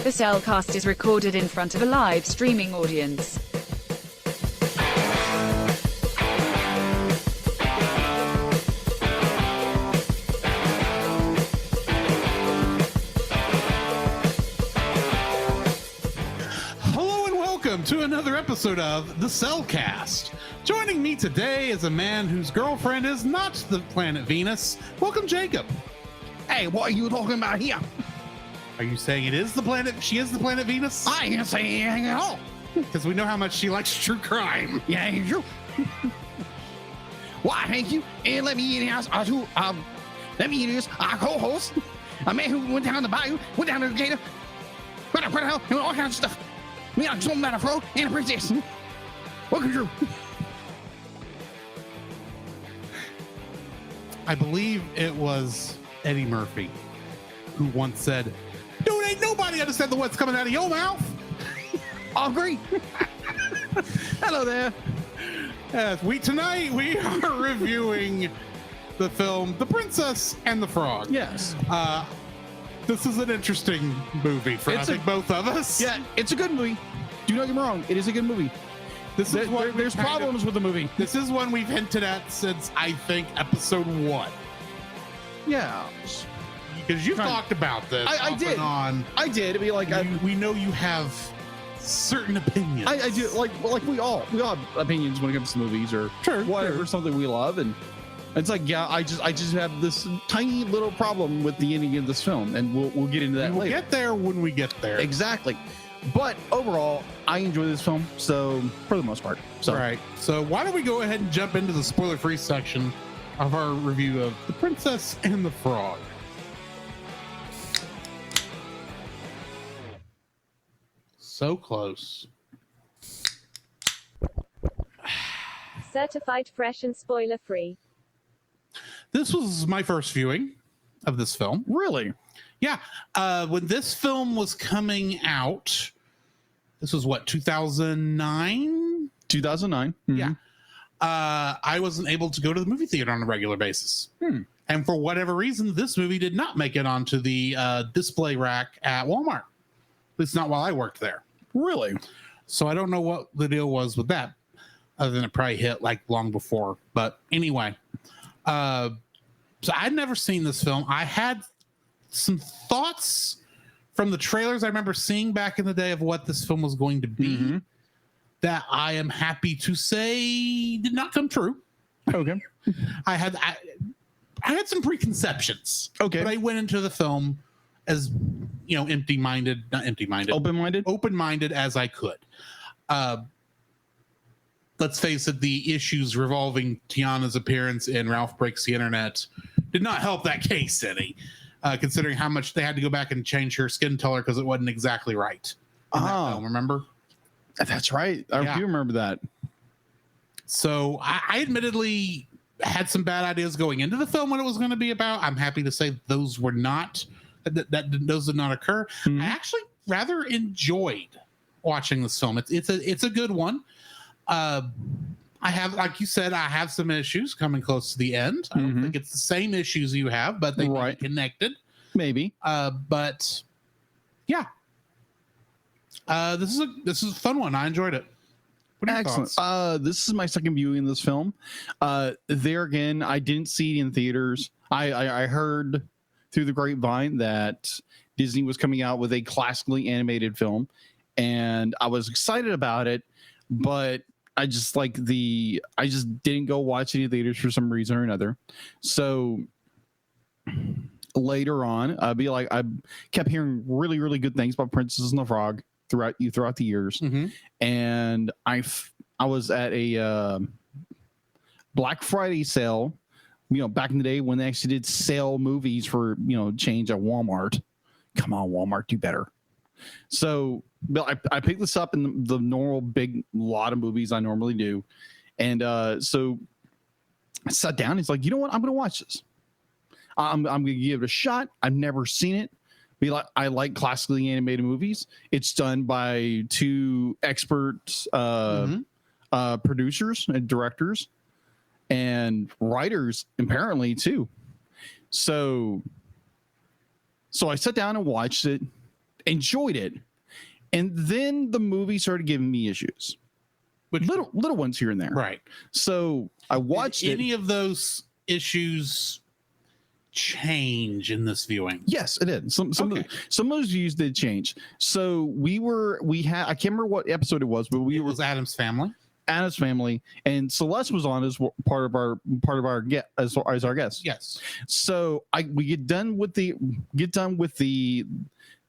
The Cellcast is recorded in front of a live streaming audience. Hello and welcome to another episode of The Cellcast. Joining me today is a man whose girlfriend is not the planet Venus. Welcome, Jacob. Hey, what are you talking about here? Are you saying it is the planet? She is the planet Venus? I ain't saying anything at all. Because we know how much she likes true crime. Yeah, ain't true. Why, thank you. And let me introduce our co-host, a man who went down the bayou, went down to the Gator, went up, and all kinds of stuff. We got something about a frog and a princess. Welcome, Drew. I believe it was Eddie Murphy who once said, "Dude, ain't nobody understand the what's coming out of your mouth." All great. Hello there. Tonight we are reviewing the film The Princess and the Frog. Yes. This is an interesting movie for I think both of us. Yeah, it's a good movie. Do not get me wrong. It is a good movie. There's problems with the movie. This is one we've hinted at since I think episode 1. Yeah. Because you've talked about this. I did. I did. I mean, like, we know you have certain opinions. I do. Like we all have opinions when it comes to movies or whatever, something we love, and it's like, yeah, I just have this tiny little problem with the ending of this film, and we'll get into that later. We'll get there when we get there. Exactly. But overall, I enjoy this film, so for the most part. So. All right. So why don't we go ahead and jump into the spoiler-free section of our review of The Princess and the Frog. So close. Certified fresh and spoiler free. This was my first viewing of this film. Really? Yeah. When this film was coming out, this was what, 2009? 2009. Mm-hmm. Yeah. I wasn't able to go to the movie theater on a regular basis. And for whatever reason, this movie did not make it onto the display rack at Walmart. At least not while I worked there. Really? So I don't know what the deal was with that, other than it probably hit like long before. But anyway, so I'd never seen this film. I had some thoughts from the trailers I remember seeing back in the day of what this film was going to be that I am happy to say did not come true. Okay. I had some preconceptions. Okay. But I went into the film as, open-minded as I could. Let's face it, the issues revolving Tiana's appearance in Ralph Breaks the Internet did not help that case any, considering how much they had to go back and change her skin color because it wasn't exactly right in that film, remember? That's right. I do remember that. So I admittedly had some bad ideas going into the film what it was going to be about. I'm happy to say those were not... those did not occur. I actually rather enjoyed watching this film. It's a good one. I have, like you said, I have some issues coming close to the end. I don't think it's the same issues you have, but they may be connected. Maybe. But yeah. This is a fun one. I enjoyed it. What are your Excellent. thoughts? This is my second viewing of this film. There again, I didn't see it in theaters. I heard through the grapevine that Disney was coming out with a classically animated film, and I was excited about it, but I just didn't go watch any theaters for some reason or another. So later on, I kept hearing really, really good things about Princess and the Frog throughout the years. And I was at a Black Friday sale, back in the day when they actually did sale movies for, change at Walmart. Come on, Walmart, do better. So I picked this up in the normal big lot of movies I normally do. And so I sat down. He's like, you know what? I'm going to watch this. I'm going to give it a shot. I've never seen it. I like classically animated movies. It's done by two expert producers and directors and writers, apparently, too. So I sat down and watched it, enjoyed it, and then the movie started giving me issues, Which little ones here and there. right. So I watched it. Any of those issues change in this viewing? Yes, it did. Some Okay. some of those views did change. So we had, I can't remember what episode it was, but It was Adam's Family. Adam's Family, and Celeste was on as part of our get as our guest. Yes. So we get done with the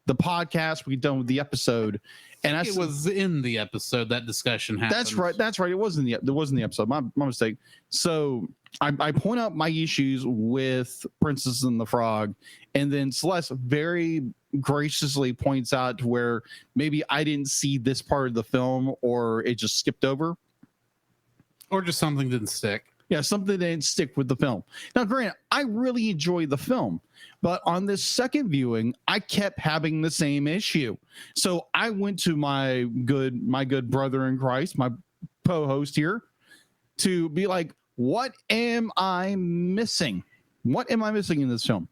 podcast. We get done with the episode, and It was in the episode that discussion happened. That's right. It wasn't the episode. My mistake. So I point out my issues with Princess and the Frog, and then Celeste very graciously points out to where maybe I didn't see this part of the film, or it just skipped over. Or just something didn't stick. Yeah, something didn't stick with the film. Now, granted, I really enjoyed the film, but on this second viewing, I kept having the same issue. So I went to my good brother in Christ, my co-host here, to be like, what am I missing? What am I missing in this film?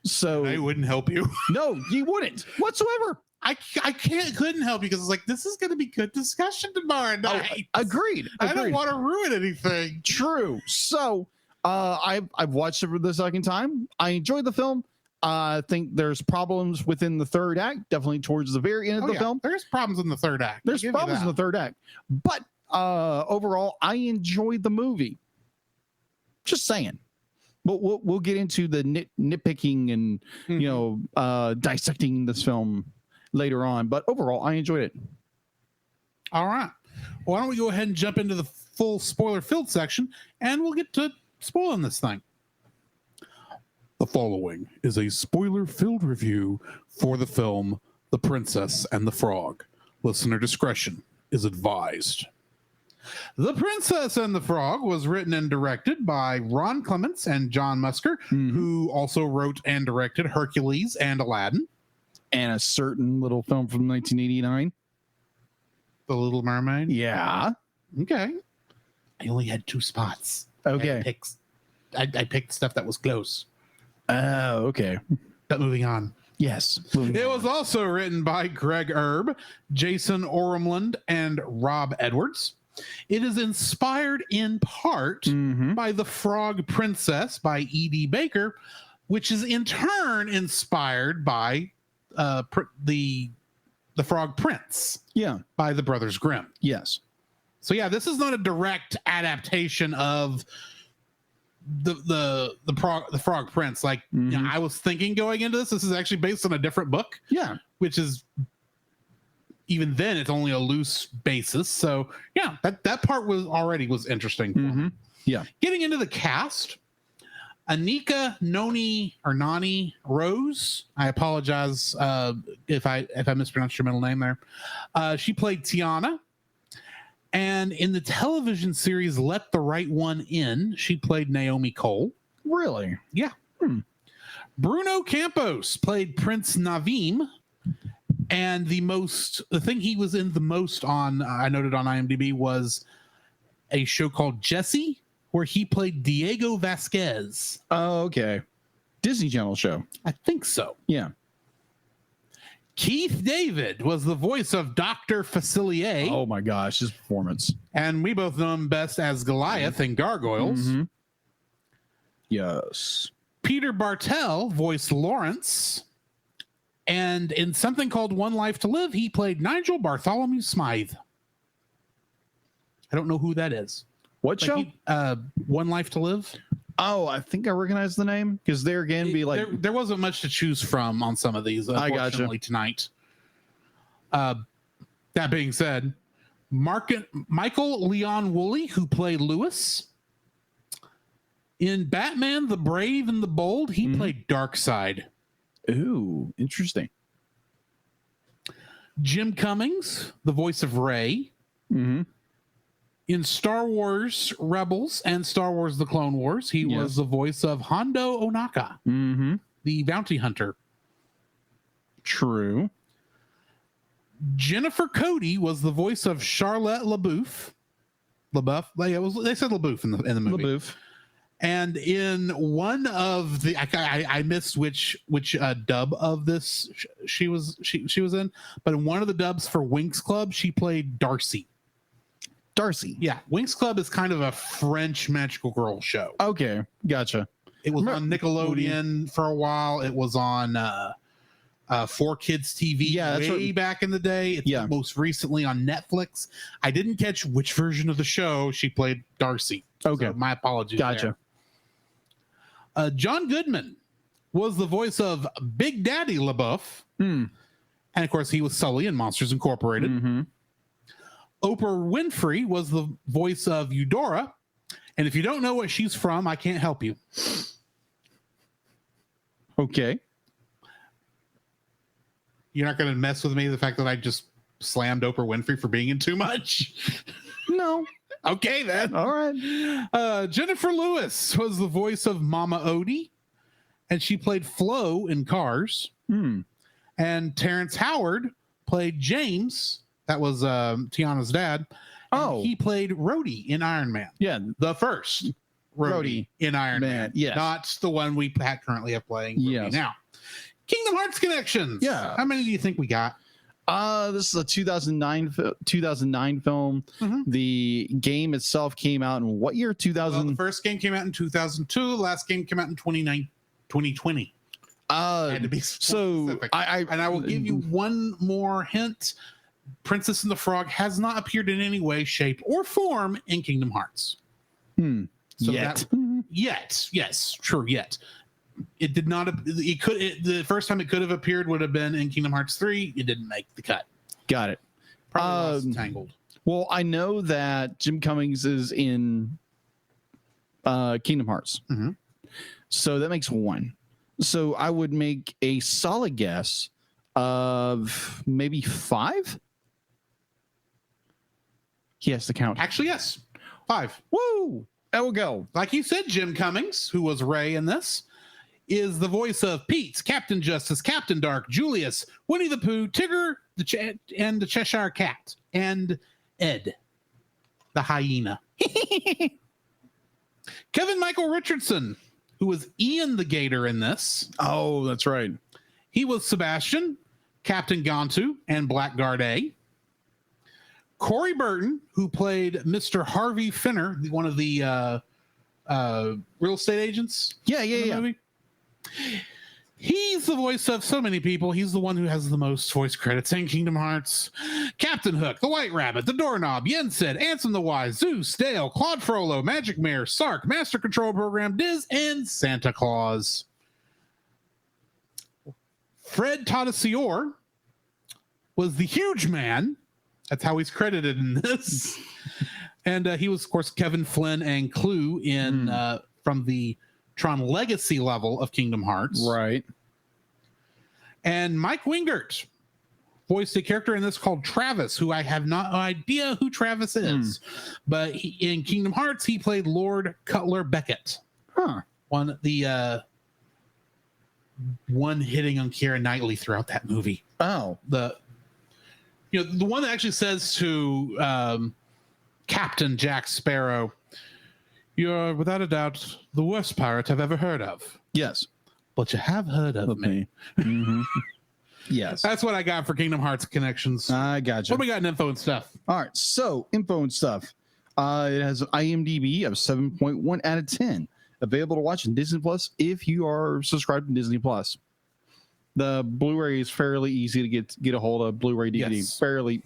So I wouldn't help you. no, you wouldn't whatsoever. I couldn't help you because it's like, this is going to be good discussion tomorrow night. Agreed. I don't want to ruin anything. True. So I've watched it for the second time. I enjoyed the film. I think there's problems within the third act, definitely towards the very end of the film. There's problems in the third act. There's problems in the third act. But overall, I enjoyed the movie. Just saying. But we'll get into the nitpicking and dissecting this film later on. But overall, I enjoyed it. All right. Why don't we go ahead and jump into the full spoiler-filled section, and we'll get to spoiling this thing. The following is a spoiler-filled review for the film The Princess and the Frog. Listener discretion is advised. The Princess and the Frog was written and directed by Ron Clements and John Musker, who also wrote and directed Hercules and Aladdin. And a certain little film from 1989. The Little Mermaid? Yeah. Okay. I only had 2 spots. Okay. I picked stuff that was close. Oh, okay. But moving on. Yes. It was also written by Greg Erb, Jason Orumland, and Rob Edwards. It is inspired in part by The Frog Princess by E.D. Baker, which is in turn inspired by the Frog Prince. Yeah. By the Brothers Grimm. Yes. So yeah, this is not a direct adaptation of the Frog Prince. Like I was thinking going into this is actually based on a different book. Yeah. Which is, even then, it's only a loose basis. So yeah, that part was interesting. For me. Yeah. Getting into the cast, Anika Noni Rose. I apologize if I mispronounced your middle name there. She played Tiana. And in the television series Let the Right One In, she played Naomi Cole. Really? Yeah. Bruno Campos played Prince Naveen. And the thing he was in the most on, I noted on IMDb, was a show called Jesse, where he played Diego Vasquez. Oh, okay. Disney Channel show. I think so. Yeah. Keith David was the voice of Dr. Facilier. Oh my gosh, his performance. And we both know him best as Goliath in Gargoyles. Yes. Peter Bartell voiced Lawrence. And in something called One Life to Live, he played Nigel Bartholomew Smythe. I don't know who that is. What show? One Life to Live. Oh, I think I recognize the name, because there again be like there wasn't much to choose from on some of these, unfortunately, tonight. That being said, Michael Leon Woolley, who played Lewis. In Batman the Brave and the Bold, he played Darkseid. Ooh, interesting. Jim Cummings, the voice of Rey. In Star Wars Rebels and Star Wars The Clone Wars, he was the voice of Hondo Onaka, the bounty hunter. True. Jennifer Cody was the voice of Charlotte LaBeouf. They said LaBeouf in the movie. LaBeouf. And in one of the, I missed which dub of this she was in, but in one of the dubs for Winx Club, she played Darcy. Darcy. Yeah, Winx Club is kind of a French magical girl show. Okay, gotcha. It was on Nickelodeon for a while. It was on 4Kids TV way back in the day. It's most recently on Netflix. I didn't catch which version of the show she played Darcy. Okay, so my apologies. Gotcha. There. John Goodman was the voice of Big Daddy LaBeouf. And of course, he was Sully in Monsters Incorporated. Oprah Winfrey was the voice of Eudora. And if you don't know where she's from, I can't help you. Okay. You're not going to mess with me, the fact that I just slammed Oprah Winfrey for being in too much? No. Okay, then. All right. Jennifer Lewis was the voice of Mama Odie, and she played Flo in Cars. And Terrence Howard played James. That was Tiana's dad. Oh. He played Rhodey in Iron Man. Yeah. The first Rhodey in Iron Man. Yes. Not the one we currently have playing now. Kingdom Hearts connections. Yeah. How many do you think we got? This is a 2009 film. The game itself came out in what year? 2000. Well, the first game came out in 2002. The last game came out in 2020. Had to be specific. I will give you one more hint. Princess and the Frog has not appeared in any way, shape, or form in Kingdom Hearts. Yet. Yes, true. Yet. It did not. It could. The first time it could have appeared would have been in Kingdom Hearts 3. It didn't make the cut. Got it. Probably was Tangled. Well, I know that Jim Cummings is in Kingdom Hearts, so that makes one. So I would make a solid guess of maybe 5. He has to count. Actually, yes, 5. Woo! There we go. Like you said, Jim Cummings, who was Ray in this, is the voice of Pete, Captain Justice, Captain Dark, Julius, Winnie the Pooh, Tigger, and the Cheshire Cat, and Ed, the hyena. Kevin Michael Richardson, who was Ian the Gator in this. Oh, that's right. He was Sebastian, Captain Gontu, and Blackguard A. Corey Burton, who played Mr. Harvey Finner, one of the real estate agents. Yeah. Movie. He's the voice of so many people. He's the one who has the most voice credits in Kingdom Hearts. Captain Hook, the White Rabbit, the Doorknob, Yensid, Ansem the Wise, Zeus, Dale, Claude Frollo, Magic Mare, Sark, Master Control Program, Diz, and Santa Claus. Fred Tatasciore was the Huge Man. That's how he's credited in this. And he was, of course, Kevin Flynn and Clue in from the Tron Legacy level of Kingdom Hearts. Right. And Mike Wingert voiced a character in this called Travis, who I have no idea who Travis is. But in Kingdom Hearts, he played Lord Cutler Beckett. One hitting on Keira Knightley throughout that movie. Oh. The one that actually says to Captain Jack Sparrow, "You're without a doubt the worst pirate I've ever heard of." Yes. But you have heard of me. Yes. That's what I got for Kingdom Hearts connections. I gotcha. What do we got in info and stuff? All right. So, info and stuff. It has an IMDb of 7.1 out of 10. Available to watch in Disney Plus if you are subscribed to Disney Plus. The Blu-ray is fairly easy to get a hold of. Blu-ray DVD, Yes. fairly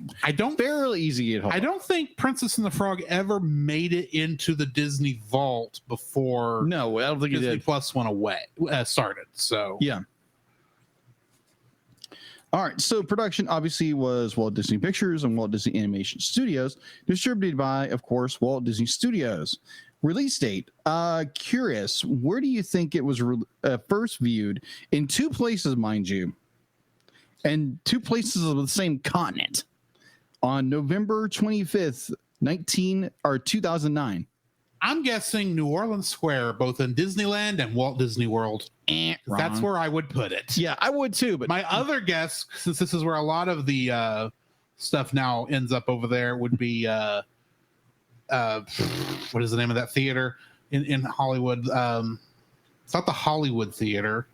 easy to get a hold of. I don't think Princess and the Frog ever made it into the Disney Vault before. No, I don't think it Disney did. Plus went away, started. So yeah. All right. So production obviously was Walt Disney Pictures and Walt Disney Animation Studios, distributed by, of course, Walt Disney Studios. Release date. Curious, where do you think it was first viewed? In 2 places, mind you, and 2 places of the same continent. On November 25th, 2009. I'm guessing New Orleans Square, both in Disneyland and Walt Disney World. That's where I would put it. Yeah, I would too. But my other guess, since this is where a lot of the stuff now ends up over there, would be what is the name of that theater? in Hollywood. It's not the Hollywood Theater,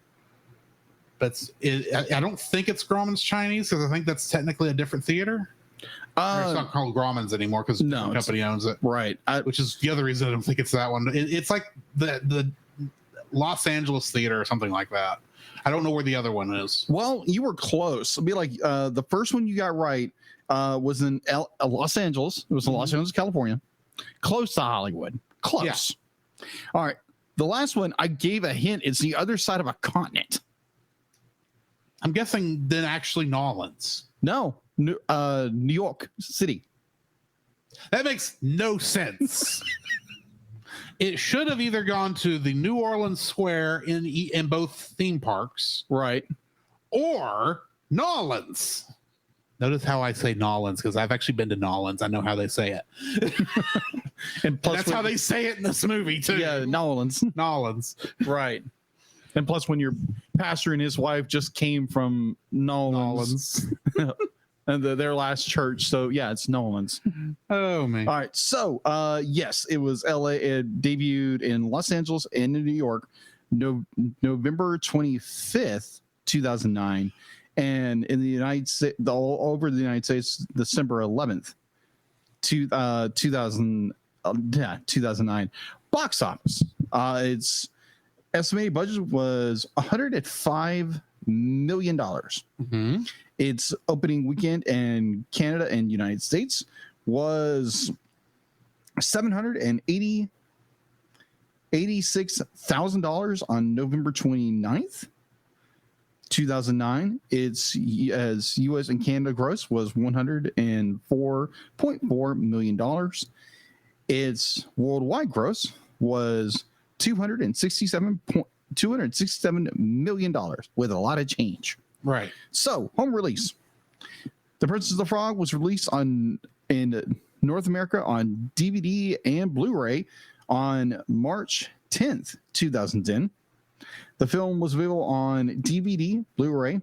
but I don't think it's Grauman's Chinese because I think that's technically a different theater. Or it's not called Grauman's anymore because the company owns it, right? Which is the other reason I don't think it's that one. It's like the Los Angeles Theater or something like that. I don't know where the other one is. Well, you were close. It'd be like the first one you got right was in Los Angeles. It was in Los Angeles, California, close to Hollywood. Close. Yeah. All right. The last one I gave a hint. It's the other side of a continent. I'm guessing then actually Nolans. No, New York City. That makes no sense. It should have either gone to the New Orleans Square in both theme parks, right, or Nolans. Notice how I say Nolans because I've actually been to Nolans. I know how they say it. And that's how they say it in this movie too. Yeah, Nolans. Nolans. Right. And plus, when your pastor and his wife just came from Nolans. And their last church. So, yeah, it's Nolans. Oh, man. All right. So, yes, it was LA. It debuted in Los Angeles and in New York November 25th, 2009. And in the United States, all over the United States, December 11th, 2009. Box office. Its estimated budget was $105 million. Mm-hmm. Its opening weekend in Canada and United States was $786,000 on November 29th, 2009. Its as U.S. and Canada gross was $104.4 million. Its worldwide gross was $267 million with a lot of change. Right. So, home release. The Princess of the Frog was released in North America on DVD and Blu-ray on March 10th, 2010. The film was available on DVD, Blu-ray,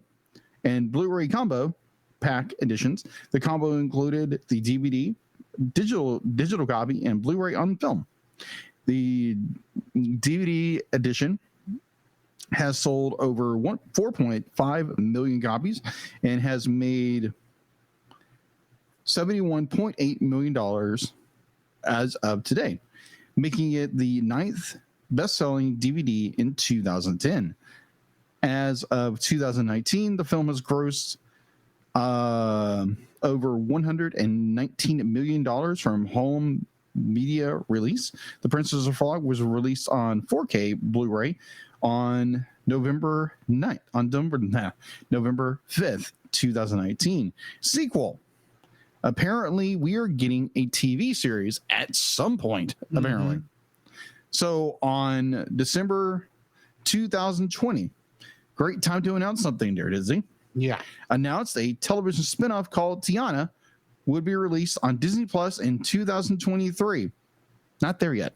and Blu-ray combo pack editions. The combo included the DVD, digital copy, and Blu-ray on film. The DVD edition has sold over 4.5 million copies and has made $71.8 million as of today, making it the 9th best-selling DVD in 2010. As of 2019, the film has grossed over $119 million from home media release. The Princess of the Frog was released on 4K Blu-ray on November 5th, 2019. Sequel. Apparently, we are getting a TV series at some point, apparently. Mm-hmm. So, on December 2020, great time to announce something there, Disney. Yeah. Announced a television spinoff called Tiana would be released on Disney Plus in 2023. Not there yet.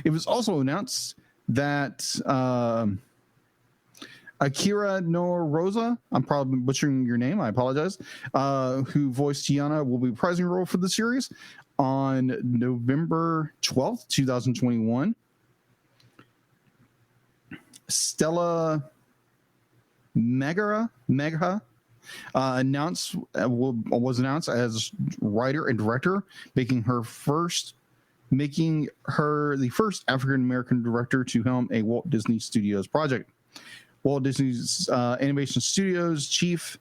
It was also announced that Akira Noroza, I'm probably butchering your name, I apologize, who voiced Tiana, will be reprising a role for the series on November 12th, 2021. Stella Megara was announced as writer and director, making her the first African American director to helm a Walt Disney Studios project. Walt Disney's Animation Studios chief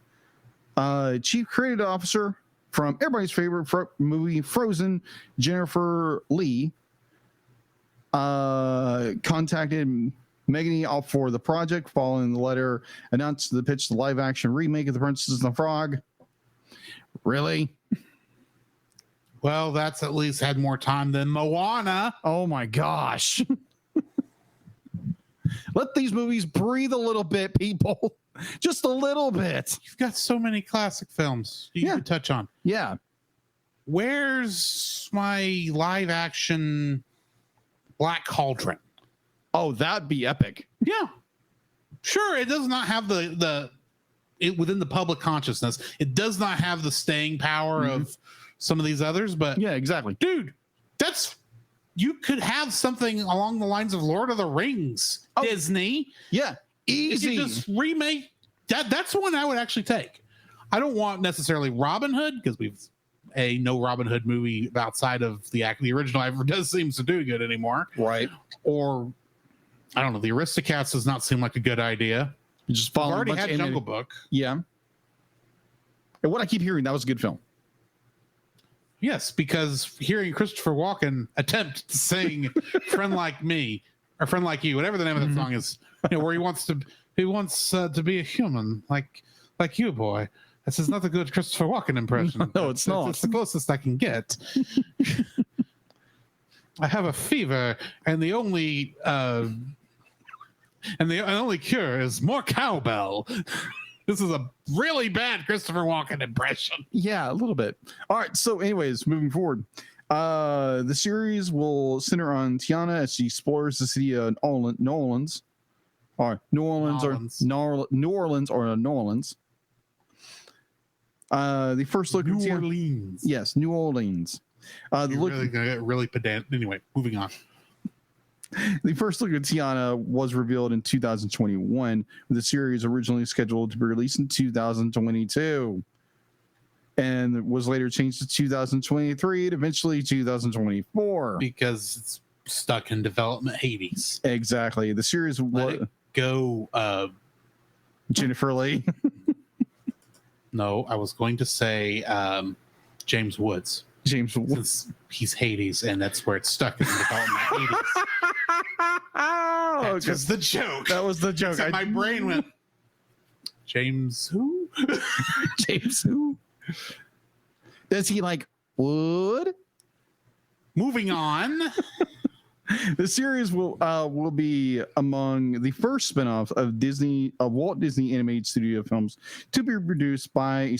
creative officer from everybody's favorite movie Frozen, Jennifer Lee, contacted Megan for the project. Following the letter, announced the pitch, the live-action remake of The Princess and the Frog. Really? Well, that's at least had more time than Moana. Oh my gosh. Let these movies breathe a little bit, people. Just a little bit. You've got so many classic films you could touch on. Yeah. Where's my live action Black Cauldron? Oh, that'd be epic. Yeah. Sure, it does not have the within the public consciousness. It does not have the staying power of some of these others, but yeah, exactly. Dude, that's you could have something along the lines of Lord of the Rings, Disney. Yeah, easy. If you just remake that. That's one I would actually take. I don't want necessarily Robin Hood because no Robin Hood movie outside of the original ever does seems to do good anymore. Right. Or I don't know. The Aristocats does not seem like a good idea. You just We've follow already had Jungle Book. Yeah. And what I keep hearing, that was a good film. Yes, because hearing Christopher Walken attempt to sing "Friend Like Me" or "Friend Like You," whatever the name of the song is, where he wants to be a human like you, boy. This is not a good Christopher Walken impression. No, it's not. It's the closest I can get. I have a fever, and the only cure is more cowbell. This is a really bad Christopher Walken impression. Yeah, a little bit. All right. So, anyways, moving forward, the series will center on Tiana as she explores the city of New Orleans. The first look New Orleans. Yes, New Orleans. Really gonna get really pedant. Anyway, moving on. The first look at Tiana was revealed in 2021, with the series originally scheduled to be released in 2022, and was later changed to 2023 and eventually 2024 because it's stuck in development Hades. Exactly. The series go. Jennifer Lee. No, I was going to say James Woods. Since he's Hades, and that's where it's stuck in development Hades. That was the joke. That was the joke. My brain went, James who? James who? Does he like wood? Moving on. The series will be among the first spinoffs of Walt Disney Animated Studio films to be produced by the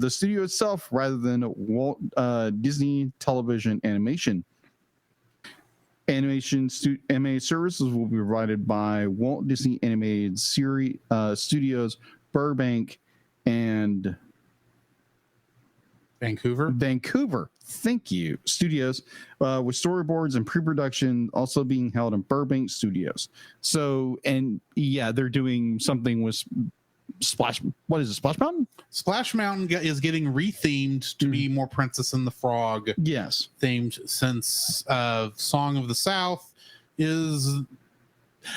studio itself rather than Walt Disney Television Animation. Animated services will be provided by Walt Disney Animated Studios, Burbank, and Vancouver. Thank you. Studios, with storyboards and pre-production also being held in Burbank Studios. So, and yeah, they're doing something with Splash. What is it? Splash Mountain? Splash Mountain is getting rethemed to be more Princess and the Frog. Yes. Themed, since Song of the South is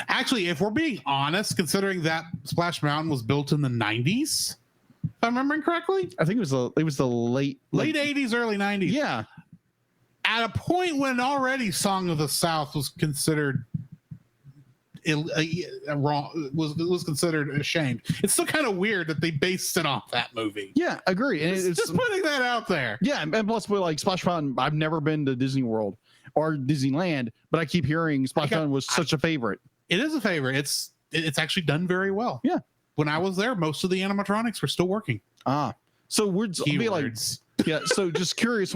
actually, if we're being honest, considering that Splash Mountain was built in the 90s, if I'm remembering correctly. I think it was the late 80s, early 90s. Yeah. At a point when already Song of the South was considered wrong, was considered ashamed. It's still kind of weird that they based it off that movie. Yeah, agree. And it's just putting that out there. Yeah, and plus, like Splash Mountain, I've never been to Disney World or Disneyland, but I keep hearing Splash Mountain was such a favorite. It is a favorite. It's actually done very well. Yeah. When I was there, most of the animatronics were still working. So we're be like, yeah. So just curious,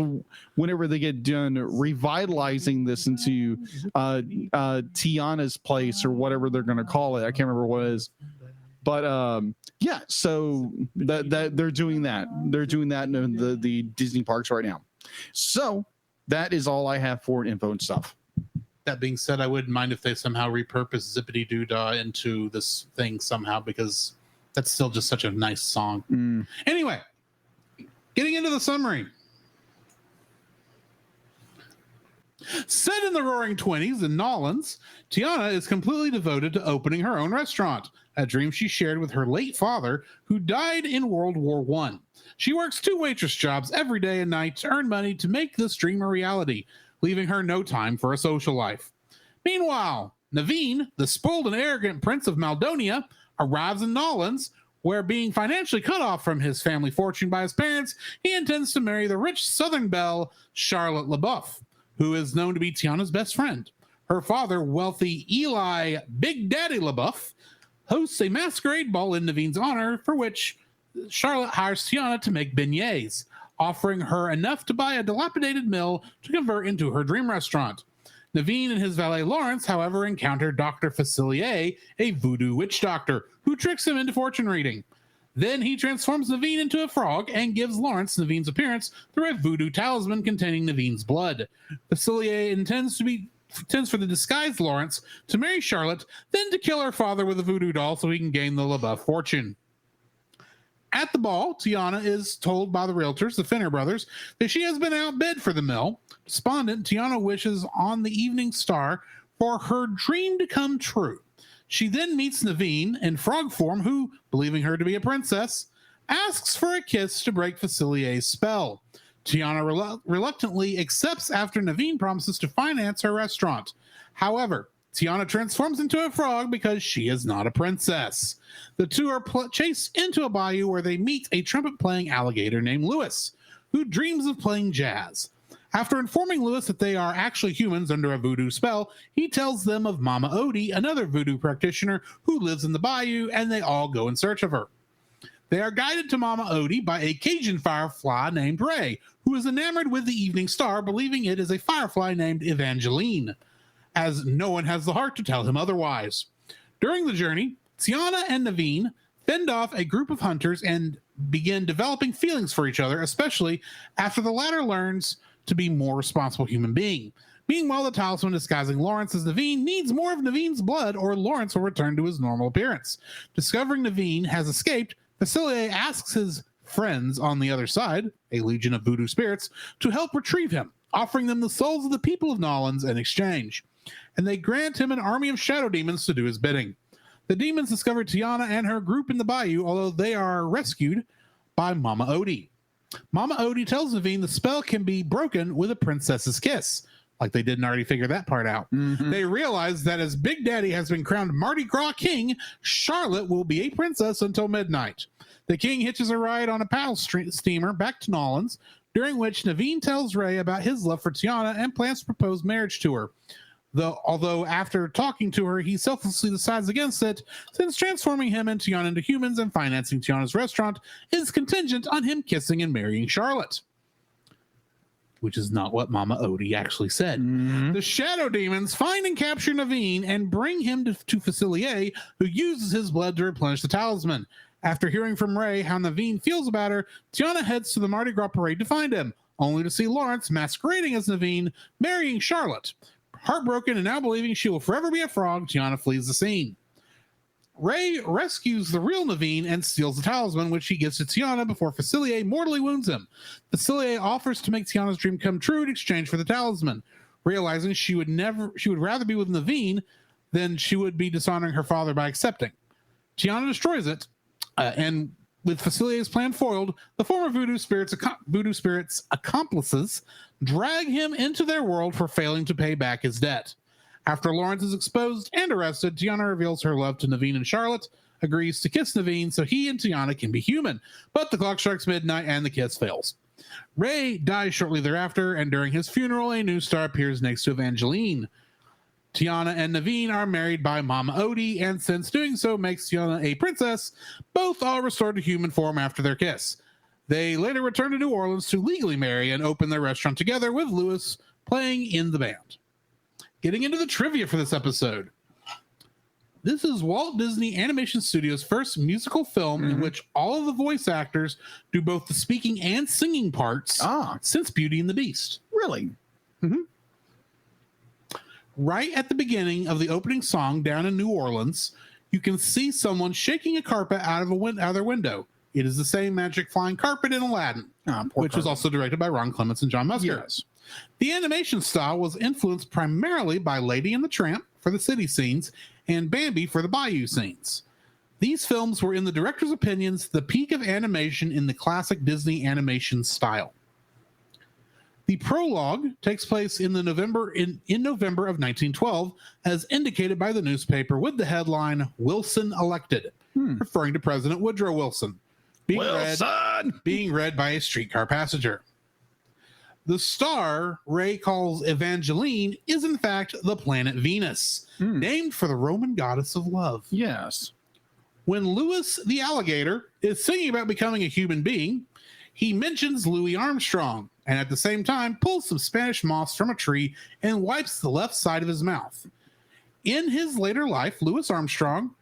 whenever they get done revitalizing this into Tiana's place or whatever they're going to call it, I can't remember what it is, but yeah. So that they're doing that. They're doing that in the Disney parks right now. So that is all I have for info and stuff. That being said, I wouldn't mind if they somehow repurpose Zippity Doo-Dah into this thing somehow, because that's still just such a nice song. Anyway, getting into the summary. Set in the Roaring 20s in Nolans, Tiana is completely devoted to opening her own restaurant, a dream she shared with her late father, who died in World War I. She works 2 waitress jobs every day and night to earn money to make this dream a reality, leaving her no time for a social life. Meanwhile, Naveen, the spoiled and arrogant Prince of Maldonia, arrives in Nolans, where being financially cut off from his family fortune by his parents, he intends to marry the rich Southern belle, Charlotte LaBeouf, who is known to be Tiana's best friend. Her father, wealthy Eli Big Daddy LaBeouf, hosts a masquerade ball in Naveen's honor, for which Charlotte hires Tiana to make beignets, offering her enough to buy a dilapidated mill to convert into her dream restaurant. Naveen and his valet Lawrence, however, encounter Dr. Facilier, a voodoo witch doctor, who tricks him into fortune reading. Then he transforms Naveen into a frog and gives Lawrence Naveen's appearance through a voodoo talisman containing Naveen's blood. Facilier intends for the disguised Lawrence to marry Charlotte, then to kill her father with a voodoo doll so he can gain the LaBeouf fortune. At the ball, Tiana is told by the realtors, the Finner brothers, that she has been outbid for the mill. Despondent, Tiana wishes on the Evening Star for her dream to come true. She then meets Naveen in frog form, who, believing her to be a princess, asks for a kiss to break Facilier's spell. Tiana reluctantly accepts after Naveen promises to finance her restaurant. However, Tiana transforms into a frog because she is not a princess. The two are chased into a bayou where they meet a trumpet-playing alligator named Lewis, who dreams of playing jazz. After informing Lewis that they are actually humans under a voodoo spell, he tells them of Mama Odie, another voodoo practitioner who lives in the bayou, and they all go in search of her. They are guided to Mama Odie by a Cajun firefly named Ray, who is enamored with the Evening Star, believing it is a firefly named Evangeline, as no one has the heart to tell him otherwise. During the journey, Tiana and Naveen fend off a group of hunters and begin developing feelings for each other, especially after the latter learns to be a more responsible human being. Meanwhile, the talisman disguising Lawrence as Naveen needs more of Naveen's blood, or Lawrence will return to his normal appearance. Discovering Naveen has escaped, Facilier asks his friends on the other side, a legion of voodoo spirits, to help retrieve him, offering them the souls of the people of Nolans in exchange. And they grant him an army of shadow demons to do his bidding. The demons discover Tiana and her group in the bayou, although they are rescued by Mama Odie. Mama Odie tells Naveen the spell can be broken with a princess's kiss. Like they didn't already figure that part out. Mm-hmm. They realize that as Big Daddy has been crowned Mardi Gras King, Charlotte will be a princess until midnight. The king hitches a ride on a paddle steamer back to Nolans, during which Naveen tells Ray about his love for Tiana and plans to propose marriage to her. Although after talking to her, he selflessly decides against it, since transforming him and Tiana into humans and financing Tiana's restaurant is contingent on him kissing and marrying Charlotte. Which is not what Mama Odie actually said. Mm-hmm. The shadow demons find and capture Naveen and bring him to Facilier, who uses his blood to replenish the talisman. After hearing from Ray how Naveen feels about her, Tiana heads to the Mardi Gras parade to find him, only to see Lawrence masquerading as Naveen, marrying Charlotte. Heartbroken and now believing she will forever be a frog, Tiana flees the scene. Ray rescues the real Naveen and steals the talisman, which he gives to Tiana before Facilier mortally wounds him. Facilier offers to make Tiana's dream come true in exchange for the talisman, realizing she would rather be with Naveen than she would be dishonoring her father by accepting. Tiana destroys it, and with Facilier's plan foiled, the former voodoo spirits' accomplices drag him into their world for failing to pay back his debt. After Lawrence is exposed and arrested, Tiana reveals her love to Naveen, and Charlotte agrees to kiss Naveen so he and Tiana can be human. But the clock strikes midnight and the kiss fails. Ray dies shortly thereafter, and during his funeral, a new star appears next to Evangeline. Tiana and Naveen are married by Mama Odie, and since doing so makes Tiana a princess, both are restored to human form after their kiss. They later return to New Orleans to legally marry and open their restaurant together, with Lewis playing in the band. Getting into the trivia for this episode. This is Walt Disney Animation Studios' first musical film in which all of the voice actors do both the speaking and singing parts since Beauty and the Beast. Really? Mm-hmm. Right at the beginning of the opening song down in New Orleans, you can see someone shaking a carpet out of their window. It is the same magic flying carpet in Aladdin, which was also directed by Ron Clements and John Musker. Yes. The animation style was influenced primarily by Lady and the Tramp for the city scenes and Bambi for the bayou scenes. These films were, in the director's opinions, the peak of animation in the classic Disney animation style. The prologue takes place in November of 1912, as indicated by the newspaper, with the headline "Wilson Elected," referring to President Woodrow Wilson, being read by a streetcar passenger. The star Ray calls Evangeline is in fact the planet Venus, named for the Roman goddess of love. Yes. When Lewis the alligator is singing about becoming a human being, he mentions Louis Armstrong, and at the same time pulls some Spanish moss from a tree and wipes the left side of his mouth. In his later life, Louis Armstrong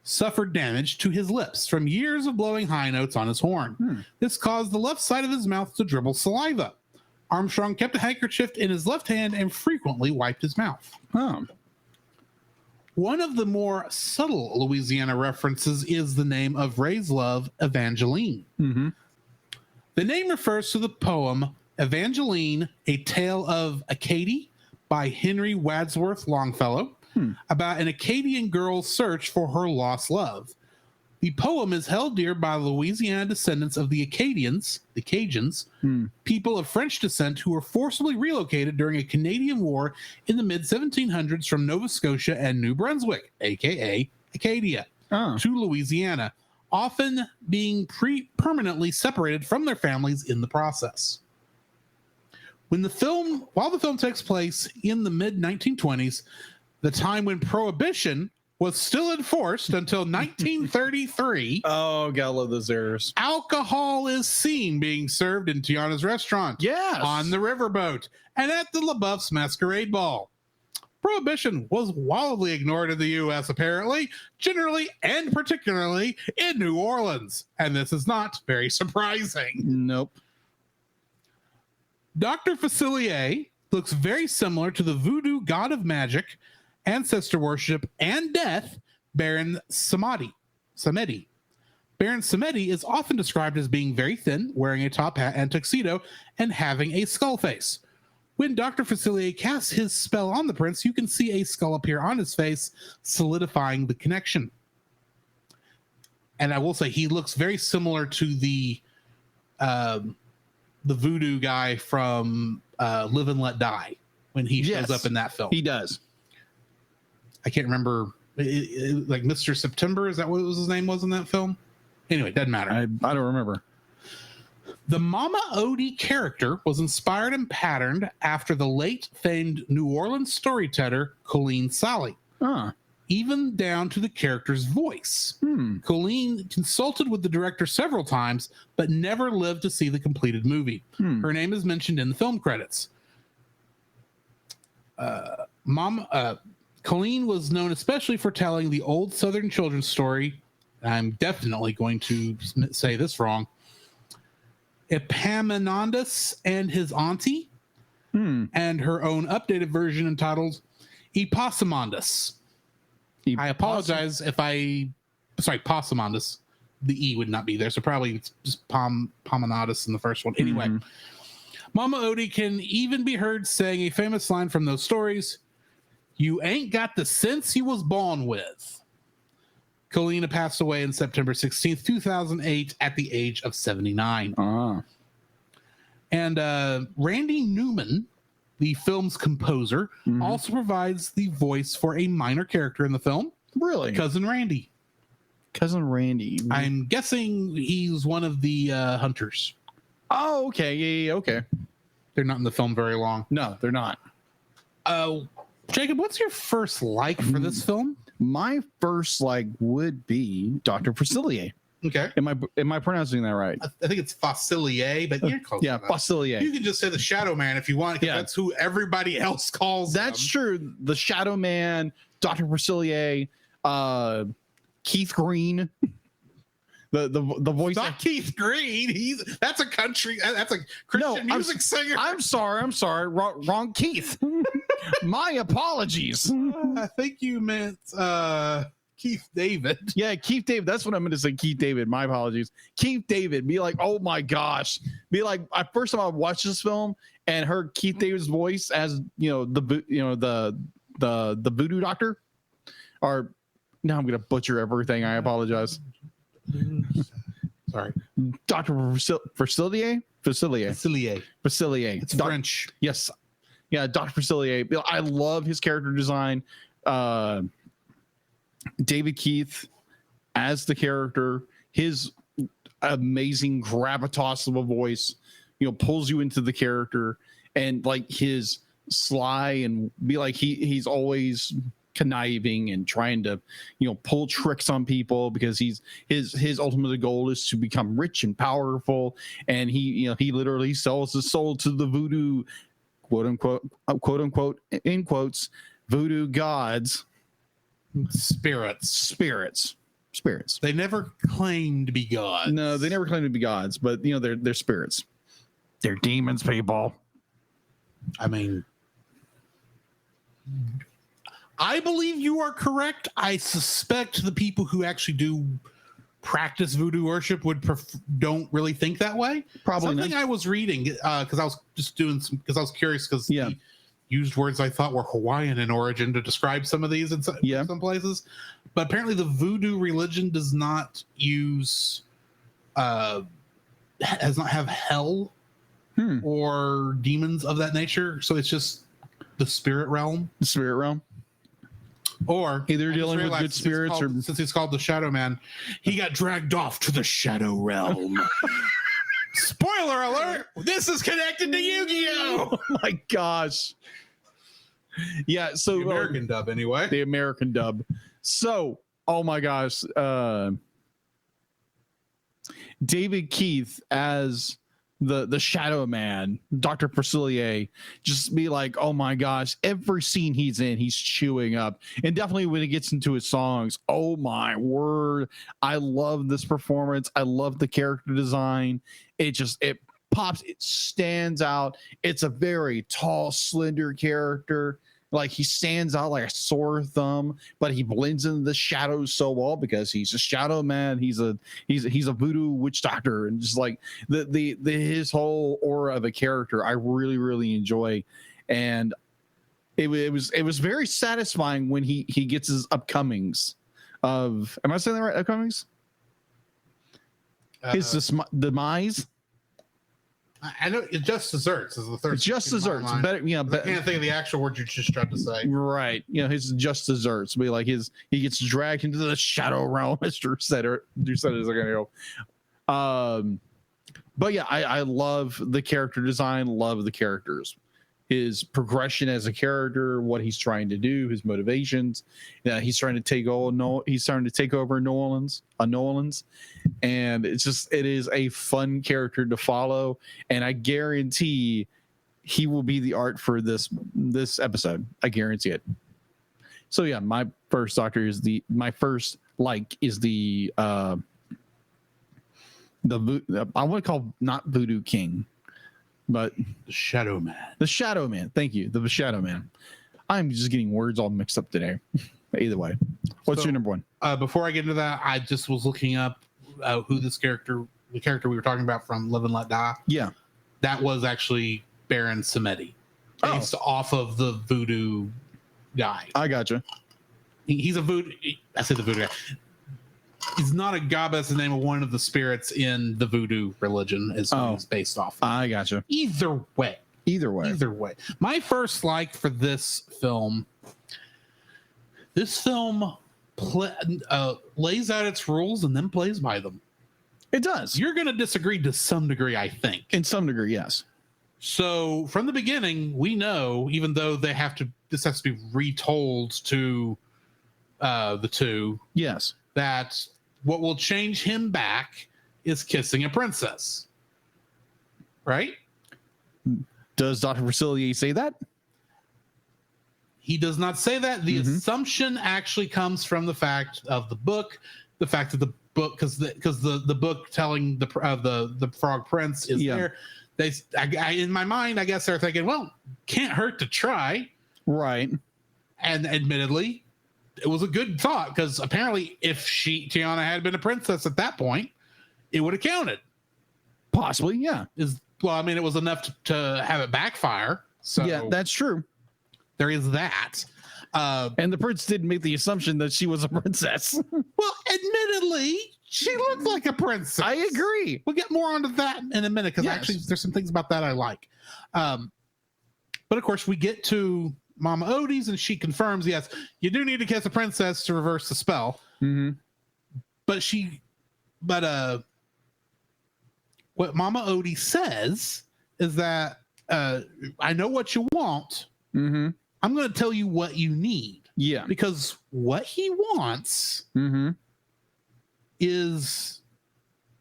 suffered damage to his lips from years of blowing high notes on his horn. This caused the left side of his mouth to dribble saliva. Armstrong kept a handkerchief in his left hand and frequently wiped his mouth. One of the more subtle Louisiana references is the name of Ray's love, Evangeline. The name refers to the poem Evangeline, A Tale of Acadie by Henry Wadsworth Longfellow, about an Acadian girl's search for her lost love. The poem is held dear by Louisiana descendants of the Acadians, the Cajuns, people of French descent who were forcibly relocated during a Canadian war in the mid-1700s from Nova Scotia and New Brunswick, aka Acadia, to Louisiana, often being permanently separated from their families in the process. While the film takes place in the mid-1920s, the time when Prohibition was still enforced until 1933. Oh, gotta love those errors. Alcohol is seen being served in Tiana's restaurant, on the riverboat, and at the LaBeouf's Masquerade Ball. Prohibition was wildly ignored in the U.S., apparently, generally and particularly in New Orleans. And this is not very surprising. Nope. Dr. Facilier looks very similar to the voodoo god of magic, ancestor worship, and death, Baron Samedi. Baron Samedi is often described as being very thin, wearing a top hat and tuxedo, and having a skull face. When Dr. Facilier casts his spell on the prince, you can see a skull appear on his face, solidifying the connection. And I will say, he looks very similar to the voodoo guy from Live and Let Die when he shows up in that film. He does. I can't remember, like Mr. September, is that what his name was in that film? Anyway, doesn't matter. I don't remember. The Mama Odie character was inspired and patterned after the late famed New Orleans storyteller Colleen Sally, even down to the character's voice. Colleen consulted with the director several times, but never lived to see the completed movie. Her name is mentioned in the film credits. Colleen was known especially for telling the old Southern children's story. I'm definitely going to say this wrong. Epaminondas and his auntie, and her own updated version entitled Epaminondas. I apologize if Possumondas. The E would not be there, so probably just Pomonadus in the first one. Anyway, Mama Odie can even be heard saying a famous line from those stories, "You ain't got the sense you was born with." Colleen passed away on September 16th, 2008 at the age of 79. And Randy Newman, the film's composer, also provides the voice for a minor character in the film. Really? Cousin Randy. Cousin Randy. I'm guessing he's one of the hunters. Oh, okay. Yeah, okay. They're not in the film very long. No, they're not. Jacob, what's your first like for this film? My first like would be Dr. Facilier. Okay. Am I pronouncing that right? I think it's Facilier, but you're close. Yeah, Facilier. You can just say the Shadow Man if you want, because that's who everybody else calls That's him. true. The Shadow Man, Dr. Facilier, Keith Green. The voice. Not Keith Green. That's a country. That's a Christian music singer. I'm sorry. Wrong Keith. My apologies. I think you meant Keith David. Yeah, Keith David. That's what I meant to say. Keith David. My apologies. Keith David. Be like, oh my gosh. Be like, first time I watched this film and heard Keith David's voice as the voodoo doctor. Or now I'm gonna butcher everything. I apologize. Sorry, Dr. Facilier. It's French. Yes, yeah, Dr. Facilier. I love his character design. David Keith as the character, his amazing gravitas of a voice, pulls you into the character, and like his sly and be like he's always conniving and trying to pull tricks on people because his ultimate goal is to become rich and powerful, and he literally sells his soul to the voodoo quote unquote in quotes voodoo gods, spirits. spirits. They never claim to be gods. No, they never claim to be gods, but they're spirits. They're demons, people. I mean, I believe you are correct. I suspect the people who actually do practice voodoo worship don't really think that way. Probably something not. I was reading because I was just doing some because I was curious because he used words I thought were Hawaiian in origin to describe some of these in some places, but apparently the voodoo religion does not use does not have hell or demons of that nature, so it's just the spirit realm. The spirit realm. Or either dealing with good spirits or since he's called the Shadow Man, he got dragged off to the Shadow Realm. Spoiler alert! This is connected to Yu-Gi-Oh! Oh my gosh. Yeah, so The American dub anyway. The American dub. So, oh my gosh, David Keith as the Shadow Man, Dr. Facilier, just be like, oh my gosh, every scene he's in, he's chewing up. And definitely when he gets into his songs, oh my word, I love this performance. I love the character design. It pops, it stands out. It's a very tall, slender character. Like he stands out like a sore thumb, but he blends into the shadows so well because he's a shadow man. He's a voodoo witch doctor, and just like the his whole aura of a character, I really really enjoy, and it was very satisfying when he gets his upcomings. Am I saying that right? Upcomings. His demise. I know it just desserts is the third. Just desserts, better. I can't think of the actual word you just tried to say. Right, his just desserts. Be like he gets dragged into the shadow realm, as Drew said is gonna go. But yeah, I love the character design. Love the characters. His progression as a character, what he's trying to do, his motivations. He's trying to take over New Orleans, and it is a fun character to follow. And I guarantee he will be the art for this episode. I guarantee it. So yeah, my first doctor is the I want to call not Voodoo King, but the Shadow Man. The Shadow Man. Thank you. The Shadow Man. I'm just getting words all mixed up today. Either way, what's your number one? Before I get into that, I just was looking up who the character we were talking about from Live and Let Die. Yeah, that was actually Baron Samedi, based off of the voodoo guy. I gotcha. He's a voodoo. I say the voodoo guy. He's not a god, but that's the name of one of the spirits in the voodoo religion is based off of. I gotcha. Either way. My first like for this film lays out its rules and then plays by them. It does. You're going to disagree to some degree, I think. In some degree, yes. So from the beginning, we know, even though this has to be retold to the two. Yes. That what will change him back is kissing a princess. Right? Does Dr. Facilier say that? He does not say that. The assumption actually comes from the fact of the book, the fact that the book, because the book telling the Frog Prince is there. In my mind, I guess they're thinking, well, can't hurt to try. Right. And admittedly, it was a good thought because apparently if Tiana had been a princess at that point, it would have counted. Possibly, yeah. It was enough to have it backfire. So yeah, that's true. There is that. And the prince didn't make the assumption that she was a princess. Well, admittedly, she looks like a princess. I agree. We'll get more onto that in a minute because actually there's some things about that I like. But of course, we get to Mama Odie's and she confirms, yes, you do need to kiss a princess to reverse the spell. Mm-hmm. But what Mama Odie says is that I know what you want. Mm-hmm. I'm going to tell you what you need. Yeah. Because what he wants is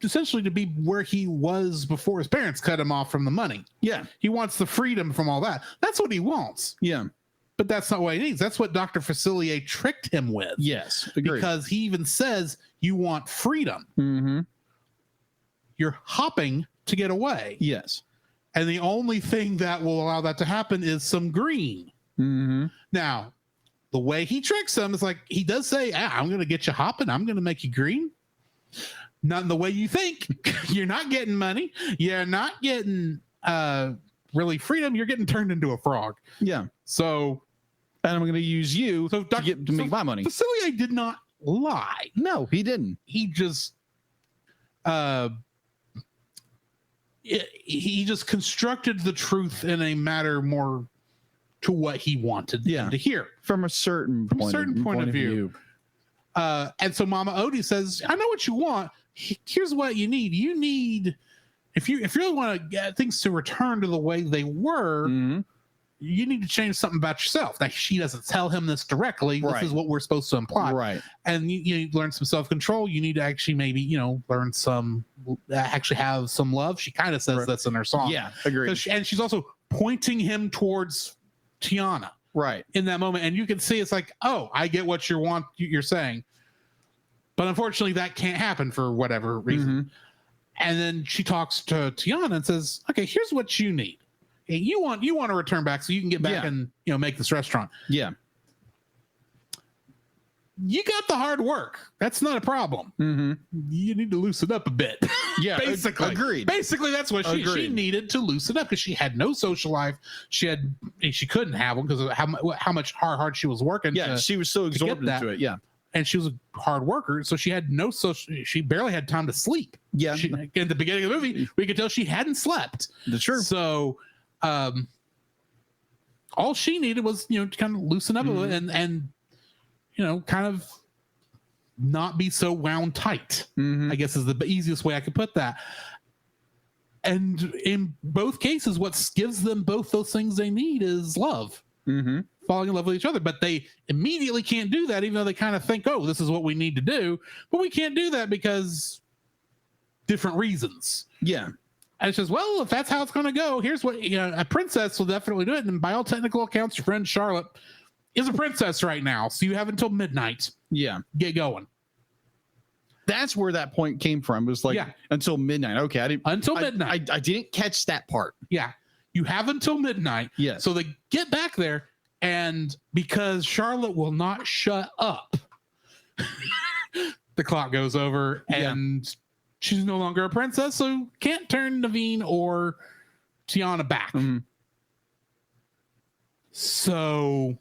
essentially to be where he was before his parents cut him off from the money. Yeah. He wants the freedom from all that. That's what he wants. Yeah. But that's not what he needs. That's what Dr. Facilier tricked him with. Yes, agreed. Because he even says, you want freedom. Mm-hmm. You're hopping to get away. Yes. And the only thing that will allow that to happen is some green. Mm-hmm. Now, the way he tricks them is like, he does say, I'm going to get you hopping. I'm going to make you green. Not in the way you think. You're not getting money. You're not getting really freedom. You're getting turned into a frog. Yeah. So, and I'm going to use you to make my money. Facilier did not lie. No, he didn't. He just he just constructed the truth in a matter more to what he wanted them to hear from a certain point of view. And so Mama Odie says, I know what you want. Here's what you need. You need, if you really want to get things to return to the way they were, you need to change something about yourself. Like, she doesn't tell him this directly. Right. This is what we're supposed to imply. Right. And you need to learn some self-control. You need to actually maybe, learn actually have some love. She kind of says this in her song. Yeah, agreed. And she's also pointing him towards Tiana. Right. In that moment. And you can see it's like, oh, I get what you're saying. But unfortunately, that can't happen for whatever reason. Mm-hmm. And then she talks to Tiana and says, okay, here's what you need. You want to return back so you can get back and make this restaurant. Yeah. You got the hard work. That's not a problem. Mm-hmm. You need to loosen up a bit. Yeah, basically. Agreed. Basically, that's what she needed to loosen up, because she had no social life. She couldn't have one because of how much hard she was working. Yeah, she was so absorbed into it. Yeah. And she was a hard worker, so she had no social. She barely had time to sleep. Yeah. In the beginning of the movie, we could tell she hadn't slept. That's true. So, all she needed was to kind of loosen up a little and kind of not be so wound tight. I guess is the easiest way I could put that. And in both cases, what gives them both those things they need is love. Falling in love with each other, but they immediately can't do that, even though they kind of think, oh, this is what we need to do, but we can't do that because different reasons. Yeah. And it says, well, if that's how it's going to go, here's what, a princess will definitely do it. And by all technical accounts, your friend Charlotte is a princess right now. So you have until midnight. Yeah. Get going. That's where that point came from. It was like until midnight. Okay. Until midnight. I didn't catch that part. Yeah. You have until midnight. Yeah. So they get back there. And because Charlotte will not shut up, the clock goes over and she's no longer a princess, so can't turn Naveen or Tiana back. So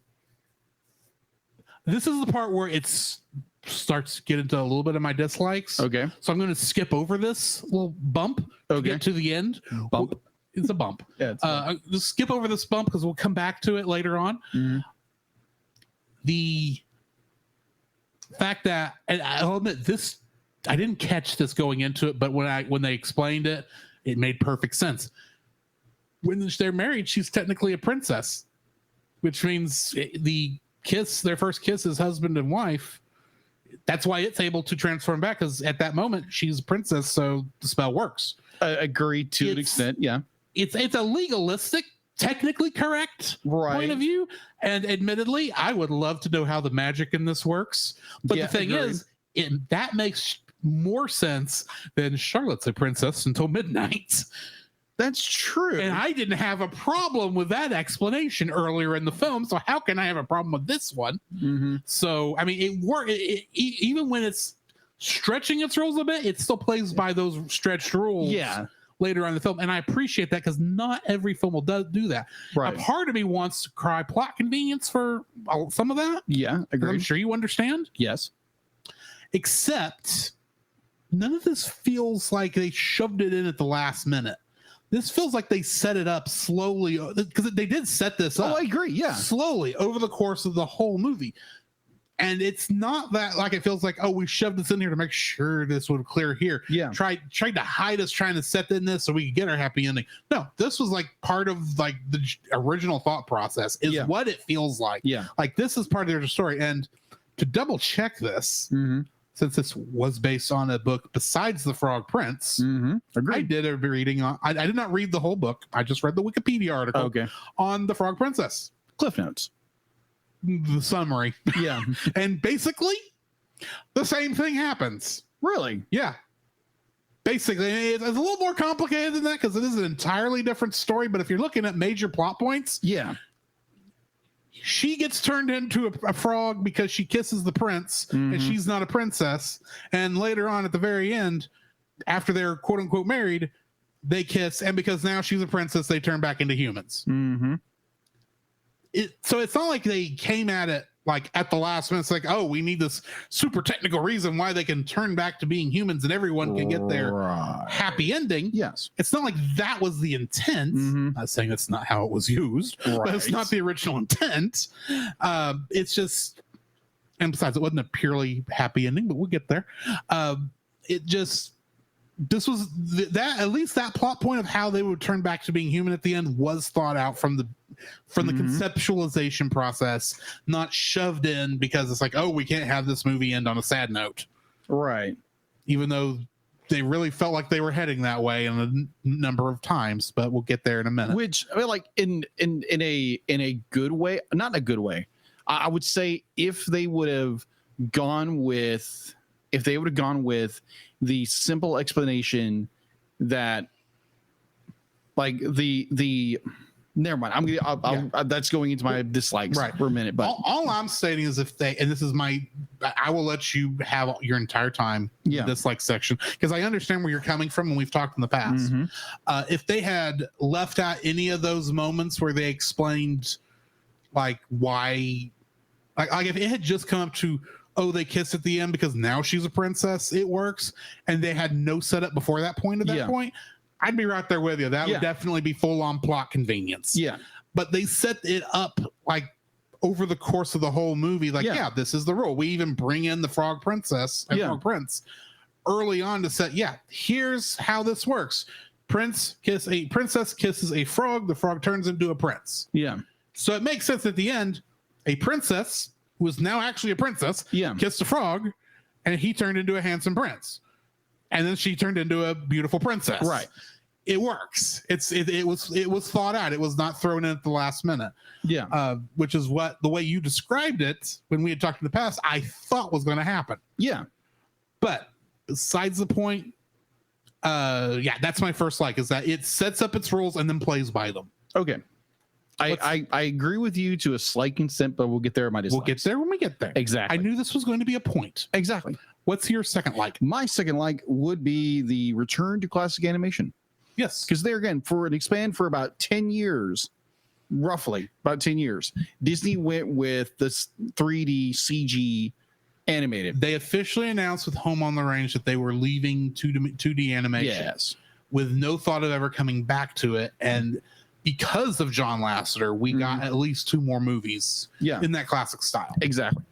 this is the part where it starts to get into a little bit of my dislikes. Okay. So I'm going to skip over this little bump to get to the end. Bump. It's a bump. Yeah, just skip over this bump because we'll come back to it later on. The fact that, and I'll admit this, I didn't catch this going into it, but when they explained it, it made perfect sense. When they're married, she's technically a princess, which means their first kiss is husband and wife. That's why it's able to transform back, because at that moment she's a princess, so the spell works. Agreed to an extent, yeah. It's a legalistic, technically correct point of view, and admittedly, I would love to know how the magic in this works. But the thing is, that makes more sense than Charlotte's a princess until midnight. That's true. And I didn't have a problem with that explanation earlier in the film, so how can I have a problem with this one? So, I mean, it worked. Even when it's stretching its rules a bit, it still plays by those stretched rules. Yeah. Later on in the film, and I appreciate that, because not every film will do that. Right. A part of me wants to cry plot convenience for some of that. Yeah, agreed. I'm sure you understand. Yes. Except none of this feels like they shoved it in at the last minute. This feels like they set it up slowly, because they did set this up. Oh, I agree. Yeah. Slowly over the course of the whole movie. And it's not that like it feels like, oh, we shoved this in here to make sure this would clear here. Yeah. Tried to hide us trying to set in this so we could get our happy ending. No, this was like part of like the original thought process is what it feels like. Yeah. Like this is part of their story. And to double check this, since this was based on a book besides The Frog Prince, I did a reading on, I did not read the whole book. I just read the Wikipedia article on The Frog Princess. Cliff Notes. the summary. Yeah. And basically, the same thing happens. Really? Yeah. Basically, it's a little more complicated than that because it is an entirely different story. But if you're looking at major plot points, Yeah. she gets turned into a frog because she kisses the prince, and she's not a princess. And later on, at the very end, after they're quote unquote married, they kiss, and because now she's a princess, they turn back into humans. Mm-hmm. So it's not like they came at it like at the last minute. It's like, oh, we need this super technical reason why they can turn back to being humans and everyone can get their happy ending. Yes. It's not like that was the intent. I'm not saying that's not how it was used, but it's not the original intent. It's just, and besides, it wasn't a purely happy ending, but we'll get there. It just, this was that, at least that plot point of how they would turn back to being human at the end was thought out from the conceptualization process, not shoved in because it's like, oh, we can't have this movie end on a sad note. Right. Even though they really felt like they were heading that way in a number of times, but we'll get there in a minute. Which, I mean, like in a good way, not in a good way. I would say if they would have gone with the simple explanation that, like, the never mind. That's going into my dislikes for a minute. But all I'm stating is if they, and this is I will let you have your entire time in the dislike section because I understand where you're coming from and we've talked in the past. If they had left out any of those moments where they explained like why, like if it had just come up to, oh, they kiss at the end because now she's a princess, it works, and they had no setup before that point at that point, I'd be right there with you. That would definitely be full-on plot convenience. Yeah. But they set it up like over the course of the whole movie, like, this is the rule. We even bring in the frog princess and frog prince early on to set, here's how this works. Princess kisses a frog, the frog turns into a prince. Yeah. So it makes sense at the end, a princess who is now actually a princess, kissed a frog, and he turned into a handsome prince. And then she turned into a beautiful princess. Right. It works. It was thought out. It was not thrown in at the last minute. Yeah. Which is what the way you described it when we had talked in the past, I thought was going to happen. Yeah. But besides the point, that's my first like, is that it sets up its rules and then plays by them. Okay. I agree with you to a slight extent, but we'll get there at my dislikes. We'll get there when we get there. Exactly. I knew this was going to be a point. Exactly. What's your second like? My second like would be the return to classic animation. Yes. Because there again, for an expand for about 10 years, roughly about 10 years, Disney went with this 3D CG animated. They officially announced with Home on the Range that they were leaving 2D animation. Yes. With no thought of ever coming back to it. And because of John Lasseter, we got at least 2 more movies in that classic style. Exactly.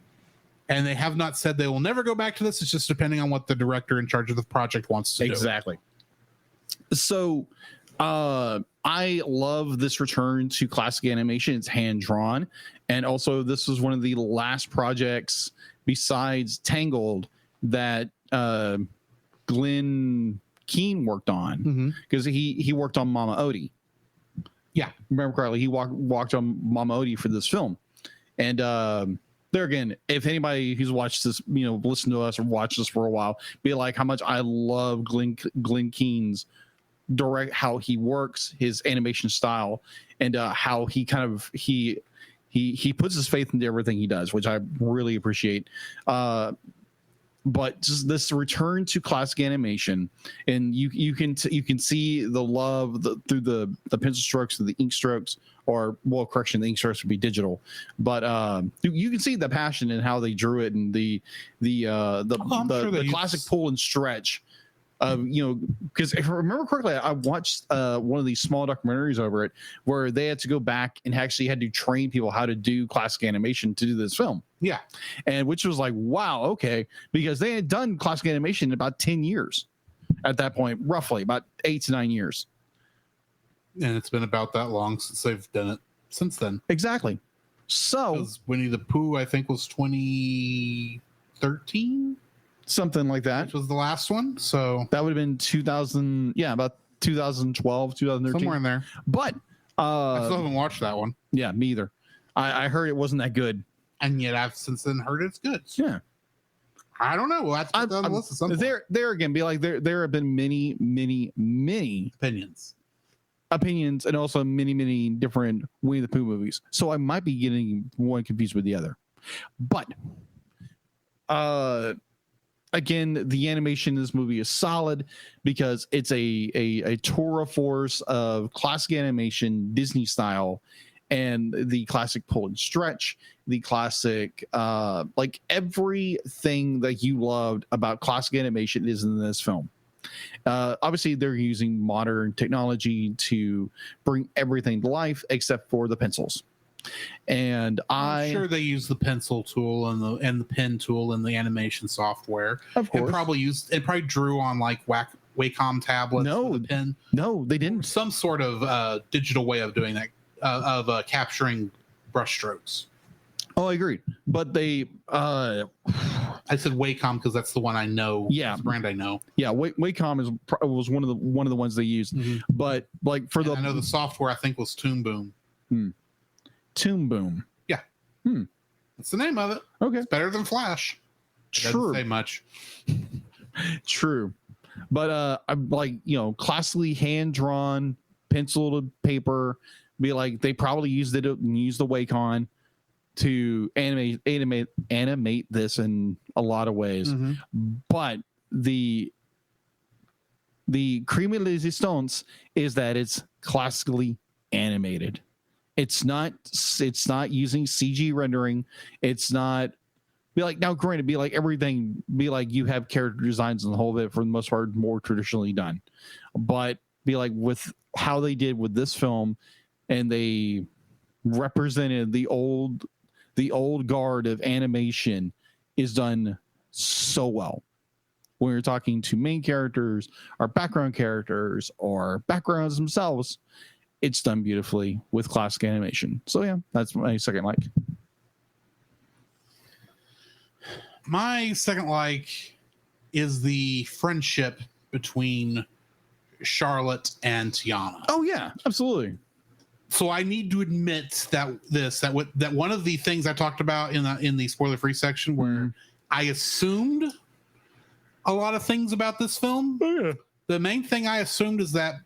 And they have not said they will never go back to this. It's just depending on what the director in charge of the project wants to do. Exactly. So I love this return to classic animation. It's hand-drawn. And also, this was one of the last projects besides Tangled that Glenn Keane worked on. Because he worked on Mama Odie. Yeah, remember correctly, he walked on Mama Odie for this film. And there again, if anybody who's watched this, listened to us or watched this for a while, be like how much I love Glenn Keane's how he works, his animation style, and how he kind of he puts his faith into everything he does, which I really appreciate. But just this return to classic animation, and you can see the love through the pencil strokes, through the ink strokes, or the ink strokes would be digital, but you can see the passion in how they drew it, and the classic pull and stretch. Because if I remember correctly, I watched one of these small documentaries over it where they had to go back and actually had to train people how to do classic animation to do this film. Yeah. And which was like, wow, okay. Because they had done classic animation in about 10 years at that point, roughly about 8 to 9 years. And it's been about that long since they've done it since then. Exactly. So Winnie the Pooh, I think, was 2013. Something like that. Which was the last one. So that would have been 2000. Yeah, about 2012, 2013. Somewhere in there. But I still haven't watched that one. Yeah, me either. I heard it wasn't that good. and yet I've since then heard it's good. Yeah. I don't know. We'll have to put that on the list at some point. There again, be like there have been many Opinions. opinions and also many different Winnie the Pooh movies. So I might be getting one confused with the other. But again, the animation in this movie is solid because it's a tour de force of classic animation, Disney style, and the classic pull and stretch, the classic like everything that you loved about classic animation is in this film. Obviously, they're using modern technology to bring everything to life except for the pencils. And I'm sure they use the pencil tool and the pen tool in the animation software. Of course. It probably drew on like Wacom tablets. No, with a pen. No, they didn't. Some sort of digital way of doing that, of capturing brushstrokes. Oh, I agree. But they I said Wacom because that's the one I know. Yeah, that's the brand I know. Yeah, Wacom was one of the ones they used. Mm-hmm. But like for I know the software I think was Toon Boom. Toon Boom. Yeah. That's the name of it. Okay. It's better than Flash. True. Doesn't say much. True. But I'm like, classically hand drawn, pencil to paper. Be like they probably used the Wacom to animate this in a lot of ways. Mm-hmm. But the cream of resistance is that it's classically animated. It's not using CG rendering. It's not granted, everything you have character designs and the whole of it for the most part more traditionally done. But with how they did with this film, and they represented the old guard of animation is done so well. When you're talking to main characters or background characters or backgrounds themselves, it's done beautifully with classic animation. So yeah, that's my second like. My second like is the friendship between Charlotte and Tiana. Oh yeah, absolutely. So I need to admit that one of the things I talked about in the spoiler-free section where I assumed a lot of things about this film. Oh, yeah. The main thing I assumed is that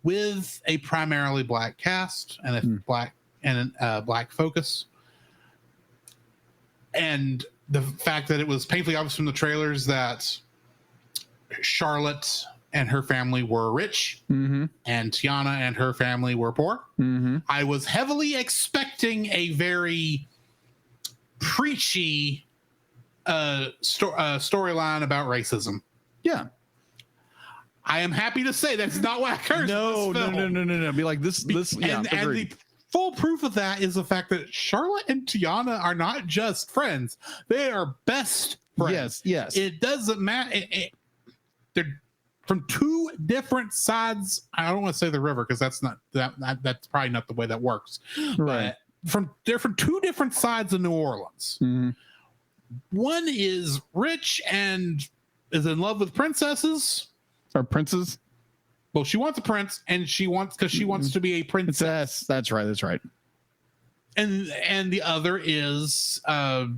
with a primarily black cast and a black focus, and the fact that it was painfully obvious from the trailers that Charlotte and her family were rich, and Tiana and her family were poor. I was heavily expecting a very preachy storyline about racism. Yeah. I am happy to say that's not what occurs. No. Be like this. Yeah, and the full proof of that is the fact that Charlotte and Tiana are not just friends; they are best friends. Yes. It doesn't matter. They're from two different sides. I don't want to say the river because that's probably not the way that works. Right. They're from two different sides of New Orleans. One is rich and is in love with princesses. Or princes. Well, she wants a prince, and she wants to be a princess. That's right. And the other is, a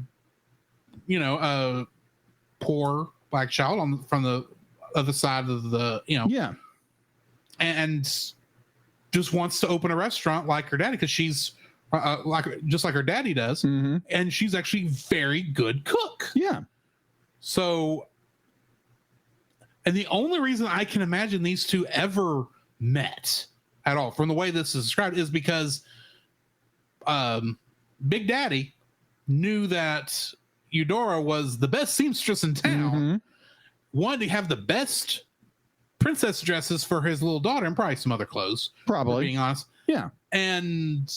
poor black child from the other side of the, and just wants to open a restaurant like her daddy because she's just like her daddy does, and she's actually a very good cook. Yeah. So. And the only reason I can imagine these two ever met at all, from the way this is described, is because Big Daddy knew that Eudora was the best seamstress in town, wanted to have the best princess dresses for his little daughter and probably some other clothes. Probably. Being honest. Yeah. And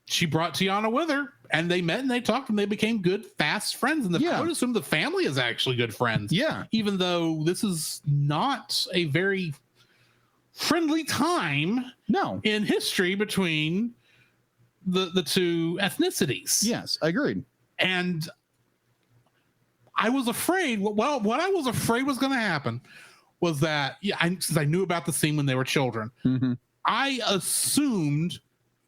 she brought Tiana with her. And they met and they talked and they became good, fast friends. And I would assume the family is actually good friends. Yeah. Even though this is not a very friendly time in history between the two ethnicities. Yes, I agreed. And I was afraid, what I was afraid was going to happen was that, since I knew about the scene when they were children, I assumed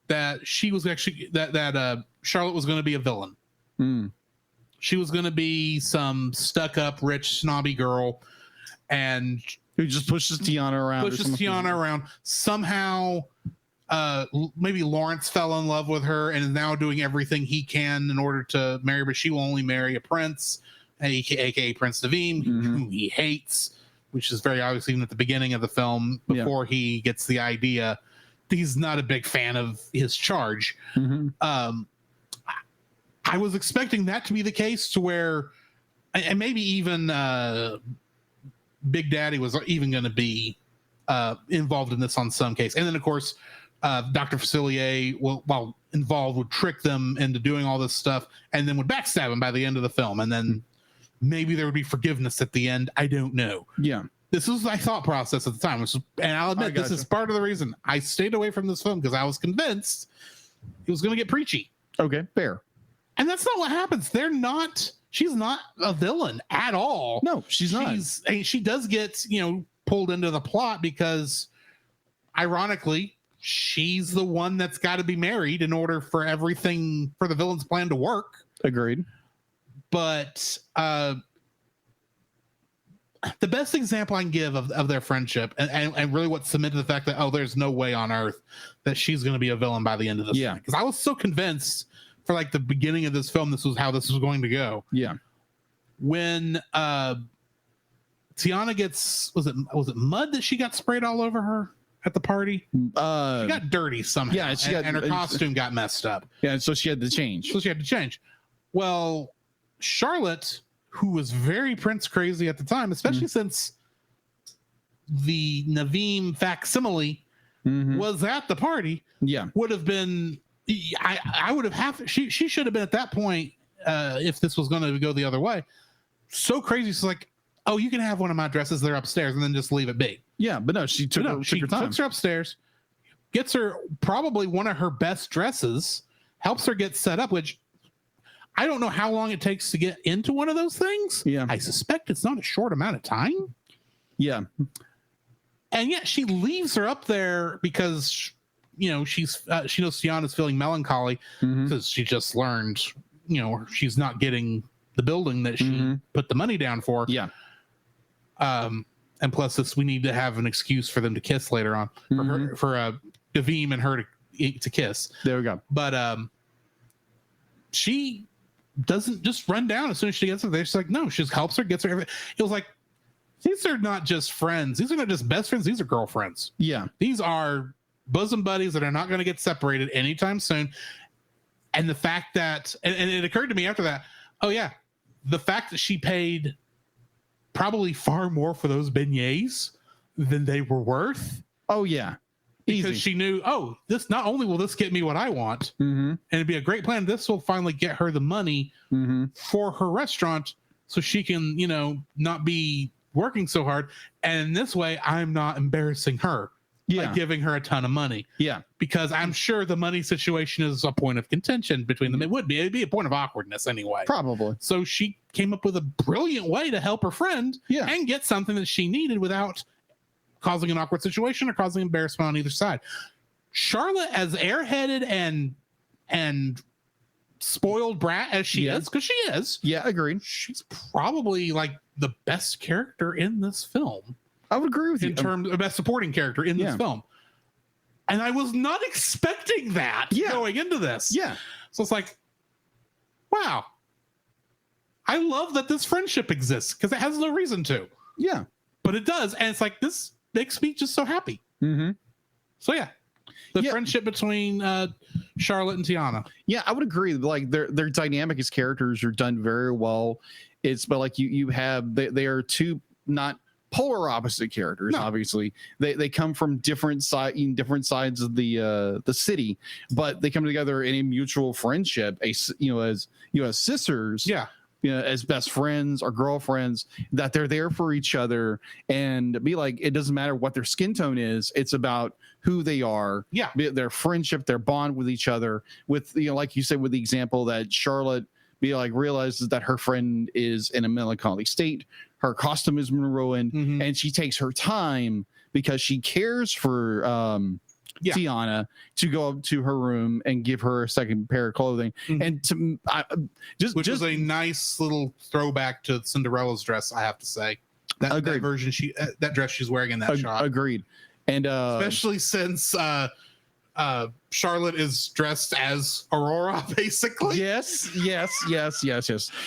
that she was actually that Charlotte was going to be a villain. Mm. She was going to be some stuck-up, rich, snobby girl, and Who just pushes Tiana around? Somehow, maybe Lawrence fell in love with her and is now doing everything he can in order to marry her, but she will only marry a prince, aka Prince Naveem, whom he hates, which is very obvious even at the beginning of the film before he gets the idea. He's not a big fan of his charge. I was expecting that to be the case, to where, and maybe even Big Daddy was even going to be involved in this on some case. And then, of course, Dr. Facilier, while involved, would trick them into doing all this stuff and then would backstab them by the end of the film. And then maybe there would be forgiveness at the end. I don't know. Yeah. This was my thought process at the time. And I'll admit, this is part of the reason I stayed away from this film, because I was convinced it was going to get preachy. Okay, fair. And that's not what happens. She's not a villain at all. No, she's not. She does get, pulled into the plot because, ironically, she's the one that's got to be married in order for everything, for the villain's plan to work. Agreed. But the best example I can give of their friendship and really what cemented the fact that, there's no way on earth that she's going to be a villain by the end of this. Yeah. Because I was so convinced for like the beginning of this film, this was how this was going to go. Yeah. When Tiana gets, was it mud that she got sprayed all over her at the party? She got dirty somehow. Yeah, and her costume got messed up. Yeah, and so she had to change. Well, Charlotte, who was very Prince crazy at the time, especially since the Naveem facsimile was at the party, would have been. I would have she should have been at that point, if this was going to go the other way. So crazy. She's like, oh, you can have one of my dresses. They're upstairs, and then just leave it be. Yeah, but no, she took her time. Takes her upstairs, gets her probably one of her best dresses, helps her get set up, which I don't know how long it takes to get into one of those things. Yeah. I suspect it's not a short amount of time. Yeah. And yet she leaves her up there because she knows Tiana's feeling melancholy because she just learned, she's not getting the building that she put the money down for. Yeah. And plus we need to have an excuse for them to kiss later on for Naveem and her to kiss. There we go. But she doesn't just run down as soon as she gets there. She's like, no, she helps her, gets her everything. It was like, these are not just friends. These are not just best friends. These are girlfriends. Yeah. These are bosom buddies that are not going to get separated anytime soon. And the fact that, and it occurred to me after that, the fact that she paid probably far more for those beignets than they were worth. Oh, yeah. Because she knew, this not only will this get me what I want, and it'd be a great plan, this will finally get her the money for her restaurant so she can, not be working so hard. And in this way, I'm not embarrassing her by giving her a ton of money. Yeah. Because I'm sure the money situation is a point of contention between them. It'd be a point of awkwardness anyway. Probably. So she came up with a brilliant way to help her friend and get something that she needed without causing an awkward situation or causing embarrassment on either side. Charlotte, as airheaded and spoiled brat as she is, because she is. Yeah, agreed. She's probably like the best character in this film. I would agree with you. In terms of best supporting character in this film. And I was not expecting that going into this. Yeah. So it's like, wow. I love that this friendship exists because it has no reason to. Yeah. But it does. And it's like, this makes me just so happy. So the friendship between Charlotte and Tiana. Yeah, I would agree. Like their dynamic as characters are done very well. But like you have, they are two not polar opposite characters. No. Obviously, they come from different sides of the city, but they come together in a mutual friendship. As sisters. Yeah. As best friends or girlfriends, that they're there for each other, and be like, it doesn't matter what their skin tone is. It's about who they are. Yeah. Their friendship, their bond with each other. With, like you said, with the example that Charlotte realizes that her friend is in a melancholy state. Her costume has been ruined, and she takes her time because she cares for Yeah. Tiana to go up to her room and give her a second pair of clothing, and to Which was a nice little throwback to Cinderella's dress, I have to say. That version that dress she's wearing in that shot. Agreed. And especially since Charlotte is dressed as Aurora, basically. Yes.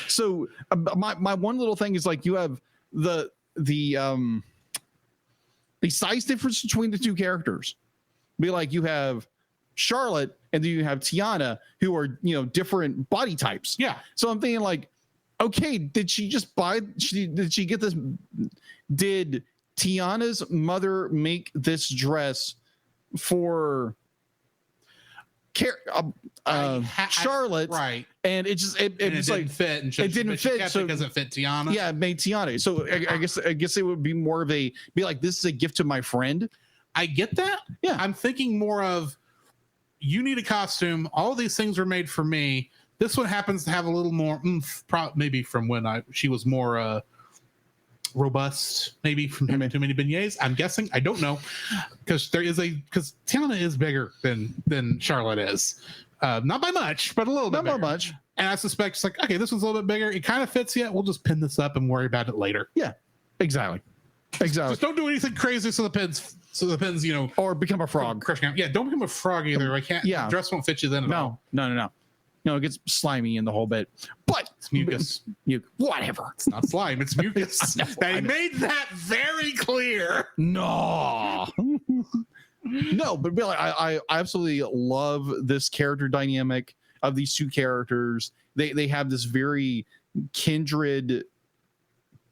So my one little thing is like you have the size difference between the two characters. Be like you have Charlotte and then you have Tiana, who are different body types. Yeah. So I'm thinking like, okay, did she just buy? Did she get this? Did Tiana's mother make this dress for Charlotte? Right. And it didn't like fit, and it didn't fit, so because it fit Tiana. Yeah, it made Tiana. So I guess it would be more of be like, this is a gift to my friend. I get that. Yeah. I'm thinking more of, you need a costume. All these things were made for me. This one happens to have a little more oomph, maybe from when she was more robust, maybe from having too many beignets. I'm guessing. I don't know, because Tiana is bigger than Charlotte is. Not by much, but a little bit. Not by much. And I suspect it's like, okay, this one's a little bit bigger. It kind of fits yet. We'll just pin this up and worry about it later. Yeah, exactly. Just don't do anything crazy so the pins, or become a frog. Yeah, don't become a frog either. I can't. Yeah, the dress won't fit you then at all. No. It gets slimy in the whole bit. But it's mucus. Whatever. It's not slime. It's mucus. They made that very clear. No. No, but Billy, I absolutely love this character dynamic of these two characters. They have this very kindred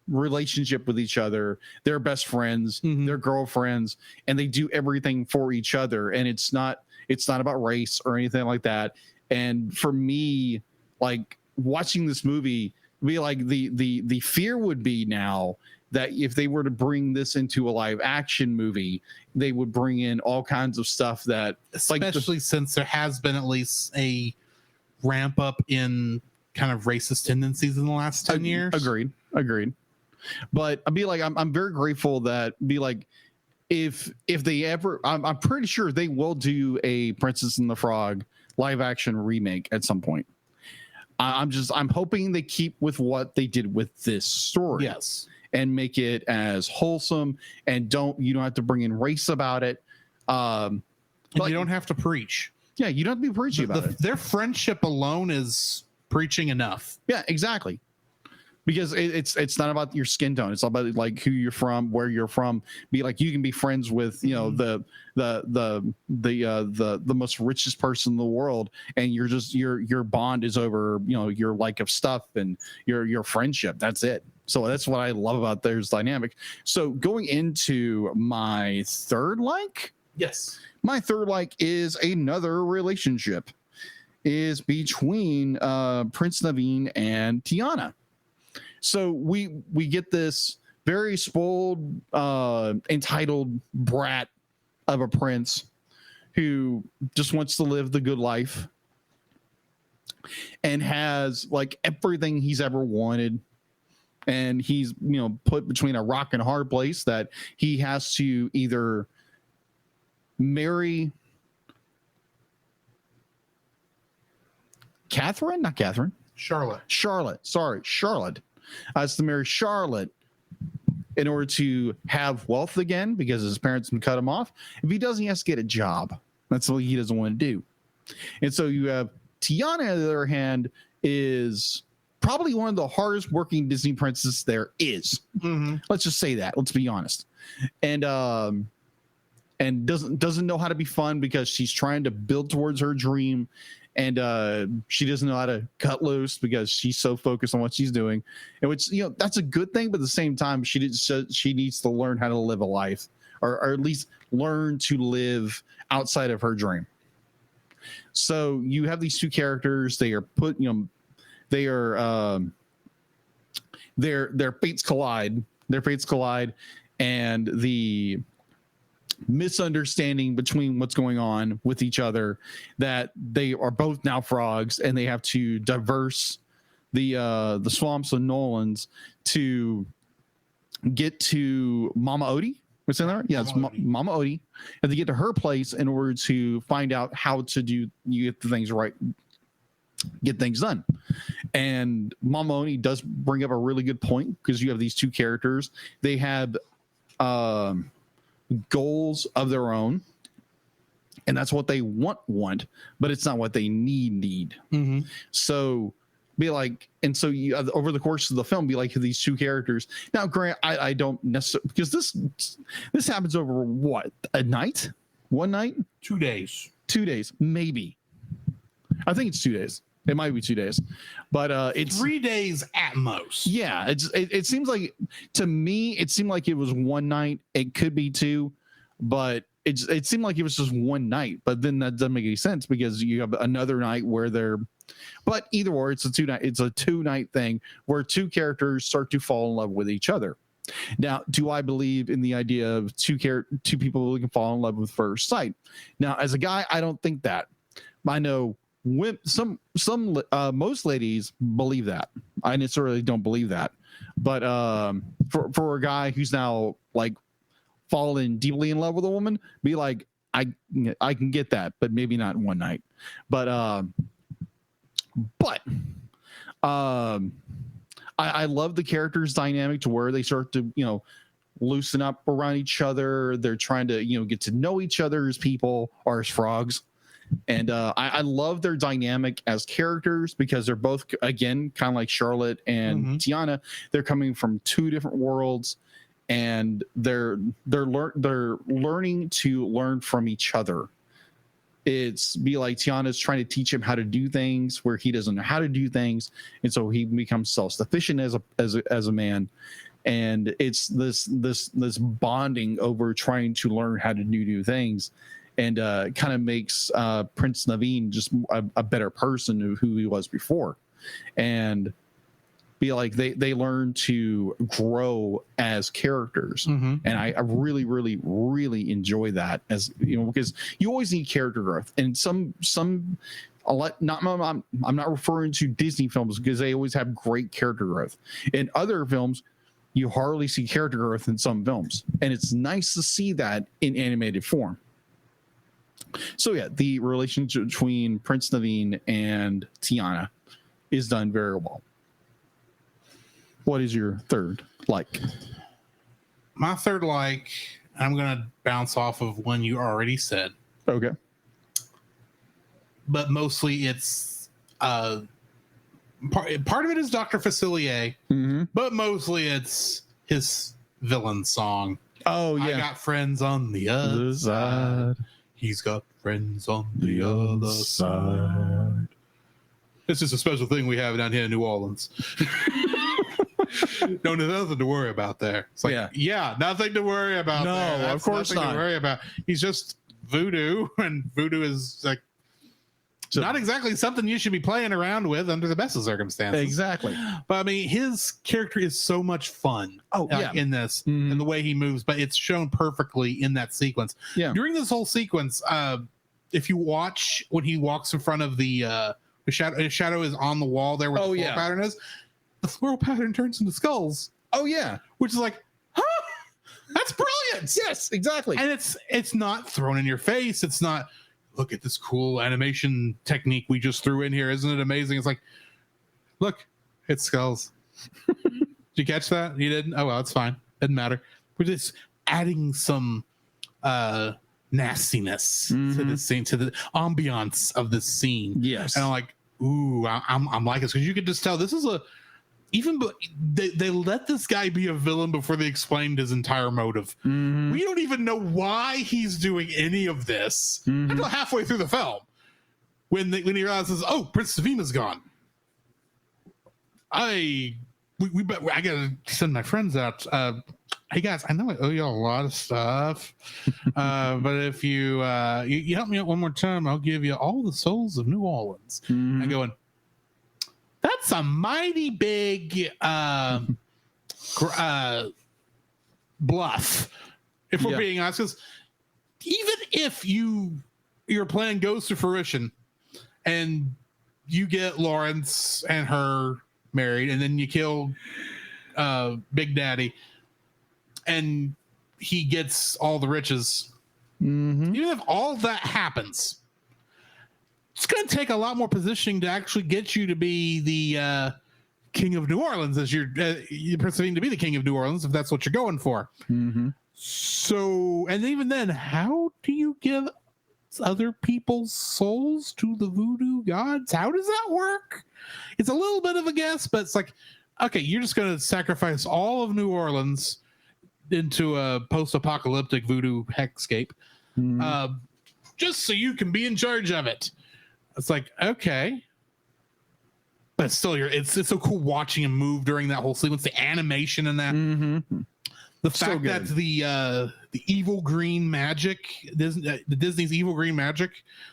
relationship with each other. They're best friends, they're girlfriends, and they do everything for each other. And it's not about race or anything like that. And for me, like watching this movie, be like the fear would be now that if they were to bring this into a live action movie, they would bring in all kinds of stuff that, especially since there has been at least a ramp up in kind of racist tendencies in the last 10 years. Agreed. But I'd be like, I'm very grateful that if they ever, I'm pretty sure they will do a Princess and the Frog live action remake at some point. I'm hoping they keep with what they did with this story. Yes. And make it as wholesome, and you don't have to bring in race about it. And you don't have to preach. Yeah, you don't have to be preachy about it. Their friendship alone is preaching enough. Yeah, exactly. Because it's not about your skin tone. It's all about like who you're from, where you're from. Be like, you can be friends with the most richest person in the world, and you're just your bond is over your like of stuff and your friendship. That's it. So that's what I love about their dynamic. So going into my third like, yes, my third like is another relationship is between Prince Naveen and Tiana. So we get this very spoiled, entitled brat of a prince who just wants to live the good life and has like everything he's ever wanted. And he's, put between a rock and a hard place that he has to either marry Charlotte. Has to marry Charlotte in order to have wealth again because his parents can cut him off. If he doesn't, he has to get a job. That's what he doesn't want to do. And so you have Tiana, on the other hand, is probably one of the hardest working Disney princesses there is. Let's just say that. Let's be honest. And doesn't know how to be fun because she's trying to build towards her dream. And she doesn't know how to cut loose because she's so focused on what she's doing, and which that's a good thing. But at the same time, she needs to learn how to live a life, or at least learn to live outside of her dream. So you have these two characters. They are their fates collide. And the misunderstanding between what's going on with each other, that they are both now frogs and they have to traverse the swamps of Nolans to get to Mama Odie. What's in there? Yeah, it's Mama Odie. You have to get to her place in order to find out how to do you get the things right, get things done. And Mama Odie does bring up a really good point because you have these two characters. They have goals of their own, and that's what they want, but it's not what they need. Mm-hmm. So be like, and so you over the course of the film, be like these two characters. Now, Grant, I don't necessarily, because this happens over what, a night, 1 night, 2 days, 2 days, maybe. I think it's 2 days. It might be 2 days, but it's 3 days at most. Yeah, it seems like, to me, it seemed like it was 1 night. It could be 2, but it seemed like it was just 1 night. But then that doesn't make any sense because you have another night where they're. But either or, it's a 2-night thing where two characters start to fall in love with each other. Now, do I believe in the idea of two people who can fall in love with first sight? Now, as a guy, I don't think that. I know most ladies believe that. I necessarily don't believe that. But for a guy who's now like fallen deeply in love with a woman, be like, I can get that, but maybe not in 1 night. But I love the characters' dynamic to where they start to, loosen up around each other. They're trying to, get to know each other as people or as frogs. And I love their dynamic as characters because they're both, again, kind of like Charlotte and Tiana. They're coming from 2 different worlds, and they're learning to learn from each other. It's be like Tiana's trying to teach him how to do things where he doesn't know how to do things, and so he becomes self-sufficient as a man. And it's this bonding over trying to learn how to do new things, and kind of makes Prince Naveen just a better person of who he was before. And be like they learn to grow as characters. And I really, really, really enjoy that, as because you always need character growth. And some a lot, I'm not referring to Disney films because they always have great character growth. In other films, you hardly see character growth in some films, and it's nice to see that in animated form. So yeah, the relationship between Prince Naveen and Tiana is done very well. What is your third like? My third like, I'm going to bounce off of one you already said. Okay. But mostly it's part of it is Dr. Facilier, but mostly it's his villain song. Oh, yeah. I got friends on the other side. He's got friends on the other side. This is a special thing we have down here in New Orleans. No, nothing to worry about there. It's like, yeah, nothing to worry about. No, there. That's of course nothing not. to worry about. He's just voodoo, and voodoo is like not exactly something you should be playing around with under the best of circumstances. Exactly. But I mean, his character is so much fun. In this, and the way he moves, but it's shown perfectly in that sequence. Yeah. During this whole sequence, if you watch when he walks in front of the shadow, his shadow is on the wall there where the floral pattern is. The floral pattern turns into skulls. Oh yeah, which is like, that's brilliant. Yes, exactly. And it's not thrown in your face. It's not, look at this cool animation technique we just threw in here. Isn't it amazing? It's like, look, it's skulls. Did you catch that? You didn't? Oh well, it's fine. Doesn't matter. We're just adding some nastiness to the scene, to the ambiance of this scene. Yes. And I'm like, ooh, I'm like this, because you could just tell this is they let this guy be a villain before they explained his entire motive. We don't even know why he's doing any of this until halfway through the film, when he realizes, oh, Prince Savima's gone. I gotta send my friends out. Hey guys, I know I owe you a lot of stuff, but if you help me out one more time, I'll give you all the souls of New Orleans. I'm going, that's a mighty big bluff, if we're being honest. Because even if your plan goes to fruition and you get Lawrence and her married, and then you kill Big Daddy, and he gets all the riches, Mm-hmm. even if all that happens, it's going to take a lot more positioning to actually get you to be the king of New Orleans, as you're perceiving to be the king of New Orleans, if that's what you're going for. Mm-hmm. So, and even then, how do you give other people's souls to the voodoo gods? How does that work? It's a little bit of a guess, but it's like, okay, you're just going to sacrifice all of New Orleans into a post-apocalyptic voodoo hexscape, just so you can be in charge of it. It's like, okay, but still, it's so cool watching him move during that whole sequence. The animation in that, the fact that the evil green magic, Disney's evil green magic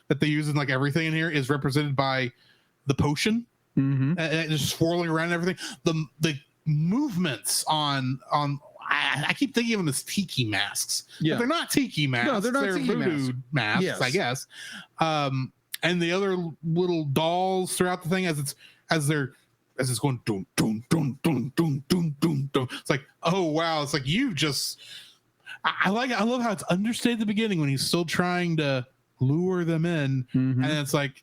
that they use in like everything in here is represented by the potion, just swirling around and everything. The movements on I keep thinking of them as tiki masks. Yeah, but they're not tiki masks. No, they're not tiki voodoo masks, yes. I guess. And the other little dolls throughout the thing as it's going dun dun dun dun dun dun dun dun. It's like, oh wow, it's like you just I love how it's understated at the beginning when he's still trying to lure them in, and it's like,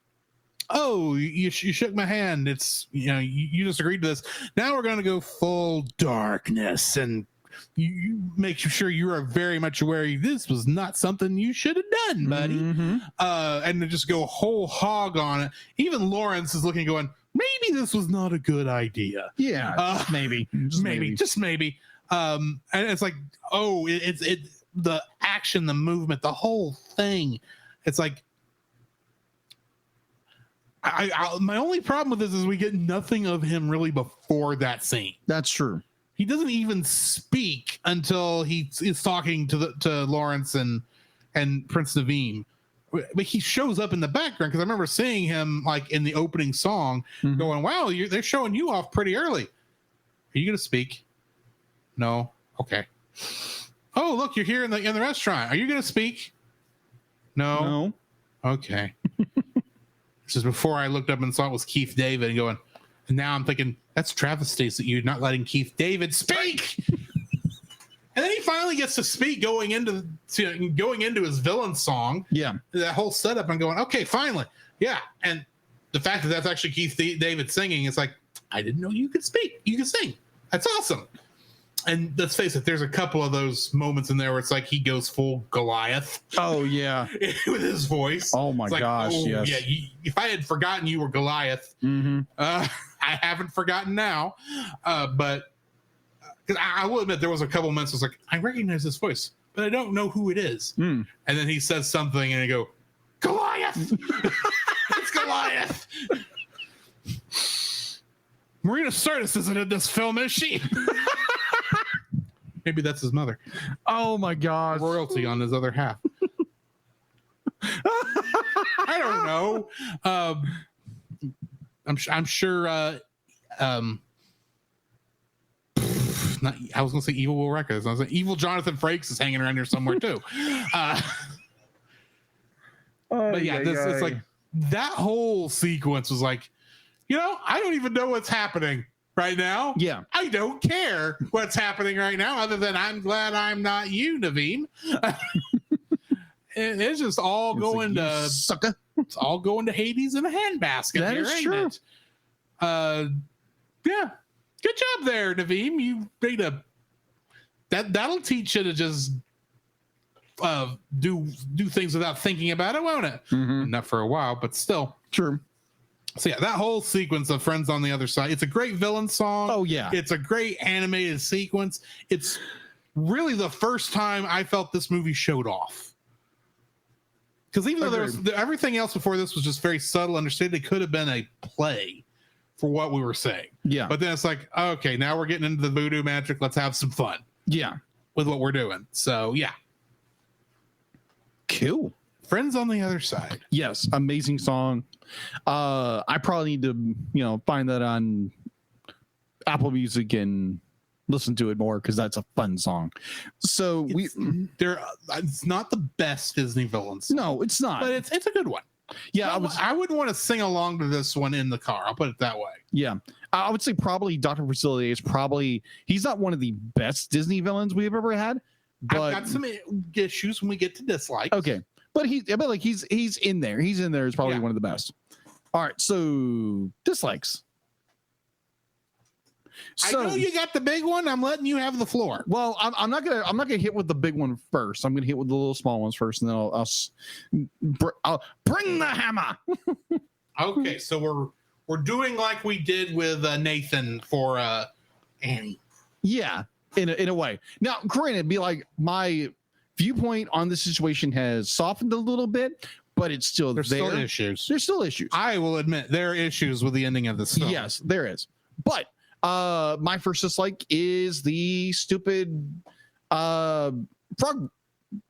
oh, you shook my hand. It's you just agreed to this. Now we're gonna go full darkness, and you make sure you are very much aware this was not something you should have done, buddy. And to just go whole hog on it. Even Lawrence is looking, going, maybe this was not a good idea. Yeah, maybe. Just maybe. And it's like, oh, it's the action, the movement, the whole thing. It's like, my only problem with this is we get nothing of him really before that scene. That's true. He doesn't even speak until he is talking to Lawrence and Prince Naveem. But he shows up in the background because I remember seeing him like in the opening song, going, "Wow, they're showing you off pretty early. Are you going to speak?" No. Okay. Oh, look, you're here in the restaurant. Are you going to speak? No. Okay. This is before I looked up and saw it was Keith David, and going, and now I'm thinking that's travesty that you're not letting Keith David speak. And then he finally gets to speak going into his villain song. Yeah. That whole setup. I'm going, okay, finally. Yeah. And the fact that that's actually Keith David singing, it's like, I didn't know you could speak. You can sing. That's awesome. And let's face it, there's a couple of those moments in there where it's like he goes full Goliath. Oh, yeah. With his voice. Oh, my gosh. Yes. Yeah. If I had forgotten you were Goliath, I haven't forgotten now. But because I will admit, there was a couple moments I was like, I recognize this voice, but I don't know who it is. And then he says something and I go, Goliath! It's Goliath! Marina Sirtis isn't in this film, is she? Maybe that's his mother. Oh my gosh. Royalty on his other half. I don't know. I'm sure not, I was gonna say evil Will Records. I was like, evil Jonathan Frakes is hanging around here somewhere too. But yeah, it's like that whole sequence was like, I don't even know what's happening right now. Yeah. I don't care what's happening right now, other than I'm glad I'm not you, Naveem. It's just all going to sucker. It's all going to Hades in a handbasket. That is true. It? Yeah. Good job there, Naveem. You made that'll teach you to just do things without thinking about it, won't it? Not for a while, but still. True. So yeah, that whole sequence of Friends on the Other Side, it's a great villain song. Oh yeah. It's a great animated sequence. It's really the first time I felt this movie showed off. Because even though there was everything else before this was just very subtle, understated, it could have been a play for what we were saying. Yeah. But then it's like, okay, now we're getting into the voodoo magic. Let's have some fun. Yeah. With what we're doing. So yeah. Cool. Friends on the Other Side. Yes, amazing song. I probably need to, find that on Apple Music and listen to it more because that's a fun song. So it's not the best Disney villains. No, it's not. But it's a good one. Yeah, I wouldn't want to sing along to this one in the car. I'll put it that way. Yeah, I would say probably Dr. Facilier is he's not one of the best Disney villains we've ever had, But I've got some issues when we get to dislikes. okay, but he's in there. He's in there. Is probably one of the best. All right, so dislikes. So, I know you got the big one. I'm letting you have the floor. Well, I'm not gonna hit with the big one first. I'm gonna hit with the little small ones first, and then I'll bring the hammer. Okay, so we're doing like we did with Nathan for Annie. Yeah, in a way. Now, granted, be like my viewpoint on the situation has softened a little bit, but it's still There's there. still issues. There's still issues. I will admit there are issues with the ending of this film. Yes, there is. But my first dislike is the stupid frog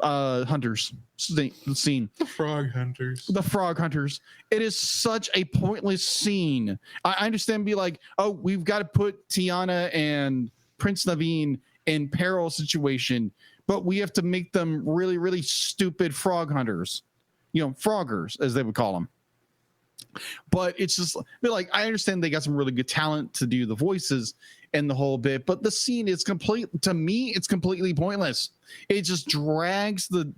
hunters scene. The frog hunters. The frog hunters. It is such a pointless scene. I understand, be like, oh, we've got to put Tiana and Prince Naveen in peril situation, but we have to make them really, really stupid frog hunters. You know, froggers, as they would call them. But it's just like, I understand they got some really good talent to do the voices and the whole bit, but the scene is to me, it's completely pointless. It just drags the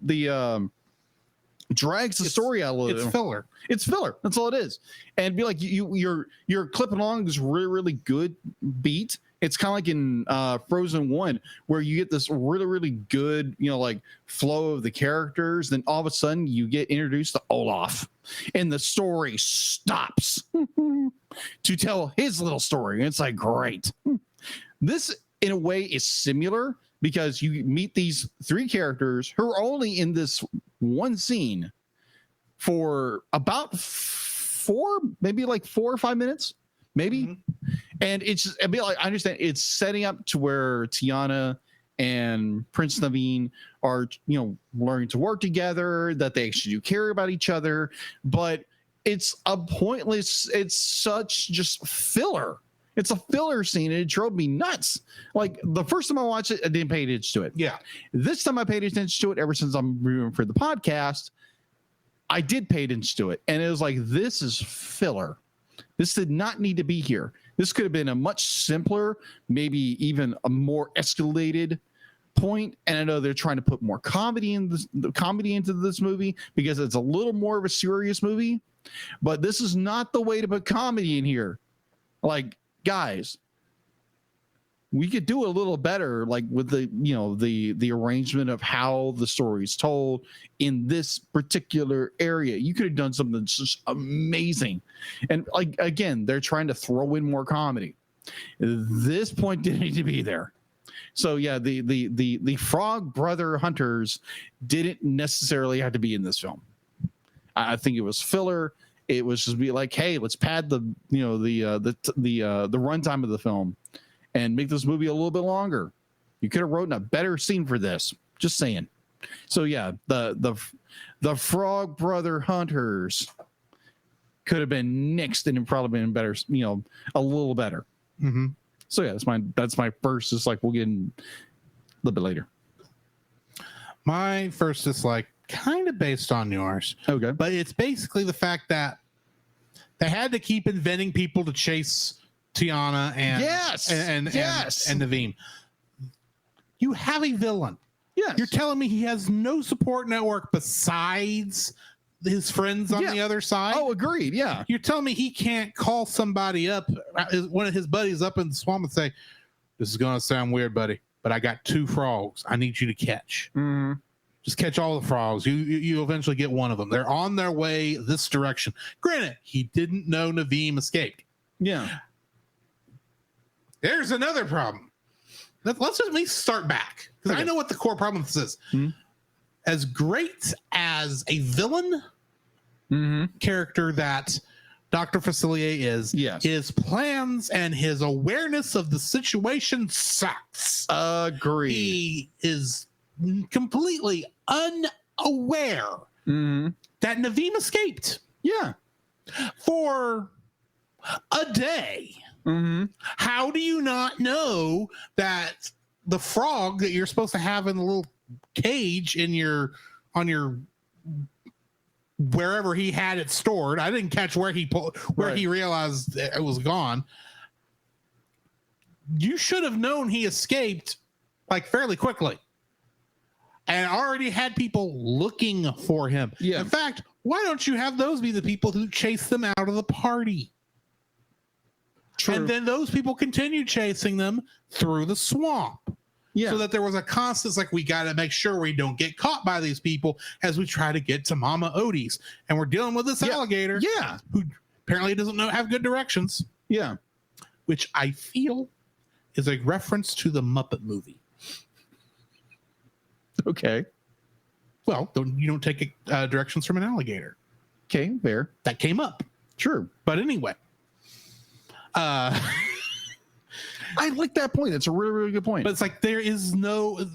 story out a little bit. It's filler. It's filler. That's all it is. And be like, you're clipping along this really, really good beat. It's kind of like in Frozen 1, where you get this really, really good, like flow of the characters. Then all of a sudden you get introduced to Olaf and the story stops to tell his little story. And it's like, great. This, in a way, is similar because you meet these three characters who are only in this one scene for about 4 or 5 minutes, maybe. Mm-hmm. And it's just, I understand it's setting up to where Tiana and Prince Naveen are, learning to work together, that they actually do care about each other, but it's a pointless, it's such just filler. It's a filler scene, and it drove me nuts. Like, the first time I watched it, I didn't pay attention to it. Yeah. This time I paid attention to it ever since I'm reviewing for the podcast. I did pay attention to it, and it was like, this is filler. This did not need to be here. This could have been a much simpler, maybe even a more escalated point. And I know they're trying to put more comedy into this movie because it's a little more of a serious movie. But this is not the way to put comedy in here. Like, guys, we could do a little better, like with the arrangement of how the story is told in this particular area. You could have done something that's just amazing. And like, again, they're trying to throw in more comedy. This point didn't need to be there. So yeah, the Frog Brother Hunters didn't necessarily have to be in this film. I think it was filler. It was just be like, hey, let's pad the runtime of the film and make this movie a little bit longer. You could have written a better scene for this. Just saying. So yeah, the Frog Brother Hunters could have been nixed and probably been better, a little better. Mm-hmm. So yeah, that's my first dislike. We'll get in a little bit later. My first dislike, kind of based on yours. Okay. But it's basically the fact that they had to keep inventing people to chase Tiana and and Naveen. You have a villain. Yes. You're telling me he has no support network besides his friends on the other side? Oh, agreed. Yeah. You're telling me he can't call somebody up, one of his buddies up in the swamp, and say, "This is going to sound weird, buddy, but I got 2 frogs I need you to catch. Mm-hmm. Just catch all the frogs. You eventually get one of them. They're on their way this direction." Granted, he didn't know Naveen escaped. Yeah. There's another problem. Let's just start back, because I know what the core problem with this is. Mm-hmm. As great as a villain character that Dr. Facilier is, his plans and his awareness of the situation sucks. Agreed. He is completely unaware that Naveen escaped. Yeah. For a day. Mm-hmm. How do you not know that the frog that you're supposed to have in the little cage on your wherever he had it stored? I didn't catch where he realized it was gone. You should have known he escaped like fairly quickly. and already had people looking for him. Yeah. In fact, why don't you have those be the people who chase them out of the party? True. And then those people continue chasing them through the swamp. Yeah. So that there was a constant, like, we got to make sure we don't get caught by these people as we try to get to Mama Odie's. And we're dealing with this alligator Yeah. who apparently doesn't have good directions, Yeah. which I feel is a reference to the Muppet movie. Okay. Well, you don't take directions from an alligator. Okay. Fair. That came up. True. But anyway. I like that point. That's a really, really good point. But it's like there is no...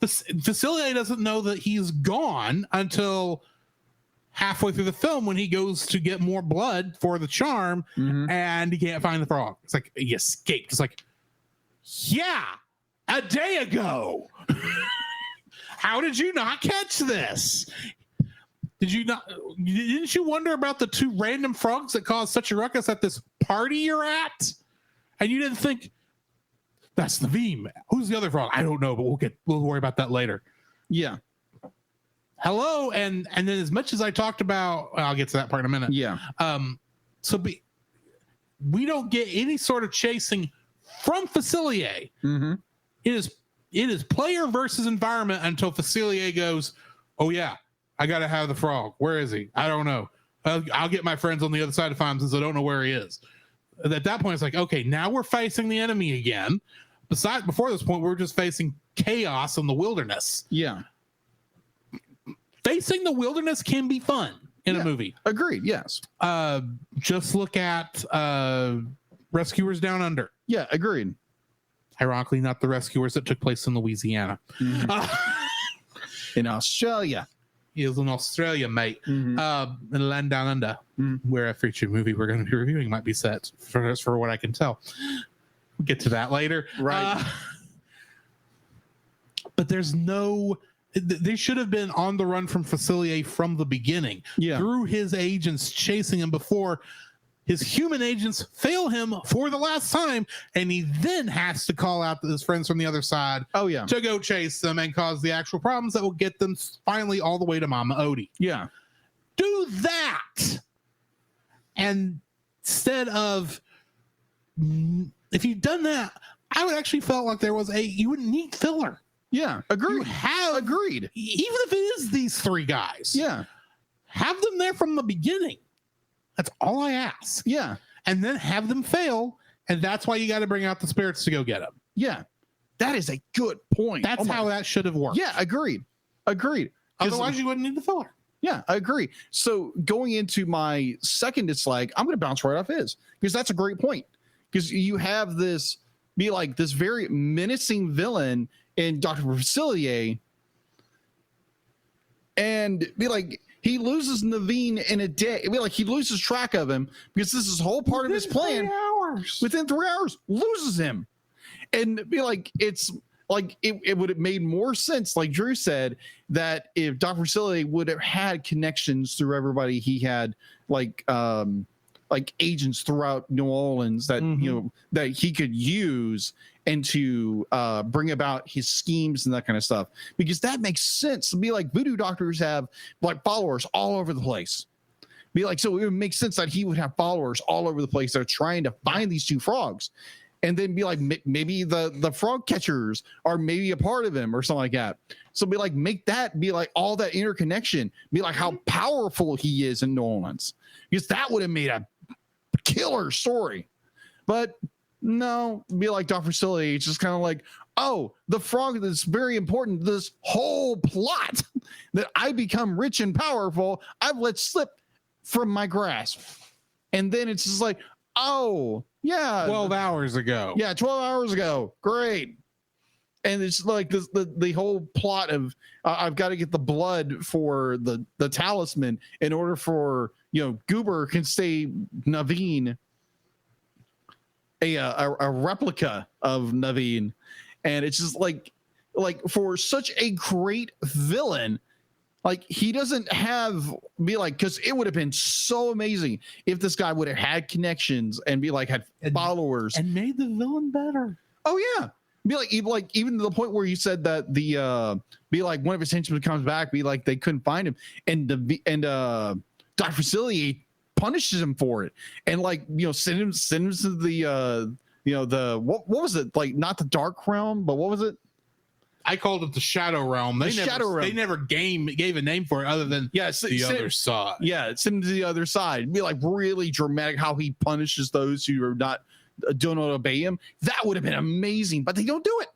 Facilier doesn't know that he's gone until halfway through the film when he goes to get more blood for the charm, and he can't find the frog. It's like, he escaped. It's like, yeah, a day ago. How did you not catch this? Didn't you wonder about the 2 random frogs that caused such a ruckus at this party you're at? And you didn't think, that's Naveen. Who's the other frog? I don't know, but we'll worry about that later. Yeah. Hello, and then as much as I talked about, I'll get to that part in a minute. Yeah. We don't get any sort of chasing from Facilier. Mm-hmm. It is player versus environment until Facilier goes, oh yeah, I gotta have the frog. Where is he? I don't know. I'll get my friends on the other side to find him since I don't know where he is. At that point, it's like, okay, now we're facing the enemy again. Before this point, we were just facing chaos in the wilderness. Yeah. Facing the wilderness can be fun in a movie. Agreed. Yes. Just look at Rescuers Down Under. Yeah. Agreed. Ironically, not the Rescuers that took place in Louisiana. In Australia. He is in Australia, mate. In the land down under, where a feature movie we're going to be reviewing might be set, for what I can tell. We'll get to that later. Right. But there's no... They should have been on the run from Facilier from the beginning. Yeah. Through his agents chasing him before his human agents fail him for the last time, and he then has to call out his friends from the other side to go chase them and cause the actual problems that will get them finally all the way to Mama Odie. Yeah. Do that. And instead of... If you'd done that, I would actually felt like you wouldn't need filler. Yeah. Agreed. You have agreed. Even if it is these 3 guys. Yeah. Have them there from the beginning. That's all I ask. Yeah. And then have them fail. And that's why you got to bring out the spirits to go get them. Yeah. That is a good point. That's how that should have worked. Yeah. Agreed. Otherwise, you wouldn't need the filler. Yeah, I agree. So going into my second dislike, I'm going to bounce right off his, because that's a great point. Because you have this very menacing villain in Dr. Facilier, and he loses Naveen in a day. He loses track of him because this is whole part of his plan. 3 hours. Within 3 hours, loses him, and it would have made more sense, like Drew said, that if Dr. Facilier would have had connections through everybody he had, like agents throughout New Orleans that that he could use and to bring about his schemes and that kind of stuff, because that makes sense. Voodoo doctors have followers all over the place. So it would make sense that he would have followers all over the place that are trying to find these 2 frogs, and then maybe the frog catchers are maybe a part of him or something like that. So make that all that interconnection, how powerful he is in New Orleans, because that would have made a killer story. But no, Dr. Facilier, it's just kind of oh, the frog that's very important to this whole plot that I become rich and powerful, I've let slip from my grasp. And then it's just oh, yeah. 12 hours ago. Yeah, 12 hours ago. Great. And it's the whole plot of I've got to get the blood for the talisman in order for Goober can stay Naveen a replica of Naveen. And it's just for such a great villain, he doesn't have because it would have been so amazing if this guy would have had connections and had followers and made the villain better. Oh yeah, be like even to the point where you said that the be like one of his henchmen comes back, be like they couldn't find him, and Dr. Facilier punishes him for it, and like send him to the the what was it, like not the Dark Realm, but what was it? I called it the Shadow Realm. They never gave a name for it other than the other side. Yeah, send him to the other side. It'd be like really dramatic how he punishes those who are not don't obey him. That would have been amazing, but they don't do it.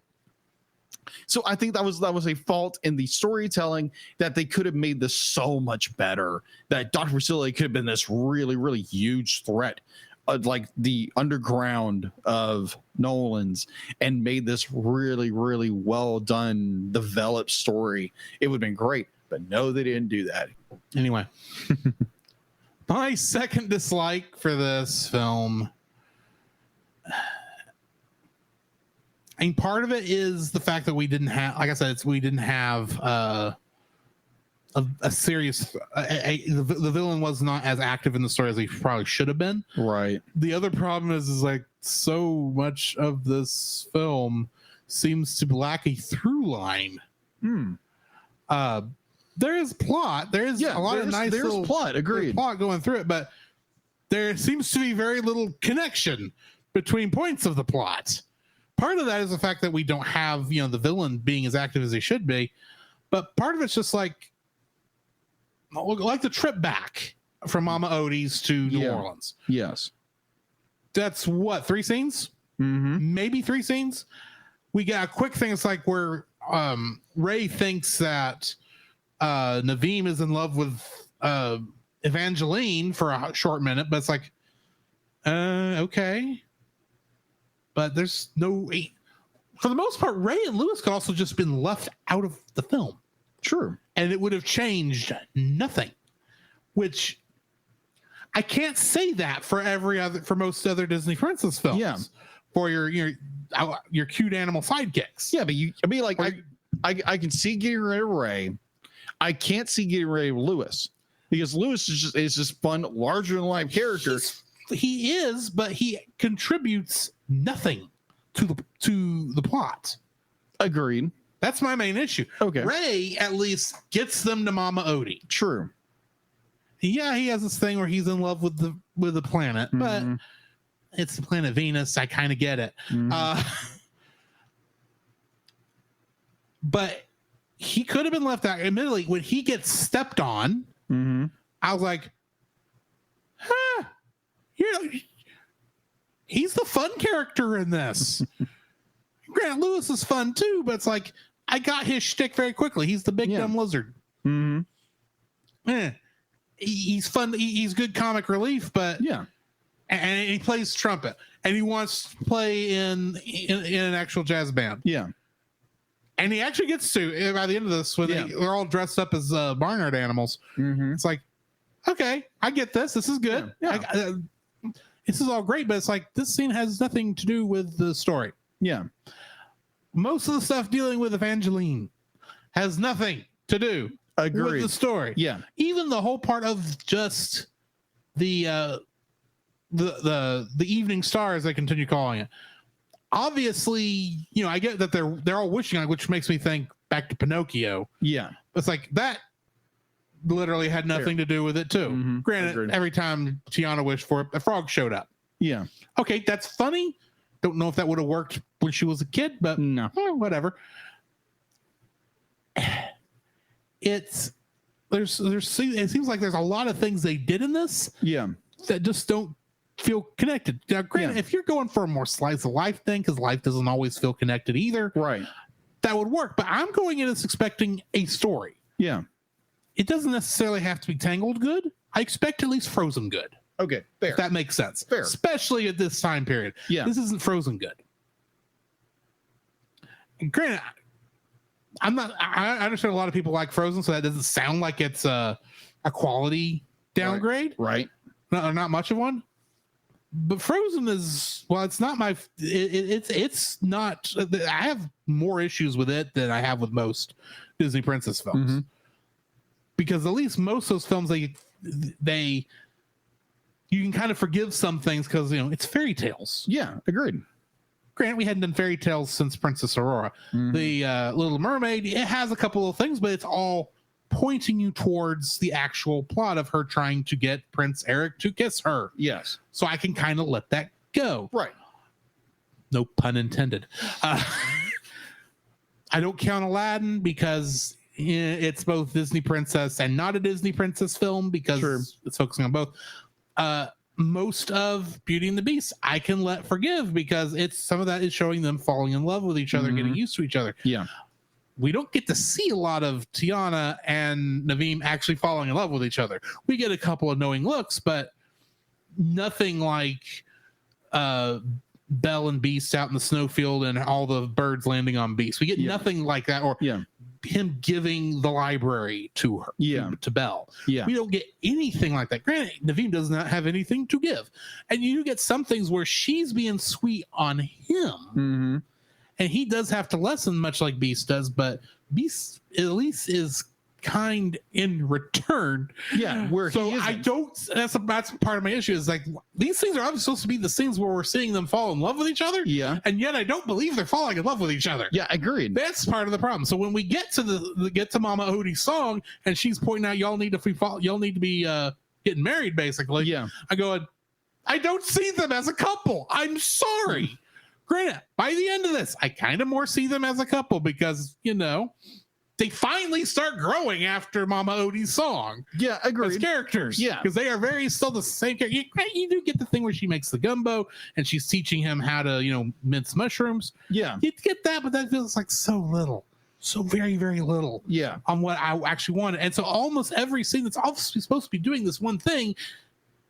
So I think that was a fault in the storytelling, that they could have made this so much better. That Dr. Facilier could have been this really, really huge threat, like the underground of Nolan's, and made this really, really well done, developed story. It would have been great, but no, they didn't do that. Anyway, my second dislike for this film, I mean, part of it is the fact that we didn't have, like I said, we didn't have a serious. The villain was not as active in the story as he probably should have been. Right. The other problem is like so much of this film seems to lack a through line. There is plot. There is a lot of nice little plot. Agreed. Plot going through it, but there seems to be very little connection between points of the plot. Part of that is the fact that we don't have, the villain being as active as he should be, but part of it's just like the trip back from Mama Odie's to New Orleans. Yes. That's what, 3 scenes? Mm-hmm. Maybe 3 scenes. We got a quick thing. It's like where Ray thinks that Naveem is in love with Evangeline for a short minute, but it's like, okay. But there's no, for the most part, Ray and Lewis could also just been left out of the film. True. And it would have changed nothing, which I can't say that for most other Disney princess films. Yeah. For your cute animal sidekicks. Yeah, but I can see getting rid of Ray. I can't see getting rid of Lewis, because Lewis is just fun, larger than life character. He is, but he contributes nothing to the plot. Agreed. That's my main issue. Okay. Ray at least gets them to Mama Odie. True. Yeah, he has this thing where he's in love with the planet, but it's the planet Venus. I kind of get it. But he could have been left out. Admittedly, when he gets stepped on, I was like, huh, he's the fun character in this. Grant Lewis is fun too, but it's like, I got his shtick very quickly. He's the big dumb lizard. He's fun. He's good comic relief, but and he plays trumpet, and he wants to play in an actual jazz band. Yeah. And he actually gets to, by the end of this, when they're all dressed up as barnyard animals. It's like, okay, I get this. This is good. This is all great, but it's like, this scene has nothing to do with the story. Yeah. Most of the stuff dealing with Evangeline has nothing to do with the story. Yeah. Even the whole part of just the evening star, as they continue calling it. Obviously, I get that they're all wishing on it, which makes me think back to Pinocchio. Yeah. It's like that literally had nothing to do with it too. Granted, every time Tiana wished for it, a frog showed up. Yeah. Okay, that's funny. Don't know if that would have worked when she was a kid, but no, whatever. It seems like there's a lot of things they did in this. Yeah. That just don't feel connected. Now, granted, if you're going for a more slice of life thing, because life doesn't always feel connected either, right? That would work. But I'm going in this expecting a story. Yeah. It doesn't necessarily have to be Tangled good. I expect at least Frozen good. Okay, fair. If that makes sense. Fair. Especially at this time period. Yeah. This isn't Frozen good. And granted, I understand a lot of people like Frozen, so that doesn't sound like it's a quality downgrade. Right. Not much of one. But Frozen is, well, it's not my, it's not, I have more issues with it than I have with most Disney princess films. Because at least most of those films, they you can kind of forgive some things because it's fairy tales. Yeah, agreed. Grant, we hadn't done fairy tales since Princess Aurora. The Little Mermaid, it has a couple of things, but it's all pointing you towards the actual plot of her trying to get Prince Eric to kiss her. Yes. So I can kind of let that go. Right. No pun intended. I don't count Aladdin because it's both Disney princess and not a Disney princess film because it's focusing on both. Most of Beauty and the Beast I can forgive because it's some of that is showing them falling in love with each other, getting used to each other. Yeah. We don't get to see a lot of Tiana and Naveem actually falling in love with each other. We get a couple of knowing looks, but nothing like Belle and Beast out in the snowfield and all the birds landing on Beast. We get nothing like that, or him giving the library to her, to Belle. Yeah. We don't get anything like that. Granted, Naveem does not have anything to give. And you get some things where she's being sweet on him. And he does have to lessen, much like Beast does, but Beast at least is kind in return. Yeah, where so he I don't. That's part of my issue. Is like these things are obviously supposed to be the scenes where we're seeing them fall in love with each other. Yeah, and yet I don't believe they're falling in love with each other. Yeah, agreed. That's part of the problem. So when we get to Mama Odie's song and she's pointing out y'all need to be getting married, basically. Yeah, I go, I don't see them as a couple. I'm sorry. Granted, by the end of this, I kind of more see them as a couple because they finally start growing after Mama Odie's song. Yeah, agreed. As characters. Yeah. Because they are still the same character. You do get the thing where she makes the gumbo and she's teaching him how to, mince mushrooms. Yeah. You get that, but that feels like so little. So very, very little. Yeah. On what I actually wanted. And so almost every scene that's obviously supposed to be doing this one thing,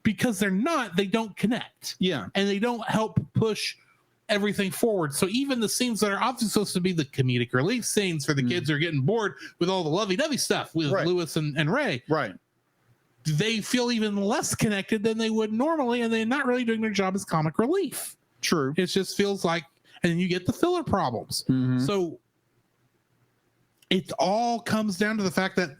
because they don't connect. Yeah. And they don't help push everything forward. So even the scenes that are obviously supposed to be the comedic relief scenes for the kids who are getting bored with all the lovey-dovey stuff with Lewis and Ray. Right. They feel even less connected than they would normally, and they're not really doing their job as comic relief. True. It just feels like, and then you get the filler problems. So it all comes down to the fact that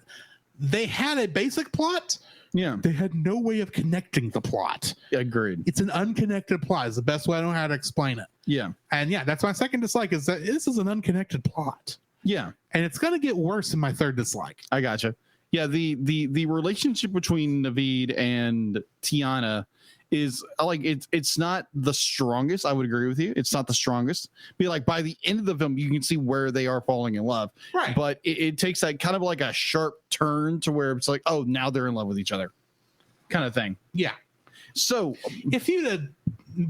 they had a basic plot. Yeah. They had no way of connecting the plot. Agreed. It's an unconnected plot is the best way I know how to explain it. Yeah. And that's my second dislike is that this is an unconnected plot. Yeah. And it's going to get worse in my third dislike. I gotcha. Yeah. The relationship between Naveed and Tiana is like, it's not the strongest. I would agree with you. It's not the strongest. Be like by the end of the film, you can see where they are falling in love. Right. But it takes that kind of like a sharp turn to where it's like, oh, now they're in love with each other kind of thing. Yeah. So if you'd have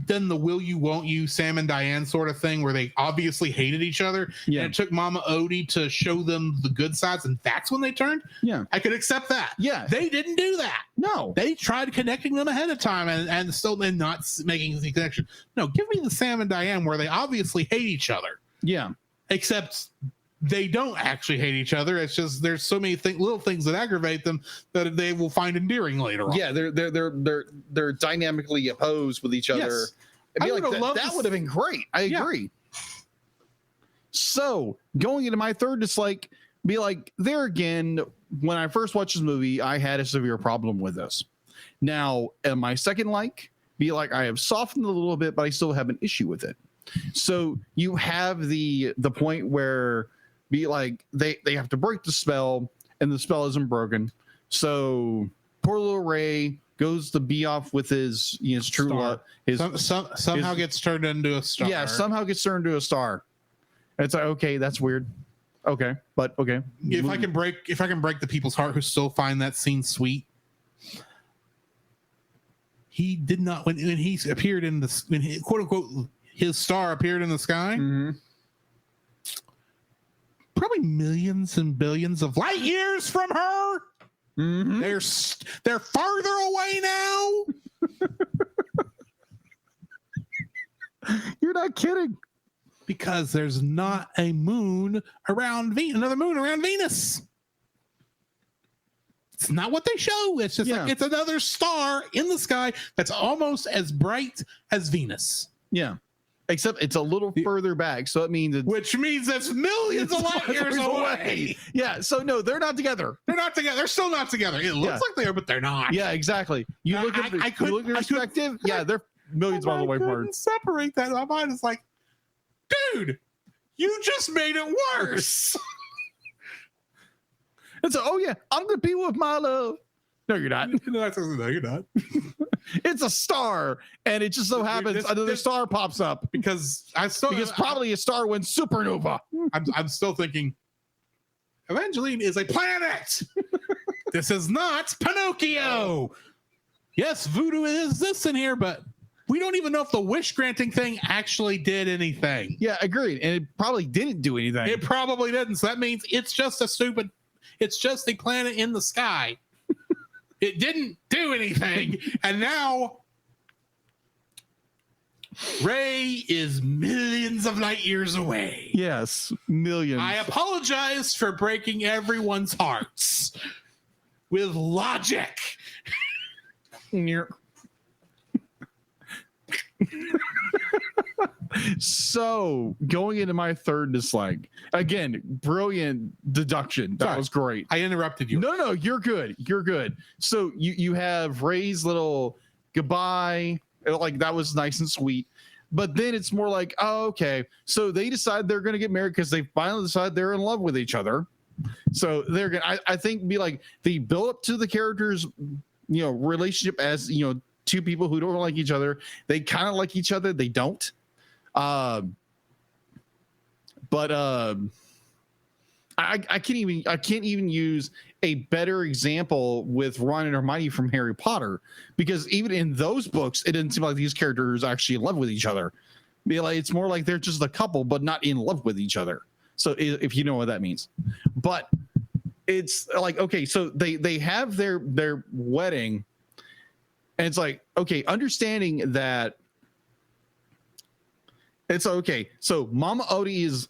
done the will you, won't you, Sam and Diane sort of thing where they obviously hated each other. Yeah. And it took Mama Odie to show them the good sides. And that's when they turned. Yeah. I could accept that. Yeah. They didn't do that. No. They tried connecting them ahead of time and still then not making the connection. No, give me the Sam and Diane where they obviously hate each other. Yeah. Except they don't actually hate each other. It's just there's so many little things that aggravate them that they will find endearing later on. Yeah, they're dynamically opposed with each other. Yes. I mean, that would have been great. I agree. So going into my third dislike, be like there again. When I first watched this movie, I had a severe problem with this. Now, my second be like I have softened a little bit, but I still have an issue with it. So you have the point where be like they have to break the spell and the spell isn't broken. So poor little Ray goes to be off with his true love. Somehow gets turned into a star. Yeah, somehow gets turned into a star. It's like, okay, that's weird. Okay, but okay. If I can break the people's heart who still find that scene sweet. He did not when he appeared in the when he, quote unquote his star appeared in the sky. Mm-hmm. Probably millions and billions of light years from her. Mm-hmm. They're farther away now. You're not kidding. Because there's not a moon around another moon around Venus. It's not what they show. It's just like it's another star in the sky that's almost as bright as Venus. Yeah. Except it's a little further back, so it means which means it's millions of light years away. Yeah, so no, they're not together. They're not together. They're still not together. It looks like they are, but they're not. Yeah, exactly. You look at the perspective. Yeah, they're millions of miles away apart. Separate that. My mind is like, dude, you just made it worse. It's oh yeah, I'm gonna be with my love. No, you're not. No, you're not. It's a star, and it just so happens another star pops up Because probably a star went supernova. I'm still thinking Evangeline is a planet. This is not Pinocchio. Yes, voodoo exists in here, but we don't even know if the wish granting thing actually did anything. Yeah, agreed. And it probably didn't do anything. It probably didn't. So that means it's just a planet in the sky. It didn't do anything. And now Ray is millions of light years away. Yes, millions. I apologize for breaking everyone's hearts with logic. So going into my third dislike, again, brilliant deduction. That was great. I interrupted you. No, you're good. You're good. So you have Ray's little goodbye, like that was nice and sweet. But then it's more like, oh, okay. So they decide they're going to get married because they finally decide they're in love with each other. So they're going to, I think, be like the build up to the characters, relationship as, two people who don't like each other. They kind of like each other. They don't. I can't even use a better example with Ron and Hermione from Harry Potter, because even in those books, it didn't seem like these characters actually in love with each other. It's more like they're just a couple, but not in love with each other. So if you know what that means, but it's like, okay, so they have their wedding, and it's like, okay, understanding that it's okay. So Mama Odie is,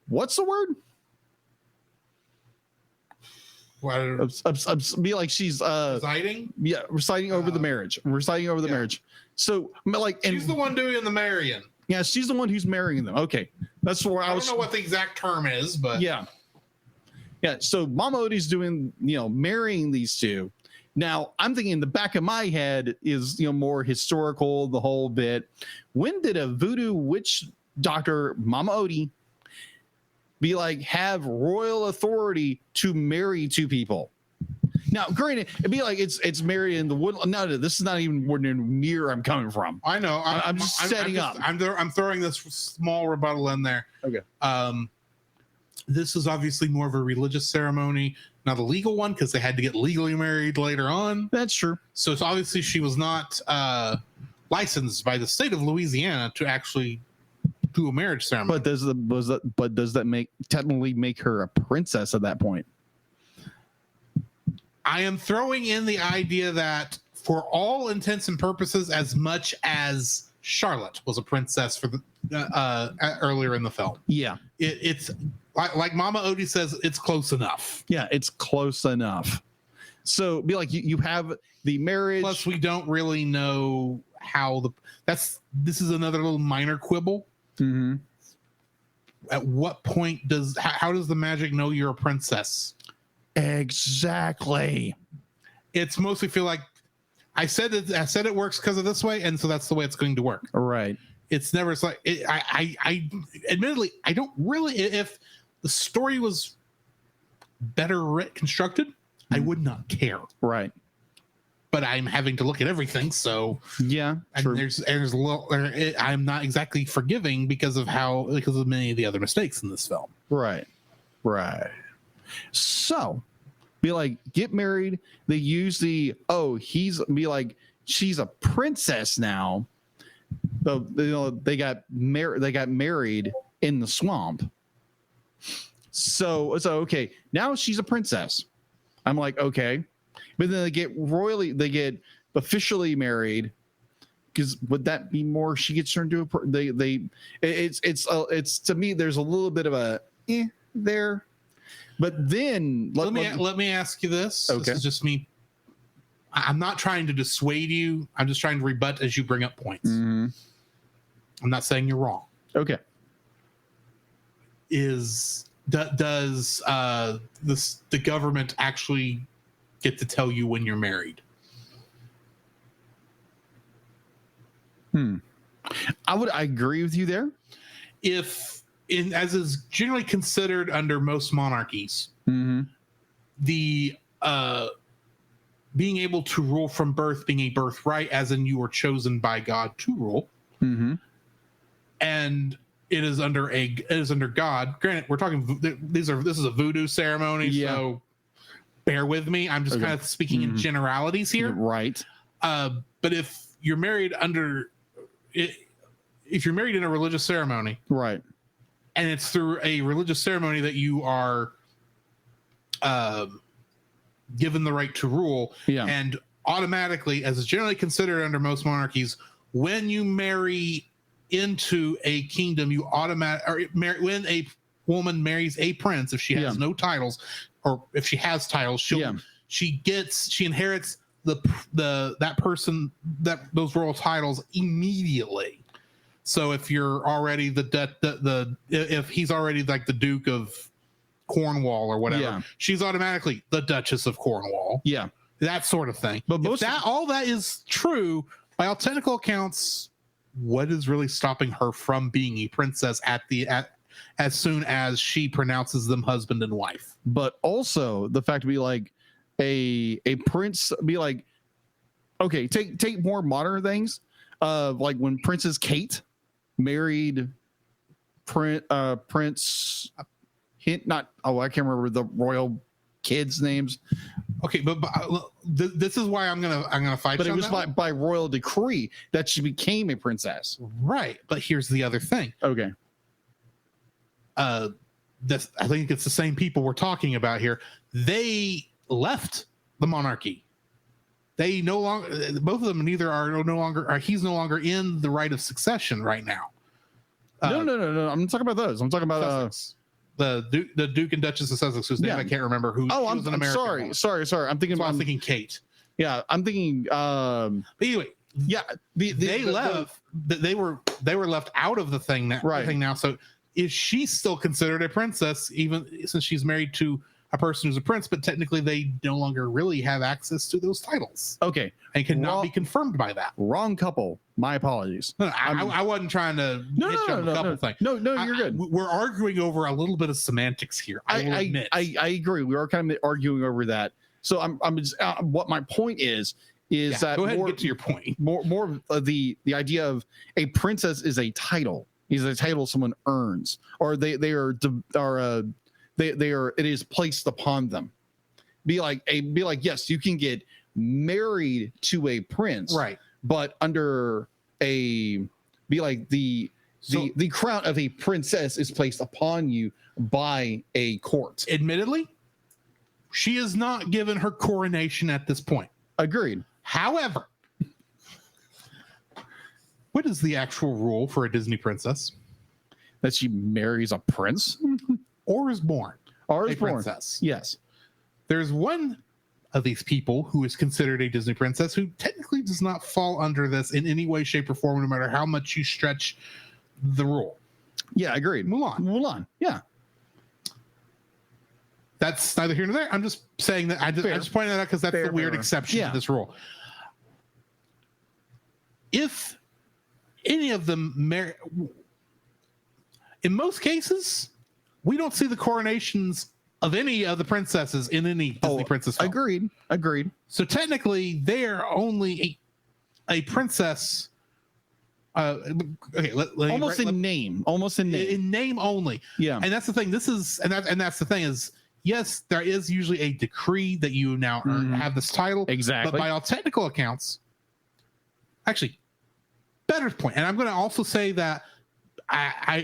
what's the word? Be like she's reciting? Yeah, reciting over the marriage. Reciting over the marriage. So like, and she's the one doing the marrying. Yeah, she's the one who's marrying them. Okay, that's where I don't know what the exact term is, but yeah. So Mama Odie's doing, marrying these two. Now I'm thinking in the back of my head is, more historical, the whole bit. When did a voodoo witch doctor, Mama Odie, be like, have royal authority to marry two people? Now, granted, it'd be like it's married in the wood. No, this is not even near I'm coming from. I know. I'm just setting up. I'm throwing this small rebuttal in there. Okay. This is obviously more of a religious ceremony, not a legal one, because they had to get legally married later on. That's true. So it's obviously she was not licensed by the state of Louisiana to actually do a marriage ceremony. But does that technically make her a princess at that point? I am throwing in the idea that for all intents and purposes, as much as Charlotte was a princess for the earlier in the film. Yeah. It's like Mama Odie says, it's close enough. Yeah, it's close enough. So be like you have the marriage. Plus, we don't really know how this is another little minor quibble. Mm-hmm. At what point how does the magic know you're a princess? Exactly. It's mostly feel like I said it works because of this way, and so that's the way it's going to work. Right. It's never. It's like I admittedly I don't really. If the story was better constructed, I would not care. Right. But I'm having to look at everything, so yeah. True. And there's a little. I'm not exactly forgiving because of many of the other mistakes in this film. Right. So, be like, get married. They use she's a princess now. So, they got married. They got married in the swamp. So okay, now she's a princess. I'm like, okay, but then they get officially married. Because would that be more? She gets turned into it's to me. There's a little bit of a there. But then let me ask you this. Okay. This is just me. I'm not trying to dissuade you. I'm just trying to rebut as you bring up points. Mm-hmm. I'm not saying you're wrong. Okay. Does the government actually get to tell you when you're married? I agree with you there. as is generally considered under most monarchies, the being able to rule from birth being a birthright, as in you were chosen by God to rule, and it is under God. Granted, we're talking this is a voodoo ceremony, so bear with me. I'm just kind of speaking in generalities here, right? But if you're married if you're married in a religious ceremony, right, and it's through a religious ceremony that you are given the right to rule, and automatically, as is generally considered under most monarchies, when you marry into a kingdom, you when a woman marries a prince, if she has no titles, or if she has titles, she inherits that person, those royal titles immediately. So if you're already if he's already like the Duke of Cornwall or whatever, she's automatically the Duchess of Cornwall. Yeah, that sort of thing. But all that is true, by all technical accounts, what is really stopping her from being a princess as soon as she pronounces them husband and wife? But also the fact to be like a prince, be like, okay, take more modern things, like when Princess Kate married Prince I can't remember the royal kids' names. Okay, but this is why I'm gonna fight. But it was by royal decree that she became a princess. Right. But here's the other thing. Okay. I think it's the same people we're talking about here. They left the monarchy. They no longer, both of them he's no longer in the right of succession right now. No. I'm not talking about those. I'm talking about the Duke and Duchess of Sussex, whose name I can't remember. I'm sorry. I'm thinking. I was thinking Kate. Yeah, I'm thinking. But anyway, they left. They were left out of the thing now. So is she still considered a princess, even since she's married to a person who's a prince? But technically, they no longer really have access to those titles. Okay, and cannot be confirmed by that. Wrong couple. My apologies. No, I wasn't trying to couple thing. No, you're good. We're arguing over a little bit of semantics here. I agree. We are kind of arguing over that. So I'm just, what my point is that go ahead and get to your point. More of the idea of a princess is a title. Is a title someone earns, or it is placed upon them. Be like, yes, you can get married to a prince, right? But under the crown of a princess is placed upon you by a court. Admittedly, she is not given her coronation at this point. Agreed. However, what is the actual rule for a Disney princess? That she marries a prince or is born a princess. Yes. There's one of these people who is considered a Disney princess who technically does not fall under this in any way, shape, or form, no matter how much you stretch the rule. Yeah, agreed. Mulan. Yeah. That's neither here nor there. I'm just saying that I just pointed that out because that's the weird exception to this rule. If any of them in most cases, we don't see the coronations of any of the princesses in any Disney princess film. Agreed. So technically, they're only a princess. Okay, almost in name only. Yeah, and that's the thing. That's the thing is, yes, there is usually a decree that you now have this title. Exactly. But by all technical accounts, actually, better point. And I'm going to also say that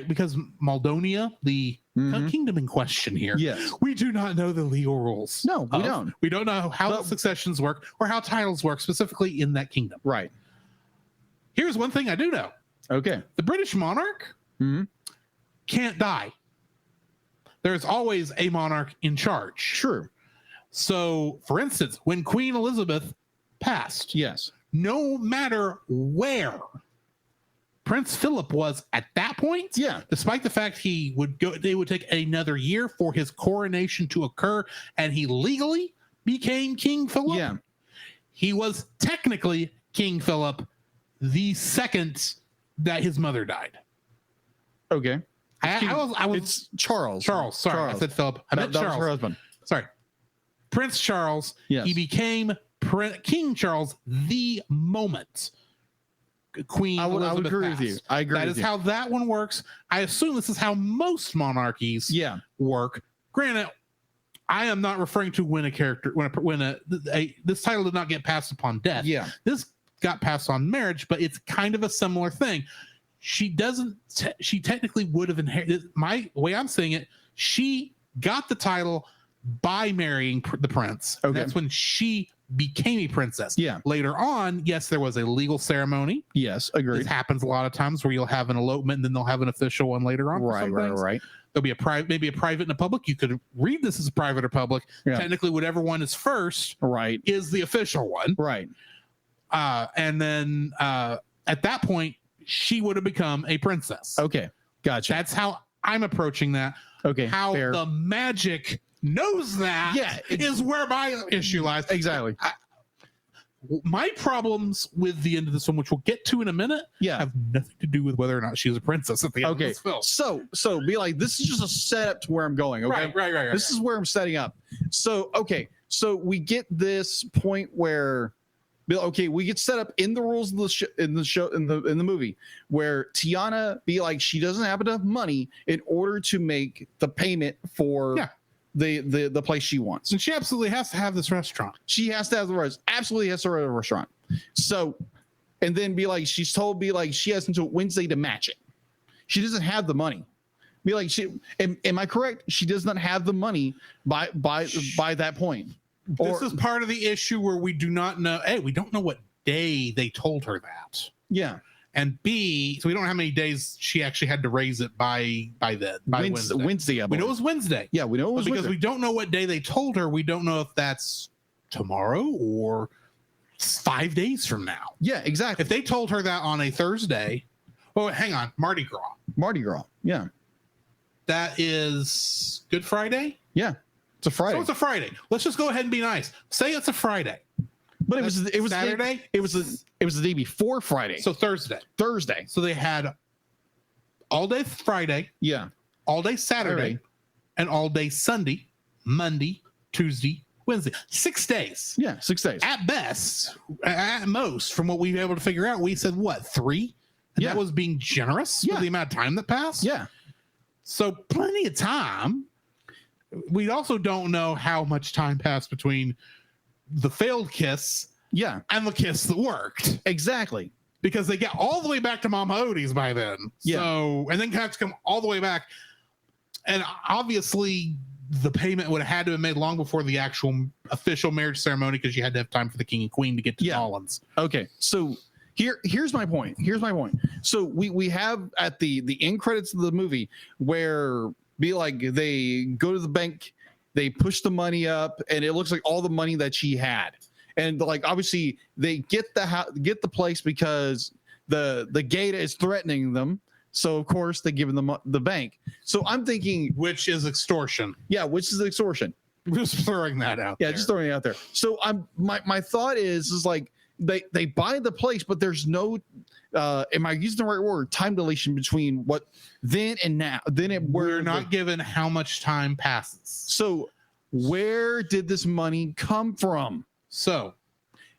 because Moldonia, the kingdom in question here, yes, we do not know the legal rules. No, we don't. We don't know how the successions work or how titles work specifically in that kingdom. Right. Here's one thing I do know. Okay. The British monarch can't die. There's always a monarch in charge. Sure. So, for instance, when Queen Elizabeth passed, yes, no matter where Prince Philip was at that point, despite the fact they would take another year for his coronation to occur, and he legally became King Philip. Yeah. He was technically King Philip the second that his mother died. Okay. I was It's Charles. Charles. Sorry, I said Philip. I meant that was her Charles. husband. Sorry, Prince Charles. Yes. He became King Charles the moment Queen I would Elizabeth agree with passed. you. I agree That with is you. how that one works. I assume this is how most monarchies Yeah. work. Granted, I am not referring to when a character this title did not get passed upon death. Yeah. This got passed on marriage, but it's kind of a similar thing. She technically would have inherited. My way I'm saying it, she got the title by marrying the prince. Okay. That's when she became a princess. Yeah. Later on, yes, there was a legal ceremony. Yes. This Agreed. happens a lot of times where you'll have an elopement and then they'll have an official one later on. For some things. Right. There'll be maybe a private and a public. You could read this as a private or public. Yeah. Technically, whatever one is first Right. is the official one. Right. And then at that point, she would have become a princess. Okay. Gotcha. That's how I'm approaching that. Okay. How fair. the magic knows that is where my issue lies. Exactly. My problems with the end of this one, which we'll get to in a minute, Yeah. have nothing to do with whether or not she's a princess at the end of Okay. this film. So be like, this is just a setup to where I'm going. Okay. Right. This is where I'm setting up. So, okay. So we get this point where, we get set up in the rules of the movie where Tiana be like, she doesn't have enough money in order to make the payment for the place she wants. And she absolutely has to have this restaurant. She has to have the restaurant. Absolutely has to have a restaurant. So, and then be like, she's told she has until Wednesday to match it. She doesn't have the money. Be like, am I correct? She does not have the money by that point. This is part of the issue where we do not know. A, we don't know what day they told her that. Yeah. And B, so we don't know how many days she actually had to raise it by then. By Wednesday. We know it was Wednesday. Yeah, we know it was because Wednesday. we don't know what day they told her. We don't know if that's tomorrow or 5 days from now. Yeah, exactly. If they told her that on a Thursday, hang on, Mardi Gras. Yeah. That is Good Friday? Yeah. It's a Friday. So it's a Friday. Let's just go ahead and be nice. Say it's a Friday. But it was Saturday. It was the day before Friday. So Thursday. So they had all day Friday. Yeah. All day Saturday, and all day Sunday, Monday, Tuesday, Wednesday. 6 days. Yeah, 6 days. At best, at most, from what we were able to figure out, we said what, 3? And that was being generous with the amount of time that passed. Yeah. So plenty of time. We also don't know how much time passed between the failed kiss and the kiss that worked. Exactly. Because they get all the way back to Mama Odie's by then. Yeah. So, and then have to come all the way back. And obviously the payment would have had to have made long before the actual official marriage ceremony, because you had to have time for the king and queen to get to Collins. Okay. So here's my point. So we have at the end credits of the movie where they go to the bank, they push the money up, and it looks like all the money that she had. And obviously they get the place because the Gator is threatening them. So of course they give them the bank. So I'm thinking, which is extortion. Yeah, which is extortion. Just throwing that out. Yeah, just throwing it out there. So my thought is they buy the place, but there's no am I using the right word? Time dilation between what then and now. We're not given how much time passes. So where did this money come from? So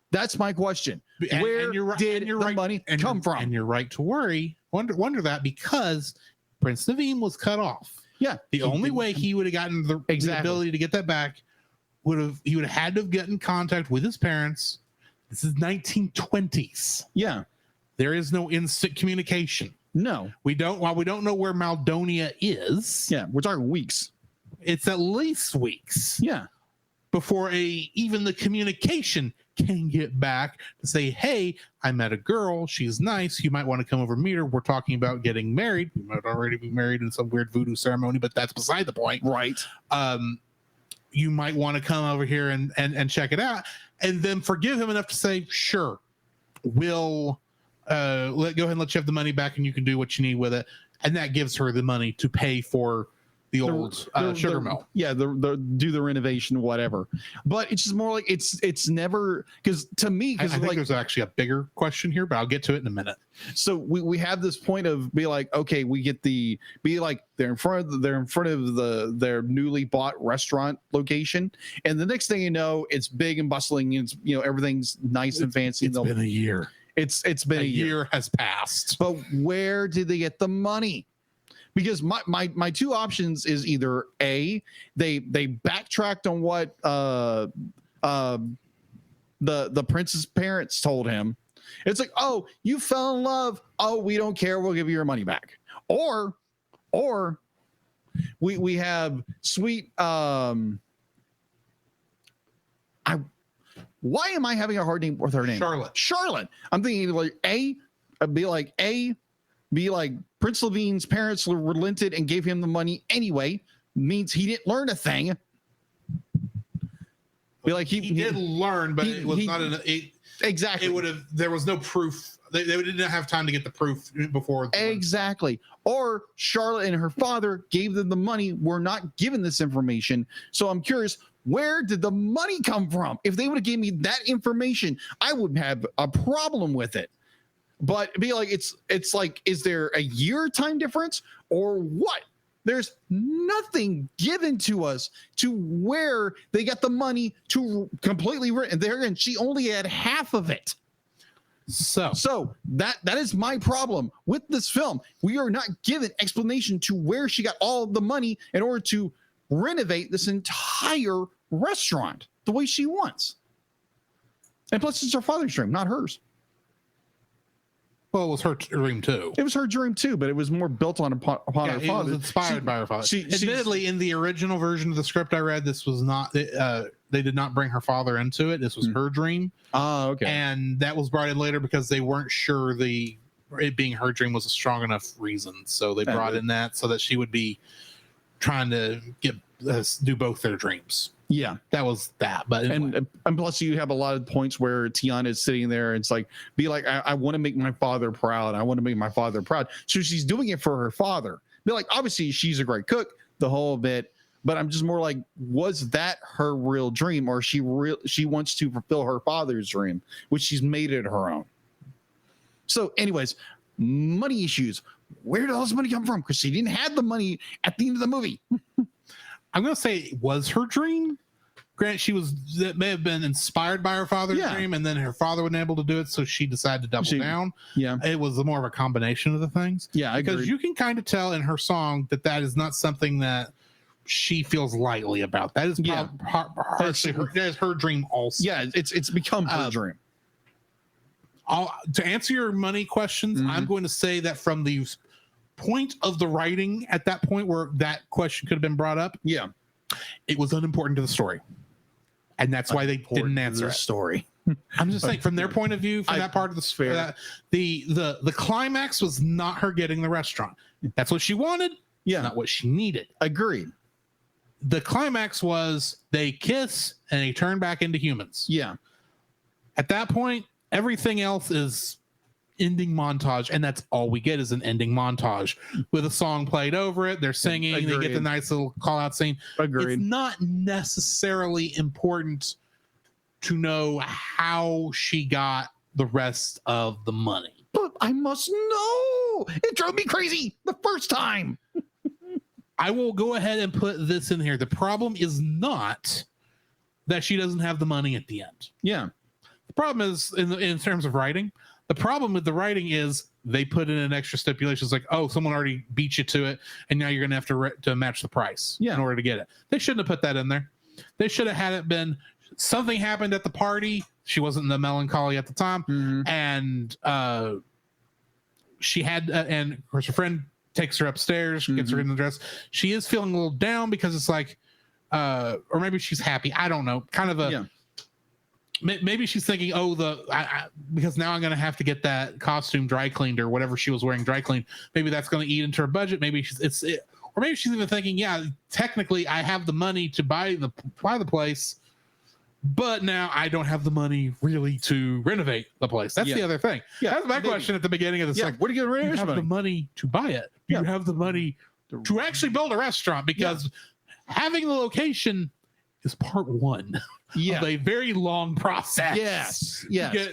that's my question. Where did the money come from? And you're right to worry. Wonder that, because Prince Naveen was cut off. Yeah. The only way he would have gotten the ability to get that back he would have had to have gotten in contact with his parents. This is 1920s. Yeah. There is no instant communication. No. While we don't know where Maldonia is. Yeah, we're talking weeks. It's at least weeks. Yeah. Before even the communication can get back to say, hey, I met a girl. She's nice. You might want to come over and meet her. We're talking about getting married. We might already be married in some weird voodoo ceremony, but that's beside the point. Right. You might want to come over here and check it out, and then forgive him enough to say, sure, we'll go ahead and let you have the money back, and you can do what you need with it. And that gives her the money to pay for the old sugar mill. Yeah, the do the renovation, whatever. But it's just more like it's never, because to me, I because think like there's actually a bigger question here, but I'll get to it in a minute. so we have this point of be like, okay, we get the be like they're in front of their newly bought restaurant location, and the next thing you know, it's big and bustling, and it's, you know, everything's nice and fancy. It's been a year. It's been a year has passed. But where did they get the money? Because my two options is either A, they backtracked on what the prince's parents told him. It's like, oh, you fell in love. Oh, we don't care. We'll give you your money back. Or we have sweet why am I having a hard name with her name? Charlotte. I'm thinking like be like Prince Levine's parents relented and gave him the money anyway, means he didn't learn a thing. Be like he did learn, but it was not exactly. It would have. There was no proof. They didn't have time to get the proof before. Exactly. Or Charlotte and her father gave them the money. We're not given this information, so I'm curious. Where did the money come from? If they would have given me that information, I would have a problem with it. But be like, it's like, is there a year time difference or what? There's nothing given to us to where they got the money to completely written there, and she only had half of it. So that is my problem with this film. We are not given explanation to where she got all of the money in order to renovate this entire restaurant the way she wants. And plus, it's her father's dream, not hers. Well, it was her dream too. It was her dream too, but it was more built upon her father. It was inspired by her father. Admittedly, in the original version of the script I read, this was not. They did not bring her father into it. This was her dream. Oh, okay. And that was brought in later because they weren't sure it being her dream was a strong enough reason. So they brought in that so that she would be trying to do both their dreams. Yeah, that was that. But anyway. and plus, you have a lot of points where Tiana is sitting there. And it's like, be like, I want to make my father proud. I want to make my father proud. So she's doing it for her father. Be like, obviously, she's a great cook, the whole bit. But I'm just more like, was that her real dream, or she wants to fulfill her father's dream, which she's made it her own. So, anyways, money issues. Where did all this money come from? Because she didn't have the money at the end of the movie. I'm going to say it was her dream. Grant, that may have been inspired by her father's dream, and then her father wasn't able to do it, so she decided to double down. Yeah. It was more of a combination of the things. Yeah, because you can kind of tell in her song that is not something that she feels lightly about. That is that is her dream also. Yeah, it's become her dream. To answer your money questions, I'm going to say that from the point of the writing at that point where that question could have been brought up, it was unimportant to the story, and that's why they didn't answer the story. I'm just saying, from their point of view, from that part of the story, the climax was not her getting the restaurant. That's what she wanted. Not what she needed. Agreed. The climax was they kiss and they turn back into humans. Yeah. At that point, everything else is ending montage, and that's all we get is an ending montage with a song played over it. They're singing. Agreed. They get the nice little call out scene. Agreed. It's not necessarily important to know how she got the rest of the money, but I must know. It drove me crazy the first time. I will go ahead and put this in here. The problem is not that she doesn't have the money at the end. Yeah. The problem is in terms of writing. The problem with the writing is they put in an extra stipulation. It's like, oh, someone already beat you to it, and now you're going to have to match the price in order to get it. They shouldn't have put that in there. They should have had it been something happened at the party. She wasn't in the melancholy at the time, and she had, and of course her friend takes her upstairs, gets her in the dress. She is feeling a little down because it's like, or maybe she's happy. I don't know. Kind of a. Maybe she's thinking, oh, because now I'm going to have to get that costume dry cleaned or whatever she was wearing dry cleaned. Maybe that's going to eat into her budget. Maybe or maybe she's even thinking, yeah, technically I have the money to buy the place, but now I don't have the money really to renovate the place. That's the other thing. Yeah, that's my question at the beginning of this. Like, where do you get you have the money to buy it? Do you have the money to actually build a restaurant, because having the location is part one of a very long process. Yes.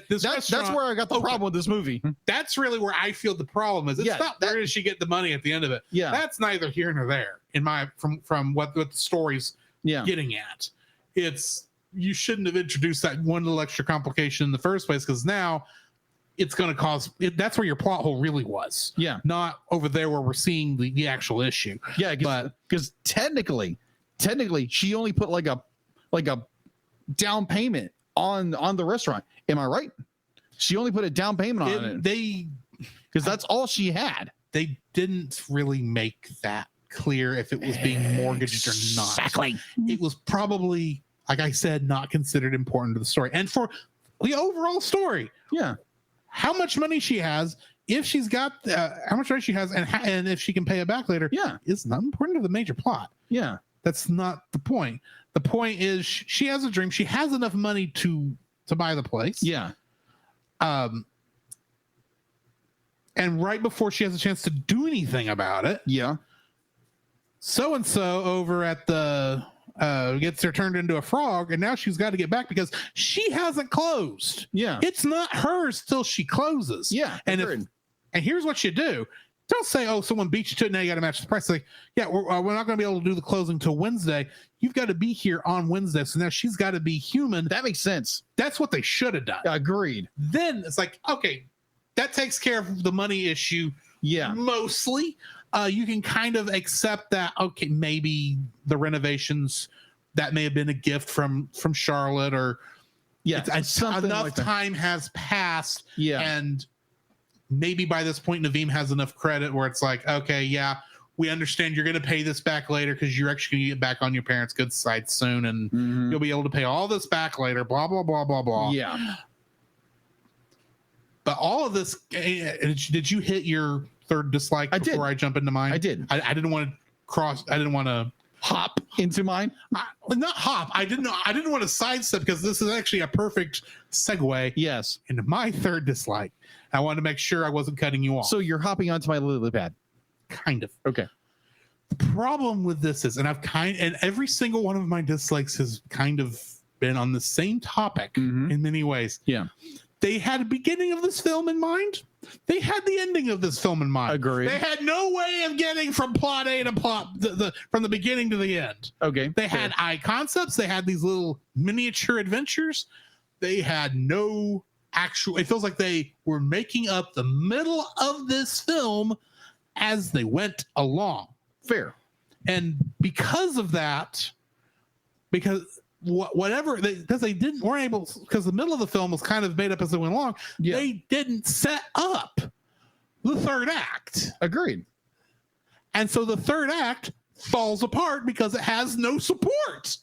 That's where I got the problem with this movie. That's really where I feel the problem is. It's not where does she get the money at the end of it. Yeah. That's neither here nor there in my from what the story's getting at. It's you shouldn't have introduced that one little extra complication in the first place, because now it's going to cause that's where your plot hole really was. Yeah. Not over there where we're seeing the actual issue. Yeah, because technically she only put like a down payment on the restaurant. Am I right? She only put a down payment on it. Because that's all she had. They didn't really make that clear if it was being mortgaged or not. Exactly. It was probably, like I said, not considered important to the story. And for the overall story, how much money she has, if she's got how much money she has, and if she can pay it back later, is not important to the major plot. Yeah. That's not the point. The point is she has a dream. She has enough money to buy the place. Yeah. And right before she has a chance to do anything about it, so-and-so over at the gets her turned into a frog, and now she's got to get back because she hasn't closed. Yeah. It's not hers till she closes. Yeah. And here's what you do. Don't say, oh, someone beat you to it, now you got to match the price. Like, we're not going to be able to do the closing till Wednesday. You've got to be here on Wednesday. So now she's got to be human. That makes sense. That's what they should have done. Agreed. Then it's like, okay, that takes care of the money issue. Yeah. Mostly. You can kind of accept that, okay, maybe the renovations, that may have been a gift from Charlotte, or enough like time has passed. Yeah. And maybe by this point, Naveem has enough credit where it's like, okay, we understand you're going to pay this back later because you're actually going to get back on your parents' good side soon, and you'll be able to pay all this back later, blah, blah, blah, blah, blah. Yeah. But all of this, did you hit your third dislike before I jump into mine? I did. I didn't want to hop into mine. Not hop. I didn't want to sidestep, because this is actually a perfect segue. Yes. Into my third dislike. I wanted to make sure I wasn't cutting you off. So you're hopping onto my lily pad. Kind of. Okay. The problem with this is, and every single one of my dislikes has kind of been on the same topic in many ways. Yeah. They had a beginning of this film in mind. They had the ending of this film in mind. Agreed. They had no way of getting from plot A to from the beginning to the end. Okay. They had concepts. They had these little miniature adventures. They had no actual. It feels like they were making up the middle of this film as they went along. Fair. And because of that, because they weren't able, because the middle of the film was kind of made up as they went along. Yeah. They didn't set up the third act. Agreed. And so the third act falls apart because it has no support.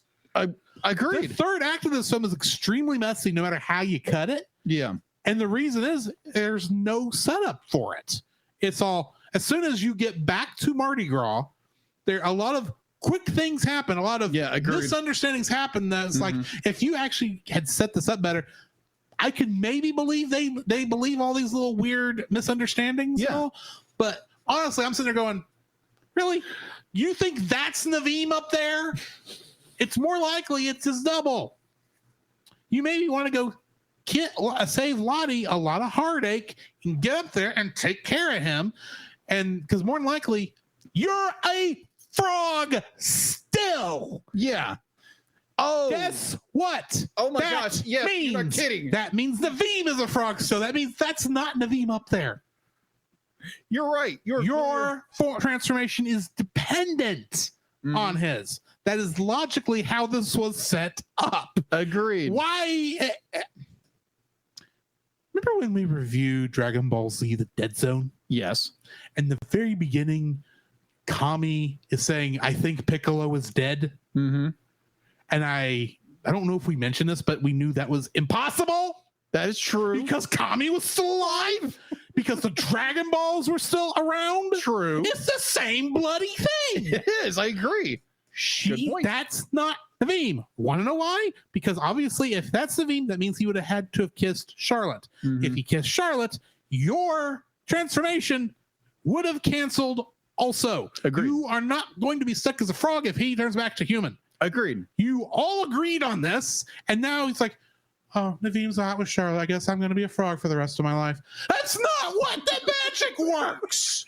Agreed. The third act of this film is extremely messy, no matter how you cut it. Yeah. And the reason is there's no setup for it. It's all, as soon as you get back to Mardi Gras, there are a lot of quick things happen. A lot of misunderstandings happen. That's like, if you actually had set this up better, I could maybe believe they believe all these little weird misunderstandings. Yeah. But honestly, I'm sitting there going, really? You think that's Naveem up there? It's more likely it's his double. You maybe want to go save Lottie a lot of heartache and get up there and take care of him. And because more than likely, you're a frog still. Yeah. Oh, guess what? Oh my gosh! Yeah, you're not kidding. That means Naveem is a frog still. That means that's not Naveem up there. You're right. Your transformation is dependent on his. That is logically how this was set up. Agreed. Why? Remember when we reviewed Dragon Ball Z: The Dead Zone? Yes. And the very beginning, Kami is saying, "I think Piccolo is dead." Mm-hmm. And I don't know if we mentioned this, but we knew that was impossible. That is true. Because Kami was still alive. Because the Dragon Balls were still around. True. It's the same bloody thing. It is. I agree. That's not Naveem. Want to know why? Because obviously, if that's Naveem, that means he would have had to have kissed Charlotte. Mm-hmm. If he kissed Charlotte, your transformation would have canceled Also, Agreed. you are not going to be stuck as a frog if he turns back to human. Agreed. You all agreed on this, and now he's like, oh, Naveen's out with Charlotte. I guess I'm going to be a frog for the rest of my life. That's not what the magic works.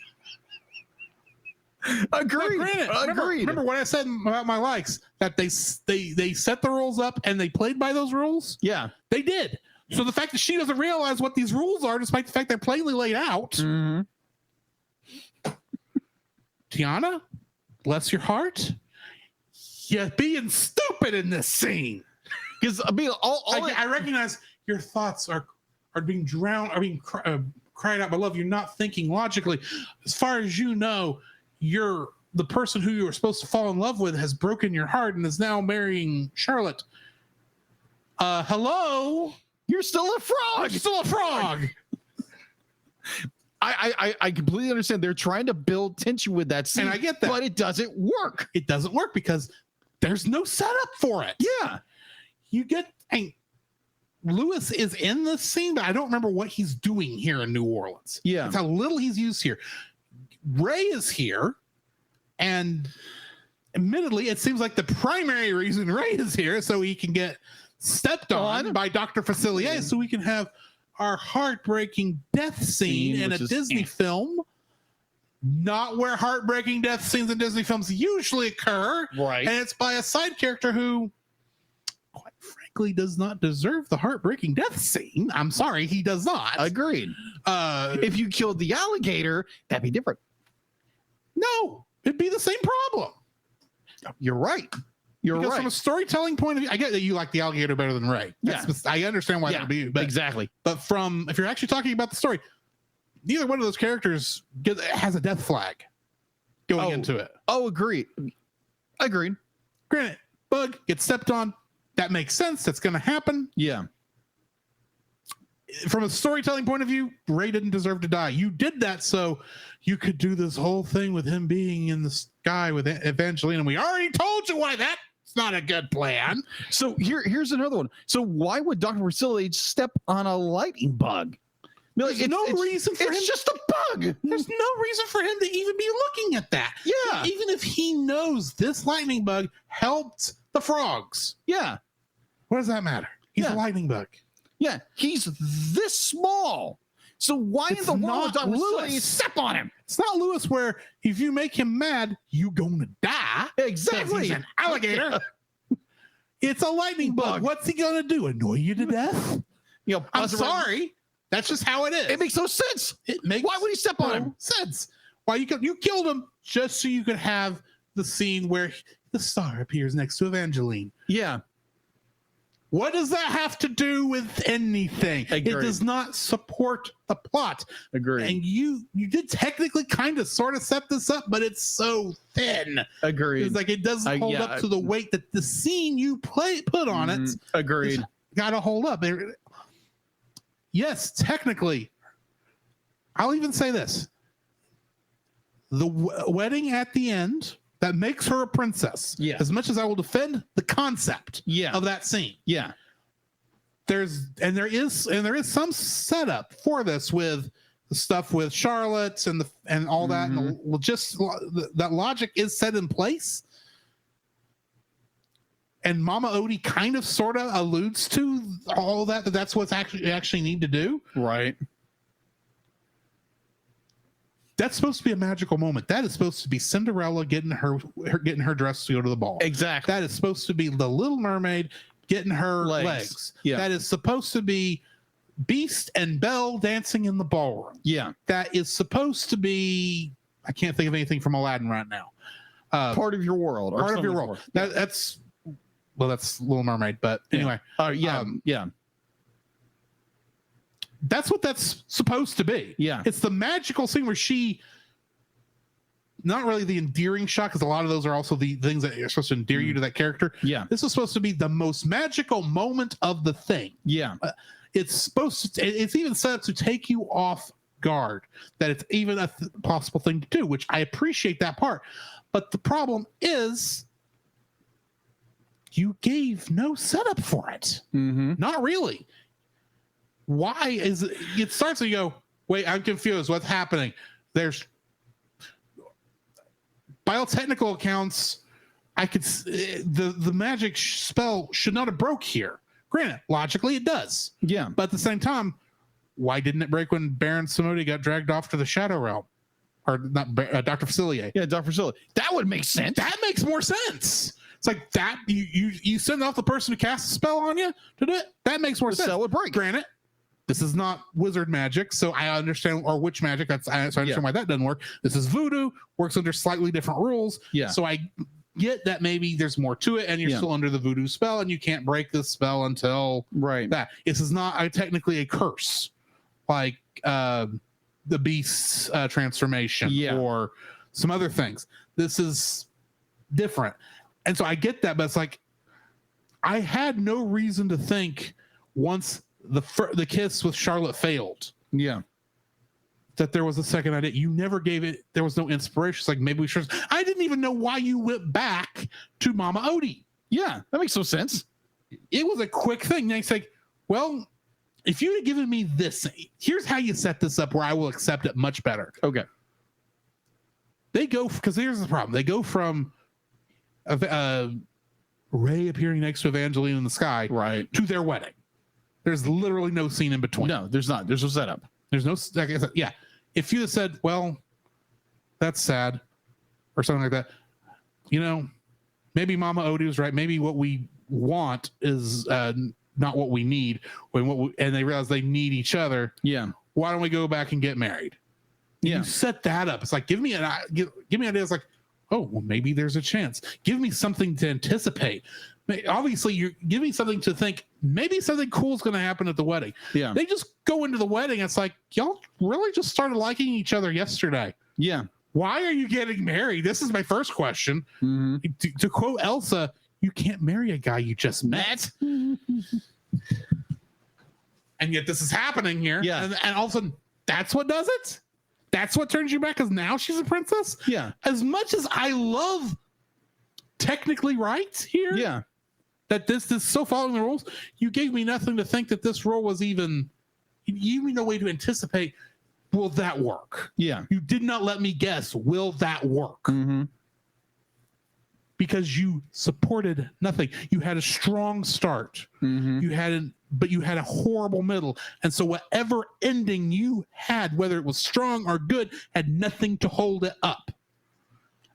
Agreed. Remember what I said about my likes, that they set the rules up and they played by those rules? Yeah. They did. So the fact that she doesn't realize what these rules are, despite the fact they're plainly laid out. Mm-hmm. Tiana, bless your heart. You're being stupid in this scene. Because I mean, I recognize your thoughts are being drowned, are being cried out by love. You're not thinking logically. As far as you know, the person who you were supposed to fall in love with has broken your heart and is now marrying Charlotte. Hello? You're still a frog. You're still a frog. I completely understand. They're trying to build tension with that scene, And I get that. but it doesn't work. It doesn't work because there's no setup for it. Yeah. You get, and Lewis is in the scene, but I don't remember what he's doing here in New Orleans. Yeah. It's how little he's used here. Ray is here, and admittedly, it seems like the primary reason Ray is here is so he can get stepped on by Dr. Facilier, so we can have our heartbreaking death scene in a Disney film. Not where heartbreaking death scenes in Disney films usually occur. Right. And it's by a side character who, quite frankly, does not deserve the heartbreaking death scene. I'm sorry, he does not. Agreed. If you killed the alligator, that'd be different. No, it'd be the same problem. You're right. Because from a storytelling point of view, I get that you like the alligator better than Ray. I understand why that would be. But, exactly. But if you're actually talking about the story, neither one of those characters has a death flag going into it. Oh, agreed. Granted, Bug gets stepped on. That makes sense. That's going to happen. Yeah. From a storytelling point of view, Ray didn't deserve to die. You did that so you could do this whole thing with him being in the sky with Evangeline. We already told you why that's not a good plan. So here's another one. So why would Dr. Facilier step on a lightning bug? There's no reason for him. It's just a bug. There's no reason for him to even be looking at that. Yeah. Even if he knows this lightning bug helped the frogs. Yeah. What does that matter? He's a lightning bug. Yeah. He's this small. So why in the world would Dr. Facilier step on him? It's not Lewis where if you make him mad, you gonna die. Exactly. He's an alligator. It's a lightning bug. What's he gonna do? Annoy you to death? I'm sorry. That's just how it is. It makes no sense. Why would he step on him? Sense. Why you killed him just so you could have the scene where the star appears next to Evangeline. Yeah. What does that have to do with anything? Agreed. It does not support the plot. Agreed. And you did technically kind of sort of set this up, but it's so thin. Agreed. It's like it doesn't hold up to the weight that the scene you put on it. Agreed. Got to hold up. Yes, technically. I'll even say this. The wedding at the end that makes her a princess. Yeah. As much as I will defend the concept of that scene. Yeah. There is some setup for this with the stuff with Charlotte and all that, and that logic is set in place. And Mama Odie kind of sort of alludes to all that that's what's actually need to do. Right. That's supposed to be a magical moment. That is supposed to be Cinderella getting her dress to go to the ball. Exactly. That is supposed to be the Little Mermaid getting her legs. Yeah. That is supposed to be Beast and Belle dancing in the ballroom. Yeah. That is supposed to be, I can't think of anything from Aladdin right now. Part of your world. Part of your world. That's Little Mermaid, but anyway. Yeah. That's what that's supposed to be. Yeah. It's the magical scene where not really the endearing shot, because a lot of those are also the things that are supposed to endear you to that character. Yeah. This is supposed to be the most magical moment of the thing. Yeah. It's even set up to take you off guard, that it's even a possible thing to do, which I appreciate that part. But the problem is you gave no setup for it. Mm-hmm. Not really. Why is it starts and you go, wait, I'm confused. What's happening? by all technical accounts, the magic spell should not have broke here. Granted, logically it does. Yeah. But at the same time, why didn't it break when Baron Samedi got dragged off to the Shadow Realm? Or not, Dr. Facilier. Yeah, Dr. Facilier. That would make sense. That makes more sense. It's like that you send off the person to cast a spell on you to do it. That makes more sense. Spell would break. Granted, this is not wizard magic, so I understand, or witch magic. I understand why that doesn't work. This is voodoo, works under slightly different rules. Yeah. So I get that maybe there's more to it, and you're still under the voodoo spell, and you can't break this spell until that. This is not technically a curse, like the beast's transformation or some other things. This is different. And so I get that, but it's like I had no reason to think once the kiss with Charlotte failed. Yeah. That there was a second idea. You never gave it. There was no inspiration. It's like maybe we should. I didn't even know why you went back to Mama Odie. Yeah, that makes no sense. It was a quick thing. And it's like, well, if you had given me this, here's how you set this up where I will accept it much better. Okay. They go, because here's the problem. They go from Ray appearing next to Evangeline in the sky to their wedding. There's literally no scene in between. No, there's not. There's no setup. There's no, like I said, yeah. If you had said, well, that's sad or something like that, maybe Mama Odie was right. Maybe what we want is not what we need. And they realize they need each other. Yeah. Why don't we go back and get married? Yeah. You set that up. It's like, give me ideas like, oh, well, maybe there's a chance. Give me something to anticipate. Obviously, you give me something to think. Maybe something cool is going to happen at the wedding. Yeah. They just go into the wedding. It's like, y'all really just started liking each other yesterday. Yeah. Why are you getting married? This is my first question. Mm-hmm. To quote Elsa, you can't marry a guy you just met. And yet this is happening here. Yeah. And all of a sudden, that's what does it? That's what turns you back, because now she's a princess? Yeah. As much as I love technically right here. Yeah. That this is so following the rules, you gave me nothing to think that this role was even, you gave me no way to anticipate, will that work? Yeah. You did not let me guess, will that work? Mm-hmm. Because you supported nothing. You had a strong start. Mm-hmm. But you had a horrible middle. And so whatever ending you had, whether it was strong or good, had nothing to hold it up.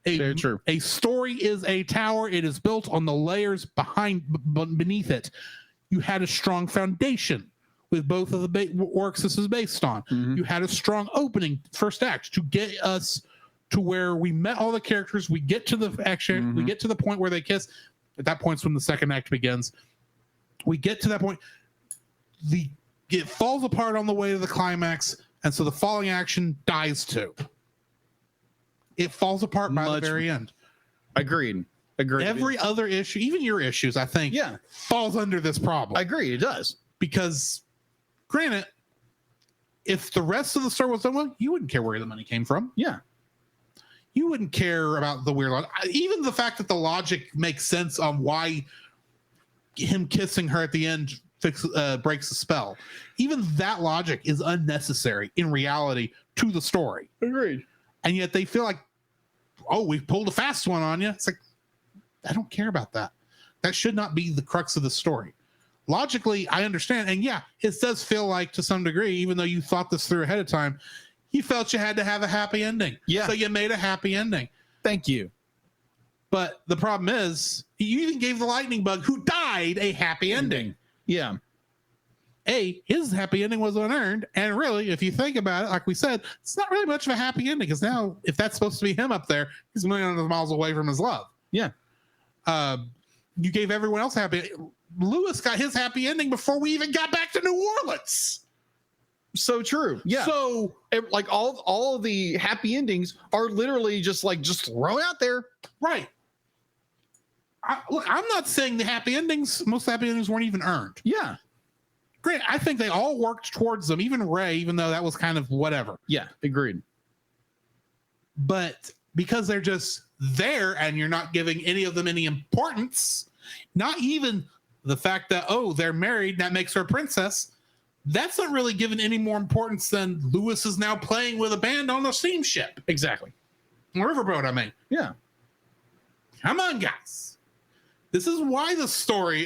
Very true. A story is a tower. It is built on the layers beneath it. You had a strong foundation with both of the works this is based on. Mm-hmm. You had a strong opening first act to get us to where we met all the characters. We get to the action. Mm-hmm. We get to the point where they kiss. At that point's when the second act begins. We get to that point. It falls apart on the way to the climax, and so the falling action dies too. It falls apart by the very end. Agreed. Every other issue, even your issues, I think, falls under this problem. I agree. It does. Because, granted, if the rest of the story was done well, you wouldn't care where the money came from. Yeah. You wouldn't care about the weird logic. Even the fact that the logic makes sense on why him kissing her at the end breaks the spell. Even that logic is unnecessary in reality to the story. Agreed. And yet they feel like, oh, we pulled a fast one on you. It's like, I don't care about that. That should not be the crux of the story. Logically, I understand. And yeah, it does feel like to some degree, even though you thought this through ahead of time, you felt you had to have a happy ending. Yeah. So you made a happy ending. Thank you. But the problem is, you even gave the lightning bug who died a happy ending. Yeah. His happy ending was unearned. And really, if you think about it, like we said, it's not really much of a happy ending, because now, if that's supposed to be him up there, he's millions of miles away from his love. Yeah. You gave everyone else happy. Lewis got his happy ending before we even got back to New Orleans. So true. Yeah. So like all of the happy endings are literally just thrown out there. Right. Look, I'm not saying most happy endings weren't even earned. Yeah. Great. I think they all worked towards them, even Ray, even though that was kind of whatever. Yeah, agreed. But because they're just there and you're not giving any of them any importance, not even the fact that, oh, they're married, that makes her a princess, that's not really given any more importance than Lewis is now playing with a band on the steamship. Exactly. Riverboat, I mean. Yeah. Come on, guys. This is why the story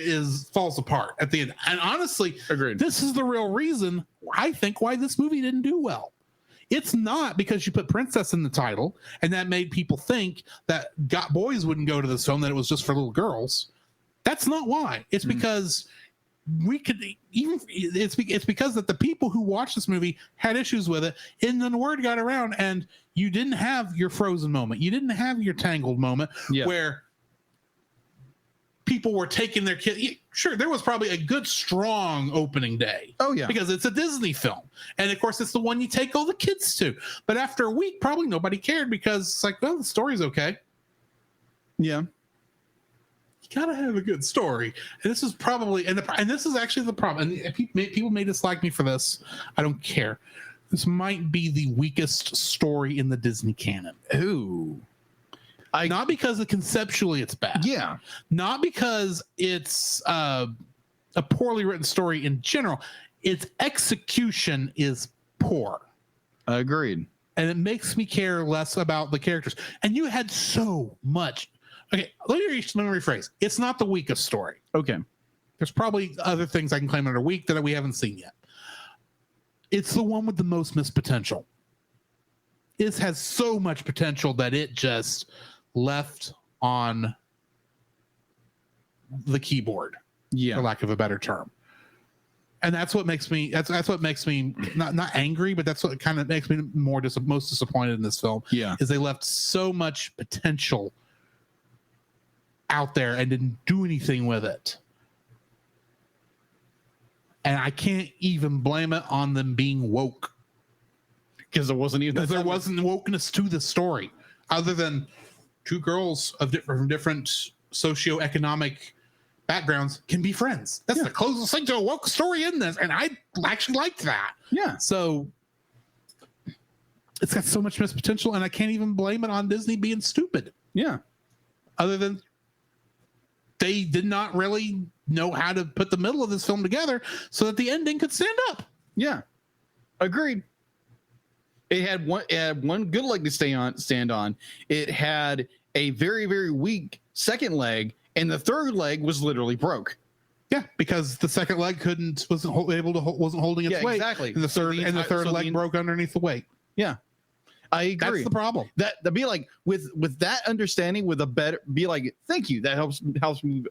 falls apart at the end. And honestly, Agreed. this is the real reason, I think, why this movie didn't do well. It's not because you put princess in the title and that made people think that boys wouldn't go to this film, that it was just for little girls. That's not why. It's because it's because that the people who watched this movie had issues with it, and then the word got around, and you didn't have your Frozen moment. You didn't have your Tangled moment where people were taking their kids. Sure, there was probably a good, strong opening day. Oh, yeah. Because it's a Disney film. And, of course, it's the one you take all the kids to. But after a week, probably nobody cared because it's like, well, the story's okay. Yeah. You got to have a good story. And this is probably, and this is actually the problem. And people may dislike me for this. I don't care. This might be the weakest story in the Disney canon. Ooh. Not because conceptually it's bad. Yeah. Not because it's a poorly written story in general. Its execution is poor. Agreed. And it makes me care less about the characters. And you had so much. Okay, let me rephrase. It's not the weakest story. Okay. There's probably other things I can claim that are weak that we haven't seen yet. It's the one with the most missed potential. It has so much potential that it just left on the keyboard, for lack of a better term. And that's what makes me not angry, but that's what kind of makes me most disappointed in this film. Yeah, is they left so much potential out there and didn't do anything with it. And I can't even blame it on them being woke, because there wasn't wokeness to the story, other than two girls of different socioeconomic backgrounds can be friends. That's the closest thing to a woke story in this, and I actually liked that. Yeah. So it's got so much missed potential, and I can't even blame it on Disney being stupid. Yeah. Other than they did not really know how to put the middle of this film together so that the ending could stand up. Yeah. Agreed. It had one good leg to stand on. It had a very, very weak second leg, and the third leg was literally broke. Yeah, because the second leg wasn't holding its weight. Exactly. And the third leg broke underneath the weight. Yeah. I agree. That's the problem. That be like with that understanding, with a better be like, thank you. That helps me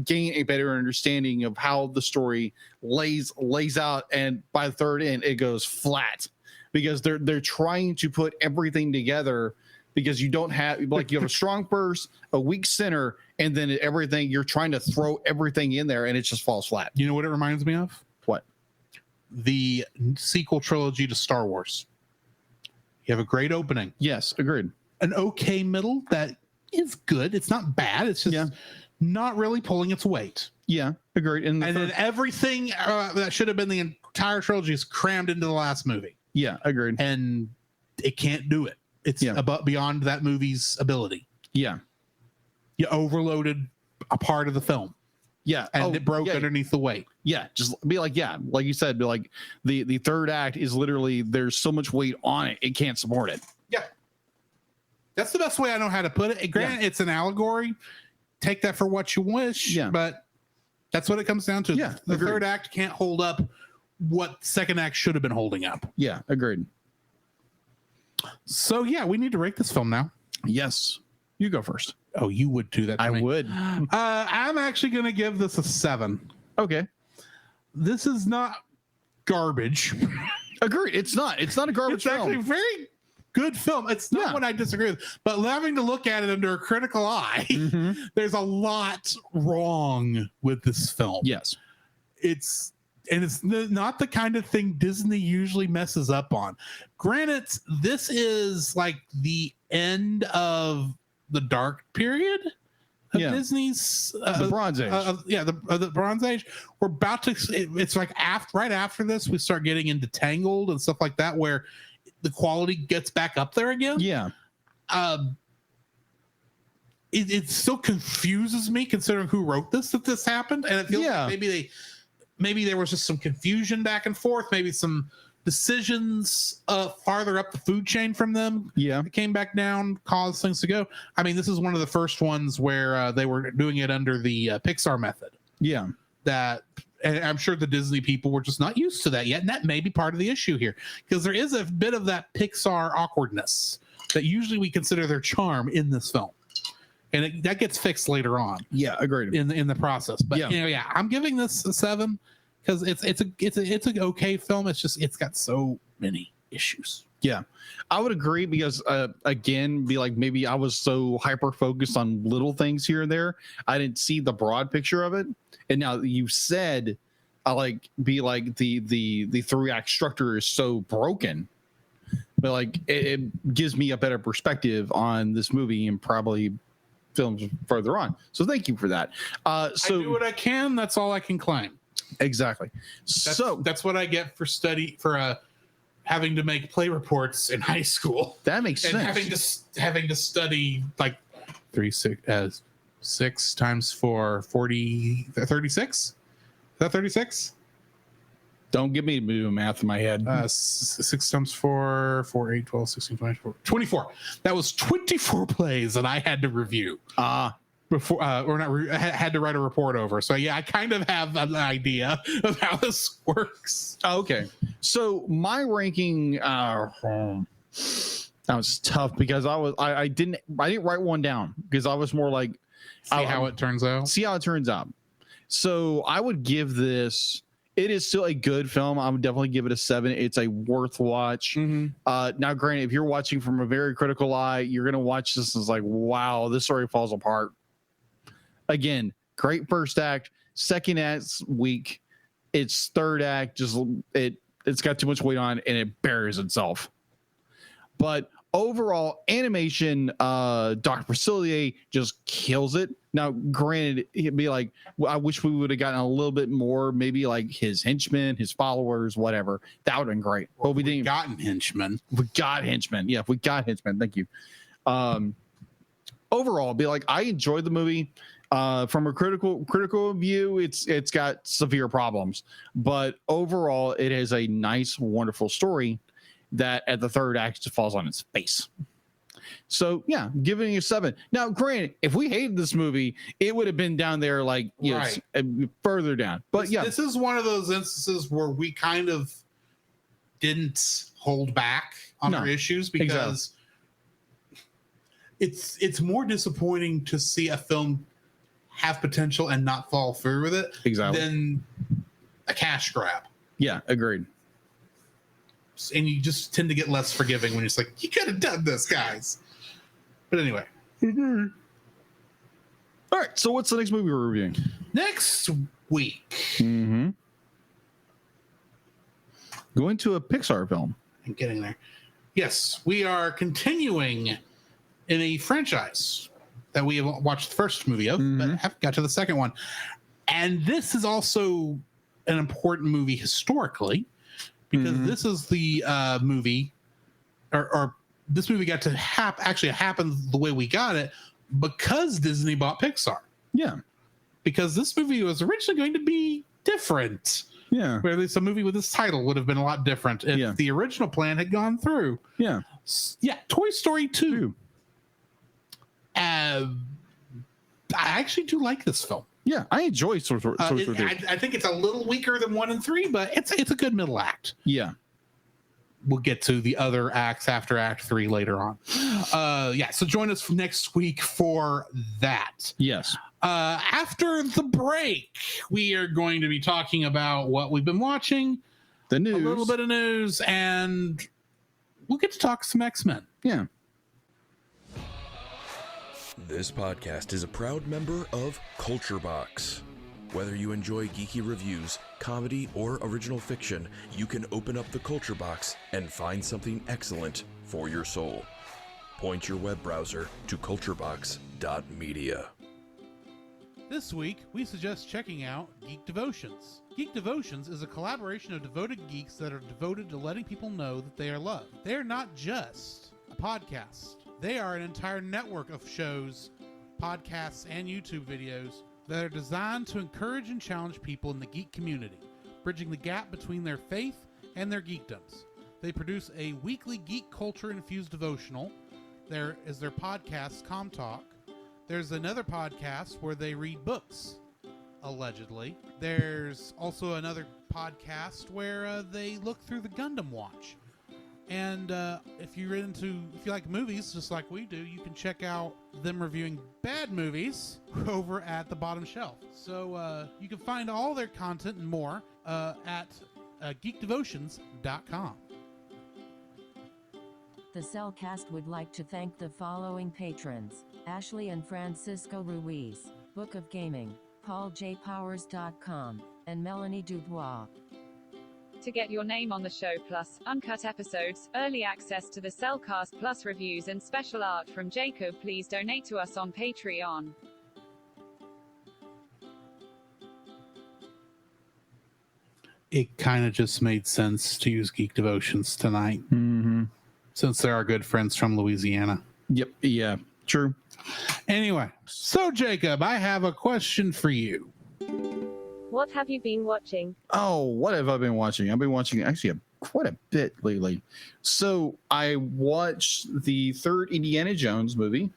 gain a better understanding of how the story lays out, and by the third end it goes flat because they're trying to put everything together, because you don't have, like, you have a strong first, a weak center, and then everything, you're trying to throw everything in there and it just falls flat. You know what it reminds me of? What? The sequel trilogy to Star Wars. You have a great opening. Yes, agreed. An okay middle that is good. It's not bad. It's just not really pulling its weight. Yeah, agreed. And then everything that should have been the entire trilogy is crammed into the last movie. Yeah, agreed. And it can't do it. It's beyond that movie's ability. Yeah. You overloaded a part of the film. Yeah. And it broke underneath the weight. Yeah. Just be like, like you said, be like, the third act is literally, there's so much weight on it, it can't support it. Yeah. That's the best way I know how to put it. Granted, it's an allegory. Take that for what you wish. Yeah. But that's what it comes down to. Yeah. The third act can't hold up what second act should have been holding up. Yeah. Agreed. So, we need to rate this film now. Yes. You go first. Oh, you would do that to me. I would. I'm actually going to give this a 7. Okay. This is not garbage. Agreed. It's not a garbage film. It's actually a very good film. It's not what I disagree with. But having to look at it under a critical eye, there's a lot wrong with this film. Yes. It's not the kind of thing Disney usually messes up on. Granted, this is like the end of the dark period of Disney's the Bronze Age. The Bronze Age. We're about to. It's like right after this, we start getting into Tangled and stuff like that, where the quality gets back up there again. Yeah. It still confuses me considering who wrote this, that this happened, and it feels like maybe there was just some confusion back and forth, maybe some decisions farther up the food chain from them came back down, caused things to go. I mean, this is one of the first ones where they were doing it under the Pixar method. Yeah. And I'm sure the Disney people were just not used to that yet. And that may be part of the issue here, because there is a bit of that Pixar awkwardness that usually we consider their charm in this film. And that gets fixed later on. Yeah, agreed. In the process. But I'm giving this a 7 because it's an okay film. It's got so many issues. Yeah, I would agree because again, maybe I was so hyper focused on little things here and there, I didn't see the broad picture of it. And now you said, the 3-act structure is so broken, but it gives me a better perspective on this movie and probably films further on. So thank you for that. I do what I can. That's all I can claim. Exactly. That's what I get for having to make play reports in high school. That makes sense. Having to study 6 times 4, 40, 36. Is that 36? Don't give me to do math in my head. 6 times 4, 4, 8, 12, 16, 24. 24. That was 24 plays that I had to review. Before had to write a report over. So yeah, I kind of have an idea of how this works. Okay. So my ranking that was tough because I didn't write one down because I was more like see how it turns out. So I would give this, it is still a good film. I would definitely give it a 7. It's a worth watch. Now granted, if you're watching from a very critical eye, you're going to watch this and it's like, wow, this story falls apart. Again, great first act, second act's weak. Its third act it's got too much weight on and it buries itself. But overall, animation, Dr. Facilier just kills it. Now, granted, it'd be like, I wish we would have gotten a little bit more, maybe like his henchmen, his followers, whatever. That would have been great. But we didn't. Henchmen. We got henchmen. Yeah, we got henchmen. Thank you. Overall, be like, I enjoyed the movie. From a critical view, it's got severe problems, but overall, it is a nice, wonderful story that at the third act just falls on its face. So yeah, giving it a 7. Now, granted, if we hated this movie, it would have been down there further down. But this is one of those instances where we kind of didn't hold back on our issues because it's more disappointing to see a film have potential and not fall through with it than a cash grab. Yeah, agreed. And you just tend to get less forgiving when it's like, you could have done this, guys. But anyway. All right, so what's the next movie we're reviewing? Next week. Going to a Pixar film. I'm getting there. Yes, we are continuing in a franchise that we have watched the first movie of, but haven't got to the second one. And this is also an important movie historically, because this is the movie, or this movie got to actually happen the way we got it because Disney bought Pixar. Yeah. Because this movie was originally going to be different. Yeah. Where at least a movie with this title would have been a lot different if the original plan had gone through. Yeah. Yeah. Toy Story 2. I actually do like this film. Yeah, I enjoy Toy Story 2. I think it's a little weaker than 1 and 3, but it's a good middle act. Yeah. We'll get to the other acts after Act 3 later on. So join us next week for that. Yes. After the break, we are going to be talking about what we've been watching, the news, a little bit of news, and we'll get to talk some X-Men. Yeah. This podcast is a proud member of Culture Box. Whether you enjoy geeky reviews, comedy, or original fiction, you can open up the Culture Box and find something excellent for your soul. Point your web browser to culturebox.media. This week, we suggest checking out Geek Devotions. Geek Devotions is a collaboration of devoted geeks that are devoted to letting people know that they are loved. They are not just a podcast. They are an entire network of shows, podcasts, and YouTube videos that are designed to encourage and challenge people in the geek community, bridging the gap between their faith and their geekdoms. They produce a weekly geek culture-infused devotional. There is their podcast, Com Talk. There's another podcast where they read books, allegedly. There's also another podcast where they look through the Gundam Watch. And if you like movies, just like we do, you can check out them reviewing bad movies over at the bottom shelf. So you can find all their content and more at geekdevotions.com. The Cellcast would like to thank the following patrons: Ashley and Francisco Ruiz, Book of Gaming, PaulJPowers.com, and Melanie Dubois. To get your name on the show, plus uncut episodes, early access to the Cellcast Plus reviews, and special art from Jacob, please donate to us on Patreon. It kind of just made sense to use Geek Devotions tonight, since they're our good friends from Louisiana. Yep. Yeah. True. Anyway, so Jacob, I have a question for you. What have you been watching? Oh, what have I been watching? I've been watching actually quite a bit lately. So I watched the third Indiana Jones movie,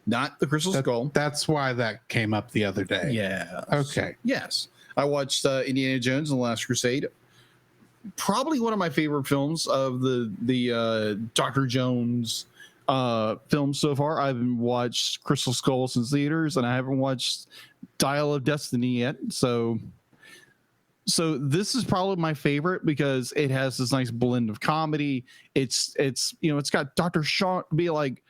not the Crystal Skull. That's why that came up the other day. Yeah. Okay. Yes. I watched Indiana Jones and the Last Crusade. Probably one of my favorite films of the Dr. Jones films so far. I haven't watched Crystal Skull since theaters, and I haven't watched Dial of Destiny yet. So this is probably my favorite because it has this nice blend of comedy. It's got Dr. Sean be like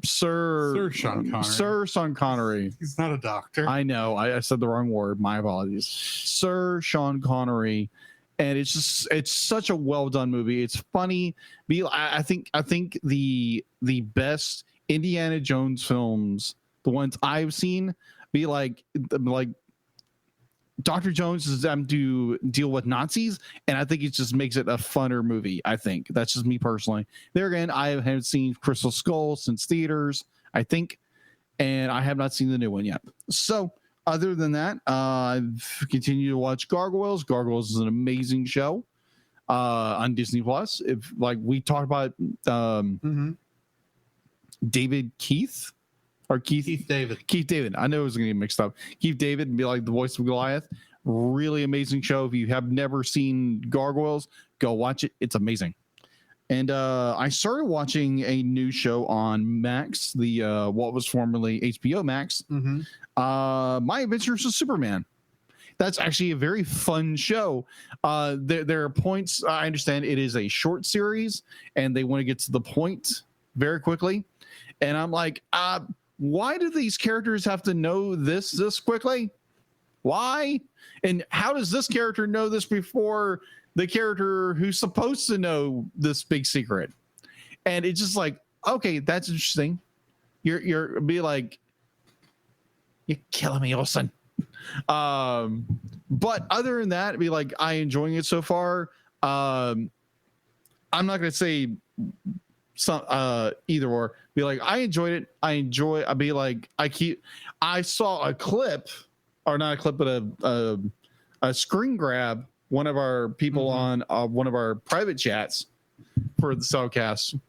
Sir Sean Connery. He's not a doctor. I know. I said the wrong word. My apologies. Sir Sean Connery. And it's such a well done movie. It's funny. I think the best Indiana Jones films, the ones I've seen, be like Dr. Jones is them to deal with Nazis, and I think it just makes it a funner movie. I think that's just me personally. There again, I haven't seen Crystal Skull since theaters, I think, and I have not seen the new one yet. So other than that, I've continued to watch Gargoyles. Gargoyles is an amazing show on Disney Plus. If like we talked about David Keith. Or Keith David. I know it was going to get mixed up. Keith David and be like the voice of Goliath. Really amazing show. If you have never seen Gargoyles, go watch it. It's amazing. And I started watching a new show on Max, the what was formerly HBO Max. My Adventures with Superman. That's actually a very fun show. There are points. I understand it is a short series, and they want to get to the point very quickly. And I'm like, why do these characters have to know this quickly? Why? And how does this character know this before the character who's supposed to know this big secret? And it's just like, okay, that's interesting. You're be like, you're killing me, Olsen. But other than that, be like, I enjoying it so far. I'm not gonna say some either or. Be like, I enjoyed it. I'd be like, I saw a clip, or not a clip, but a screen grab. One of our people on one of our private chats for the Cellcast,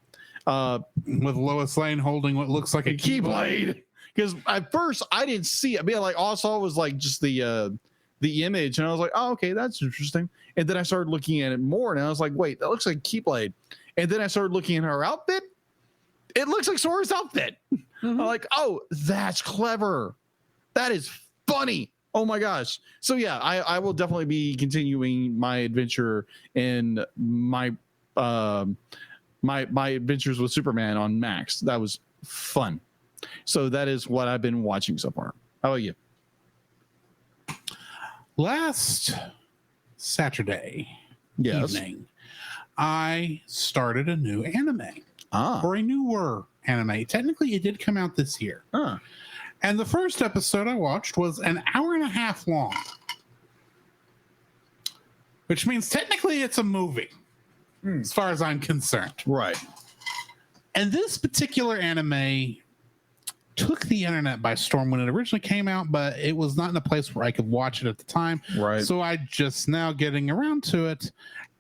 with Lois Lane holding what looks like a keyblade. Because at first I didn't see it. I mean, like all I saw was like just the image, and I was like, oh, okay, that's interesting. And then I started looking at it more, and I was like, wait, that looks like a keyblade. And then I started looking at her outfit. It looks like Sora's outfit. I'm like, oh, that's clever. That is funny. Oh my gosh. So yeah, I will definitely be continuing my adventure in my my adventures with Superman on Max. That was fun. So that is what I've been watching so far. How about you? Last Saturday evening, I started a new anime. Or a newer anime. Technically, it did come out this year. And the first episode I watched was an hour and a half long. Which means technically it's a movie, as far as I'm concerned. Right. And this particular anime took the internet by storm when it originally came out, but it was not in a place where I could watch it at the time. Right. So I just now getting around to it.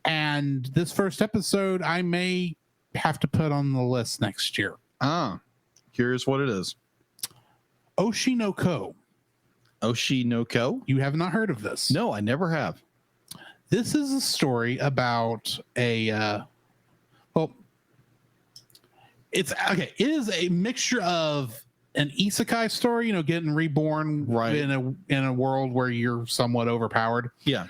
And this first episode, I may have to put on the list next year. Curious what it is. Oshi no Ko. Oshi no Ko? You have not heard of this? No, I never have. This is a story about it's okay. It is a mixture of an isekai story, getting reborn in a world where you're somewhat overpowered. Yeah.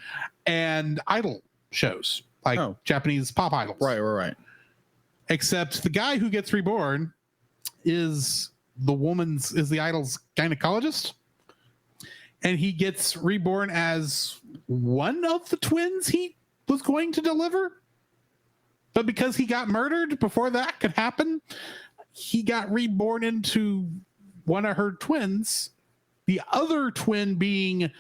And idol shows, like Japanese pop idols. Right. Except the guy who gets reborn is the idol's gynecologist. And he gets reborn as one of the twins he was going to deliver. But because he got murdered before that could happen, he got reborn into one of her twins. The other twin being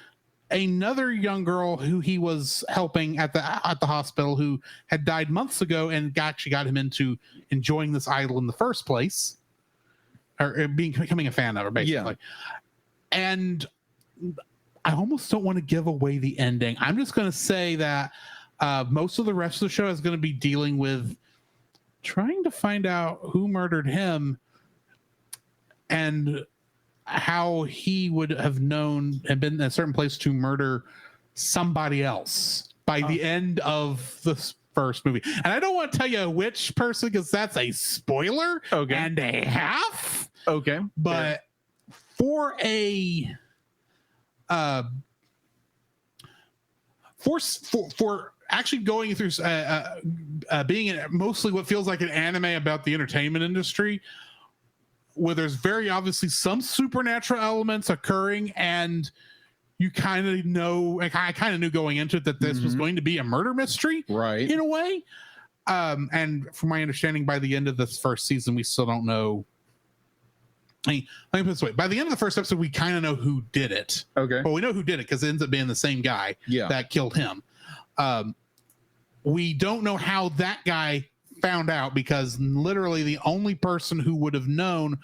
another young girl who he was helping at the hospital, who had died months ago, and actually got him into enjoying this idol in the first place, or becoming a fan of her, basically. Yeah. And I almost don't want to give away the ending. I'm just going to say that most of the rest of the show is going to be dealing with trying to find out who murdered him and how he would have known and been in a certain place to murder somebody else by the end of the first movie. And I don't want to tell you which person, because that's a spoiler and a half. Okay. But for a for actually going through being in mostly what feels like an anime about the entertainment industry, where there's very obviously some supernatural elements occurring, and you kind of know, like I kind of knew going into it that this was going to be a murder mystery, right? In a way. And from my understanding, by the end of this first season, we still don't know. Let me put it this way. By the end of the first episode, we kind of know who did it. Okay. Well, we know who did it because it ends up being the same guy that killed him. We don't know how that guy found out, because literally the only person who would have known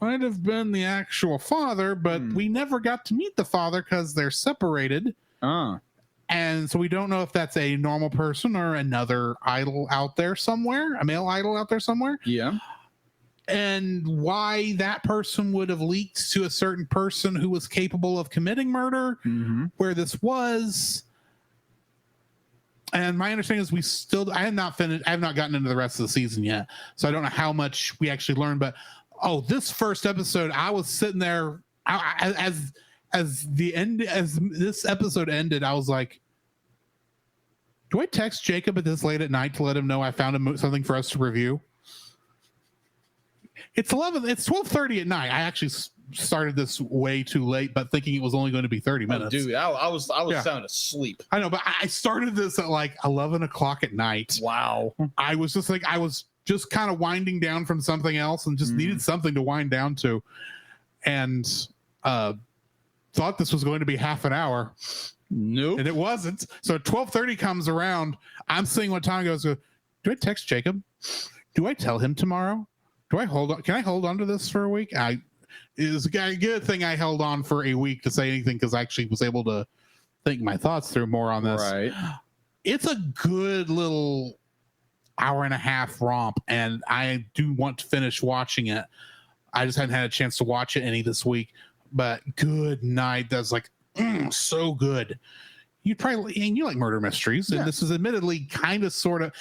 might have been the actual father, but we never got to meet the father because they're separated. And so we don't know if that's a normal person or another idol out there somewhere, a male idol out there somewhere. Yeah. And why that person would have leaked to a certain person who was capable of committing murder, where this was. And my understanding is I have not gotten into the rest of the season yet, so I don't know how much we actually learned. But this first episode, I was sitting there as this episode ended, I was like, do I text Jacob at this late at night to let him know I found something for us to review? It's 12:30 at night. I actually started this way too late, but thinking it was only going to be 30 minutes. Dude, I was sound asleep. I know, but I started this at like 11 o'clock at night. Wow. I was just kind of winding down from something else and just needed something to wind down to, and thought this was going to be half an hour. Nope. And it wasn't. So 12:30 comes around. I'm seeing what time goes. Do I text Jacob? Do I tell him tomorrow? Do I hold on? Can I hold on to this for a week? It was a good thing I held on for a week to say anything, because I actually was able to think my thoughts through more on this. Right. It's a good little hour and a half romp, and I do want to finish watching it. I just hadn't had a chance to watch it any this week, but good night. That's like so good. You'd probably, and you like murder mysteries, and this is admittedly kind of sort of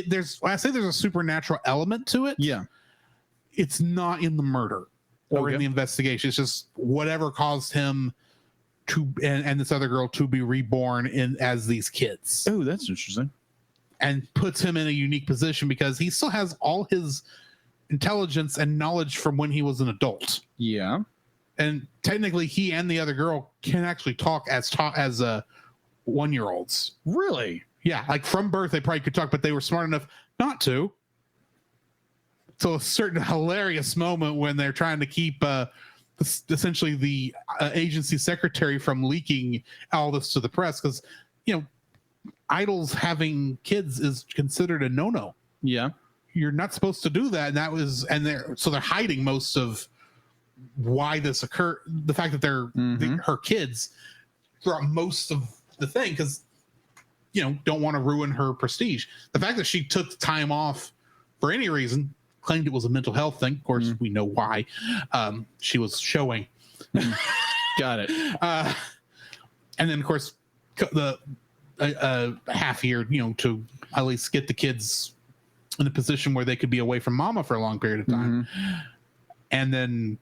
there's a supernatural element to it. Yeah. It's not in the murder or in the investigation. It's just whatever caused him to and this other girl to be reborn as these kids. Oh, that's interesting. And puts him in a unique position because he still has all his intelligence and knowledge from when he was an adult. Yeah. And technically he and the other girl can actually talk as 1-year-olds. Really? Yeah. Like from birth, they probably could talk, but they were smart enough not to. So a certain hilarious moment when they're trying to keep essentially the agency secretary from leaking all this to the press, because, idols having kids is considered a no-no. Yeah. You're not supposed to do that. And they're hiding most of why this occurred. The fact that they're her kids throughout most of the thing, because don't want to ruin her prestige. The fact that she took time off for any reason, claimed it was a mental health thing. Of course, we know why. She was showing. Got it. And then, of course, the half year, to at least get the kids in a position where they could be away from mama for a long period of time. And then,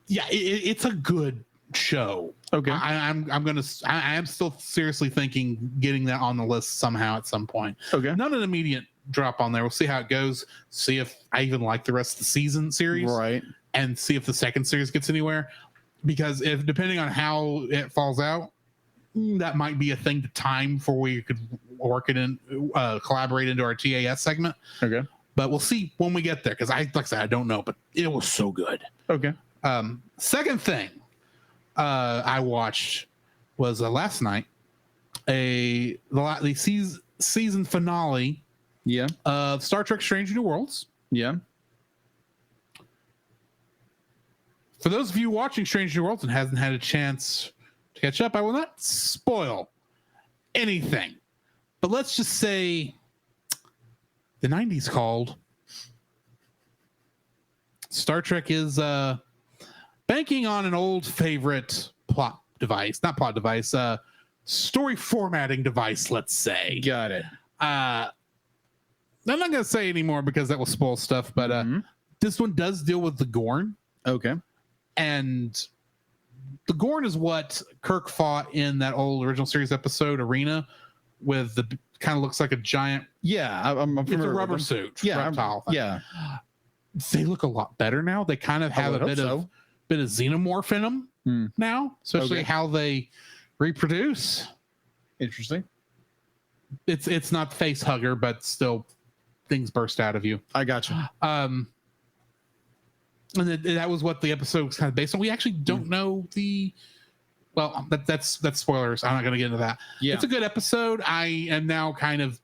it's a good show. Okay. I am still seriously thinking getting that on the list somehow at some point. Okay. Not an immediate drop on there. We'll see how it goes. See if I even like the rest of the season series. Right. And see if the second series gets anywhere. Because if depending on how it falls out, that might be a thing to time for where you could work it in, collaborate into our TAS segment. Okay. But we'll see when we get there. Because like I said, I don't know, but it was so good. Okay. Second thing I watched was last night the season finale of Star Trek Strange New Worlds. Yeah. For those of you watching Strange New Worlds and hasn't had a chance to catch up, I will not spoil anything. But let's just say the 90s called. Star Trek is banking on an old favorite story formatting device, let's say. Got it. I'm not going to say anymore because that will spoil stuff, but this one does deal with the Gorn. Okay. And the Gorn is what Kirk fought in that old original series episode, Arena, with the kind of looks like a giant. Yeah, I'm it's a rubber suit. Reptile. Yeah. They look a lot better now. They kind of have a bit of xenomorph in them now, especially how they reproduce. Interesting. It's not face hugger, but still things burst out of you. I gotcha. And that was what the episode was kind of based on. We actually don't know that's spoilers. I'm not going to get into that. Yeah. It's a good episode. I am now kind of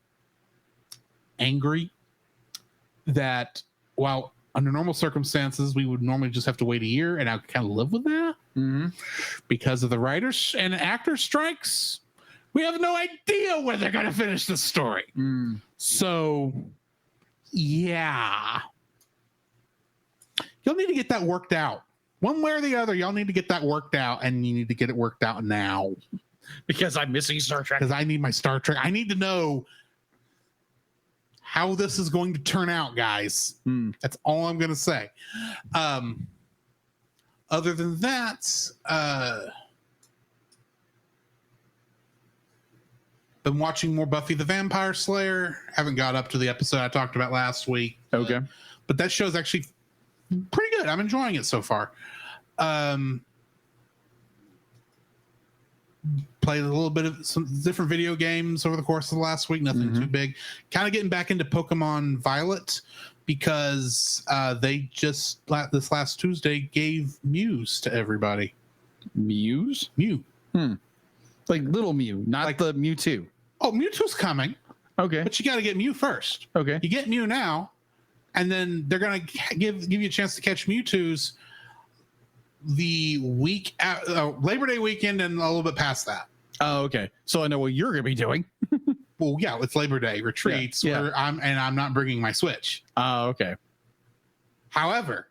angry that while under normal circumstances, we would normally just have to wait a year, and I kind of live with that because of the writers and actors strikes. We have no idea when they're going to finish the story. So, yeah. You'll need to get that worked out. One way or the other, y'all need to get that worked out, and you need to get it worked out now. Because I'm missing Star Trek. Because I need my Star Trek. I need to know how this is going to turn out, guys. That's all I'm going to say. Other than that, been watching more Buffy the Vampire Slayer. Haven't got up to the episode I talked about last week. Okay. But that show's actually pretty good. I'm enjoying it so far. Played a little bit of some different video games over the course of the last week. Nothing too big. Kind of getting back into Pokemon Violet because they just this last Tuesday gave Mews to everybody. Mews? Mew. Like little Mew, not like the Mewtwo. Oh, Mewtwo's coming. Okay. But you got to get Mew first. Okay. You get Mew now, and then they're going to give you a chance to catch Mewtwo's the week Labor Day weekend and a little bit past that. Oh, okay. So I know what you're going to be doing. Well, yeah, it's Labor Day retreats where I'm not bringing my Switch. Oh, okay. However,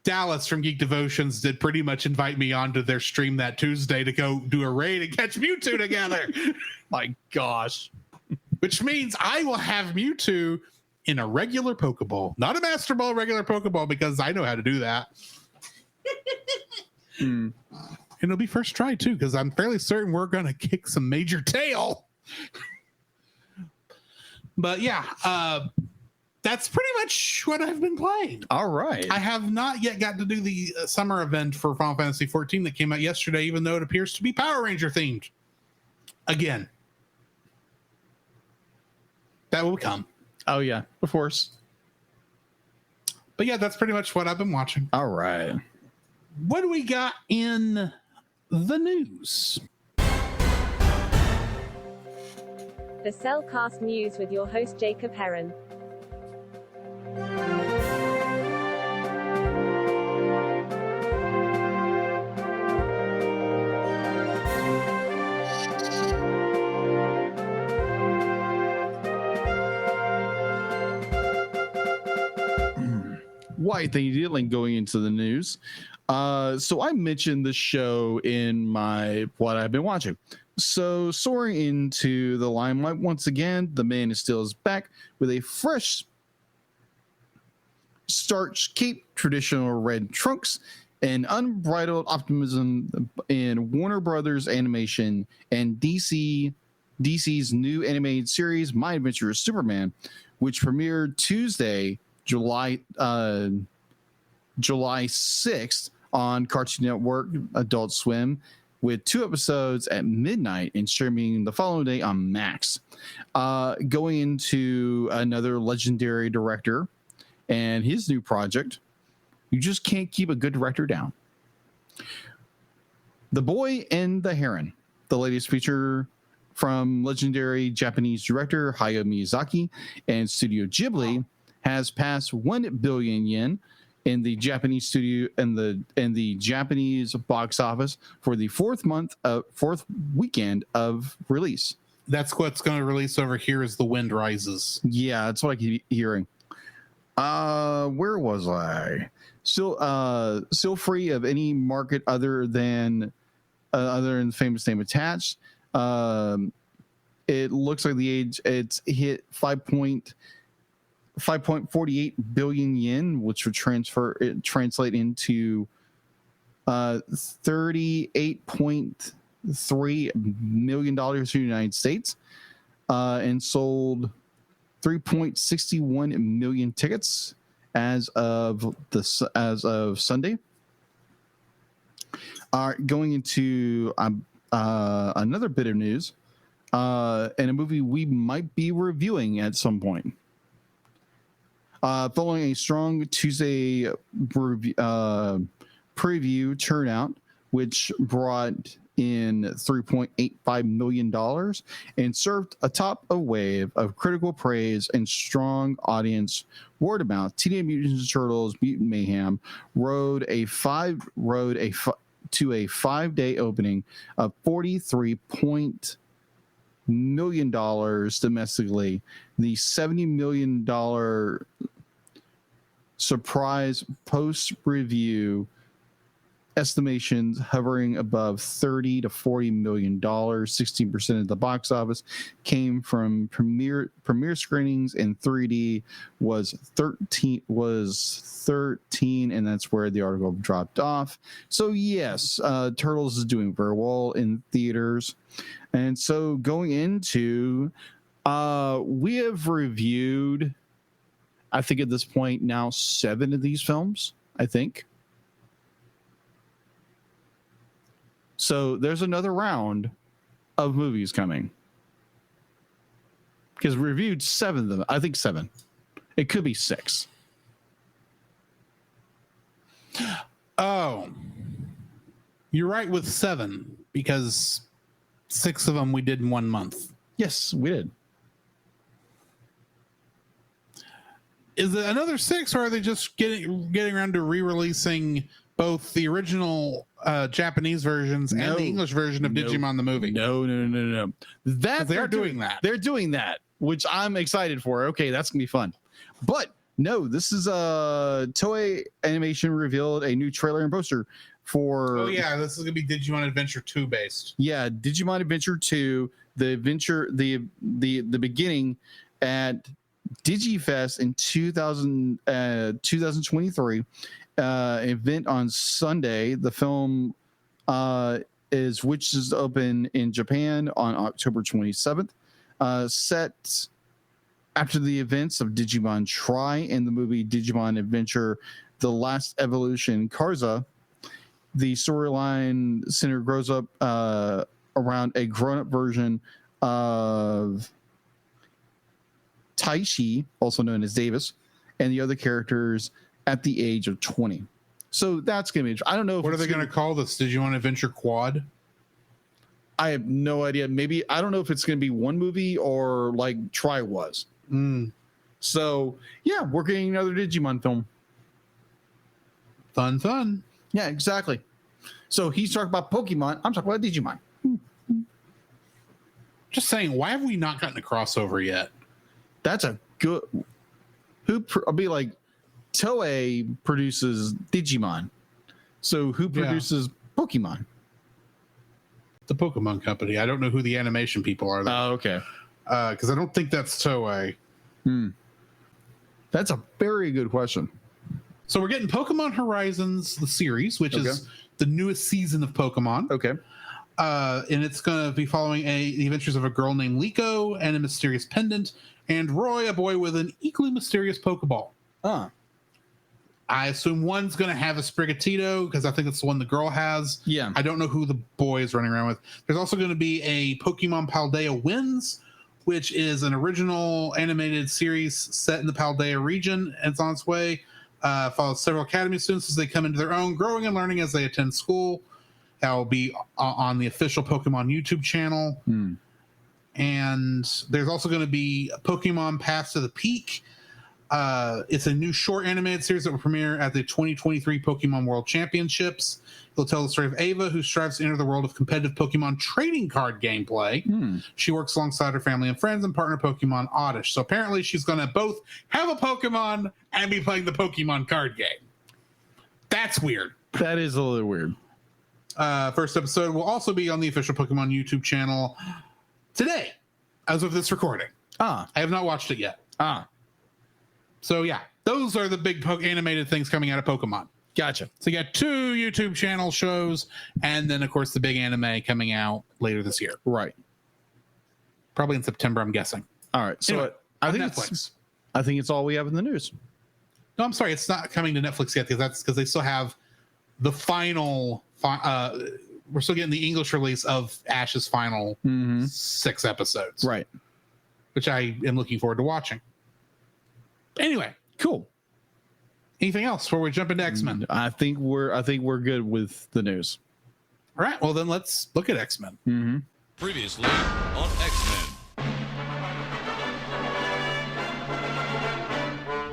Dallas from Geek Devotions did pretty much invite me onto their stream that Tuesday to go do a raid and catch Mewtwo together. My gosh. Which means I will have Mewtwo in a regular Pokeball, not a Master Ball, regular Pokeball, because I know how to do that. And it'll be first try too, because I'm fairly certain we're going to kick some major tail. But yeah, that's pretty much what I've been playing. All right. I have not yet got to do the summer event for Final Fantasy XIV that came out yesterday, even though it appears to be Power Ranger themed. Again. That will come. Oh, yeah, of course. But yeah, that's pretty much what I've been watching. All right. What do we got in the news? The Cellcast News with your host Jacob Heron. Why, thank you, Dylan. Going into the news. So I mentioned the show in my what I've been watching. So soaring into the limelight once again, The Man Is Still is back with a fresh starch cape, traditional red trunks, and unbridled optimism in Warner Brothers Animation and DC's new animated series, My Adventure with Superman, which premiered Tuesday, July 6th on Cartoon Network, Adult Swim, with 2 episodes at midnight and streaming the following day on Max. Going into another legendary director and his new project, you just can't keep a good director down. The Boy and the Heron, the latest feature from legendary Japanese director Hayao Miyazaki and Studio Ghibli, has passed 1 billion yen in the Japanese studio and the Japanese box office for the fourth weekend of release. That's what's going to release over here as The Wind Rises. Yeah, that's what I keep hearing. Where was I? Still free of any market other than Famous Name Attached. It looks like it's hit 5.48 billion yen, which would translate into $38.3 million in the United States, and sold 3.61 million tickets as of Sunday. Going into another bit of news, and a movie we might be reviewing at some point. Following a strong Tuesday preview turnout, which brought in $3.85 million and served atop a wave of critical praise and strong audience word of mouth, Teenage Mutant Ninja Turtles: Mutant Mayhem rode to a 5-day opening of $43 million domestically, the $70 million surprise post-review estimations hovering above $30 to $40 million. 16% of the box office came from premiere screenings, and 3D was 13, and that's where the article dropped off. So yes, Turtles is doing very well in theaters. And so going into, we have reviewed, I think at this point now, 7 of these films, I think. So there's another round of movies coming. Because we reviewed 7 of them. I think 7. It could be 6. Oh, you're right with 7, because 6 of them we did in 1 month. Yes, we did. Is it another 6, or are they just getting around to re-releasing both the original Japanese versions and the English version of Digimon the movie? No. That they are doing that. They're doing that, which I'm excited for. Okay, that's gonna be fun. But no, this is Toei Animation revealed a new trailer and poster for. Oh yeah, this is gonna be Digimon Adventure 2 based. Yeah, Digimon Adventure 2, the beginning at DigiFest in 2023. Event on Sunday. The film is open in Japan on October 27th. Set after the events of Digimon Tri and the movie Digimon Adventure: The Last Evolution Karza, the storyline center grows up around a grown-up version of Taishi, also known as Davis, and the other characters at the age of 20. So that's going to be, I don't know. What are they going to call this? Digimon Adventure Quad? I have no idea. Maybe, I don't know if it's going to be one movie or like Tri was. So yeah, we're getting another Digimon film. Fun. Yeah, exactly. So he's talking about Pokemon. I'm talking about Digimon. Just saying, why have we not gotten a crossover yet? That's a good, I'll be like, Toei produces Digimon. So who produces Pokemon? The Pokemon Company. I don't know who the animation people are. Oh, okay. Because I don't think that's Toei. That's a very good question. So we're getting Pokemon Horizons, the series, which is the newest season of Pokemon. Okay. And it's going to be following the adventures of a girl named Liko and a mysterious pendant, and Roy, a boy with an equally mysterious Pokeball. I assume one's going to have a Sprigatito because I think it's the one the girl has. Yeah. I don't know who the boy is running around with. There's also going to be a Pokemon Paldea Winds, which is an original animated series set in the Paldea region. It's on its way. Follows several academy students as they come into their own, growing and learning as they attend school. That will be on the official Pokemon YouTube channel. And there's also going to be Pokemon Pass to the Peak. It's a new short animated series that will premiere at the 2023 Pokemon World Championships. It'll tell the story of Ava, who strives to enter the world of competitive Pokemon trading card gameplay. She works alongside her family and friends and partner Pokemon Oddish. So apparently she's going to both have a Pokemon and be playing the Pokemon card game. That's weird. That is a little weird. First episode will also be on the official Pokemon YouTube channel today, as of this recording. I have not watched it yet. So yeah, those are the big animated things coming out of Pokemon. Gotcha. So you got 2 YouTube channel shows, and then of course the big anime coming out later this year. Right. Probably in September, I'm guessing. All right. So Anyway, I on think Netflix. I think it's all we have in the news. No, I'm sorry, it's not coming to Netflix yet because they still have the final. We're still getting the English release of Ash's final 6 episodes, Right. which I am looking forward to watching. Anyway, Cool. anything else before we jump into X-Men? I think we're good with the news. All right, well then let's look at X-Men. Previously on X-Men.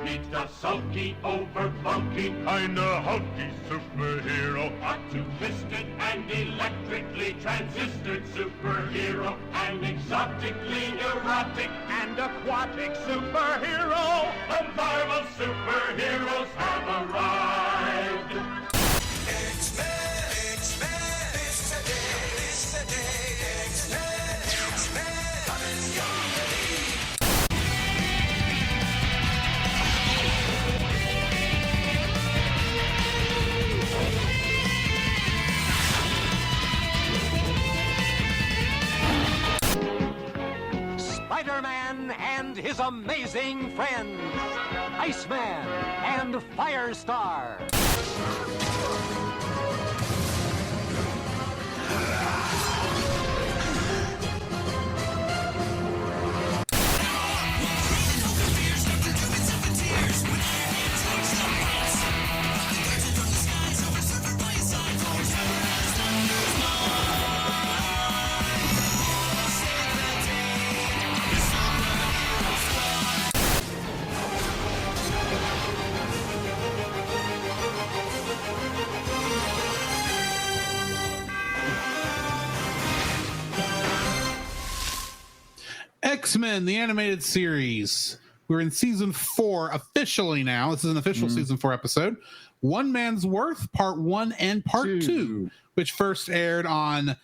Meet the sulky, over bulky, kinda hulky superhero. Hot to twisted and electrically transistored superhero. An exotically erotic and aquatic superhero. The Marvel superheroes have arrived. X-Men, X-Men, it's the day, X-Men, X-Men, come and join the league. Spider-Man and his amazing friends, Iceman and Firestar. X-Men, the animated series. We're in season 4 officially now. This is an official season 4 episode. One Man's Worth, part 1 and part 2, which first aired on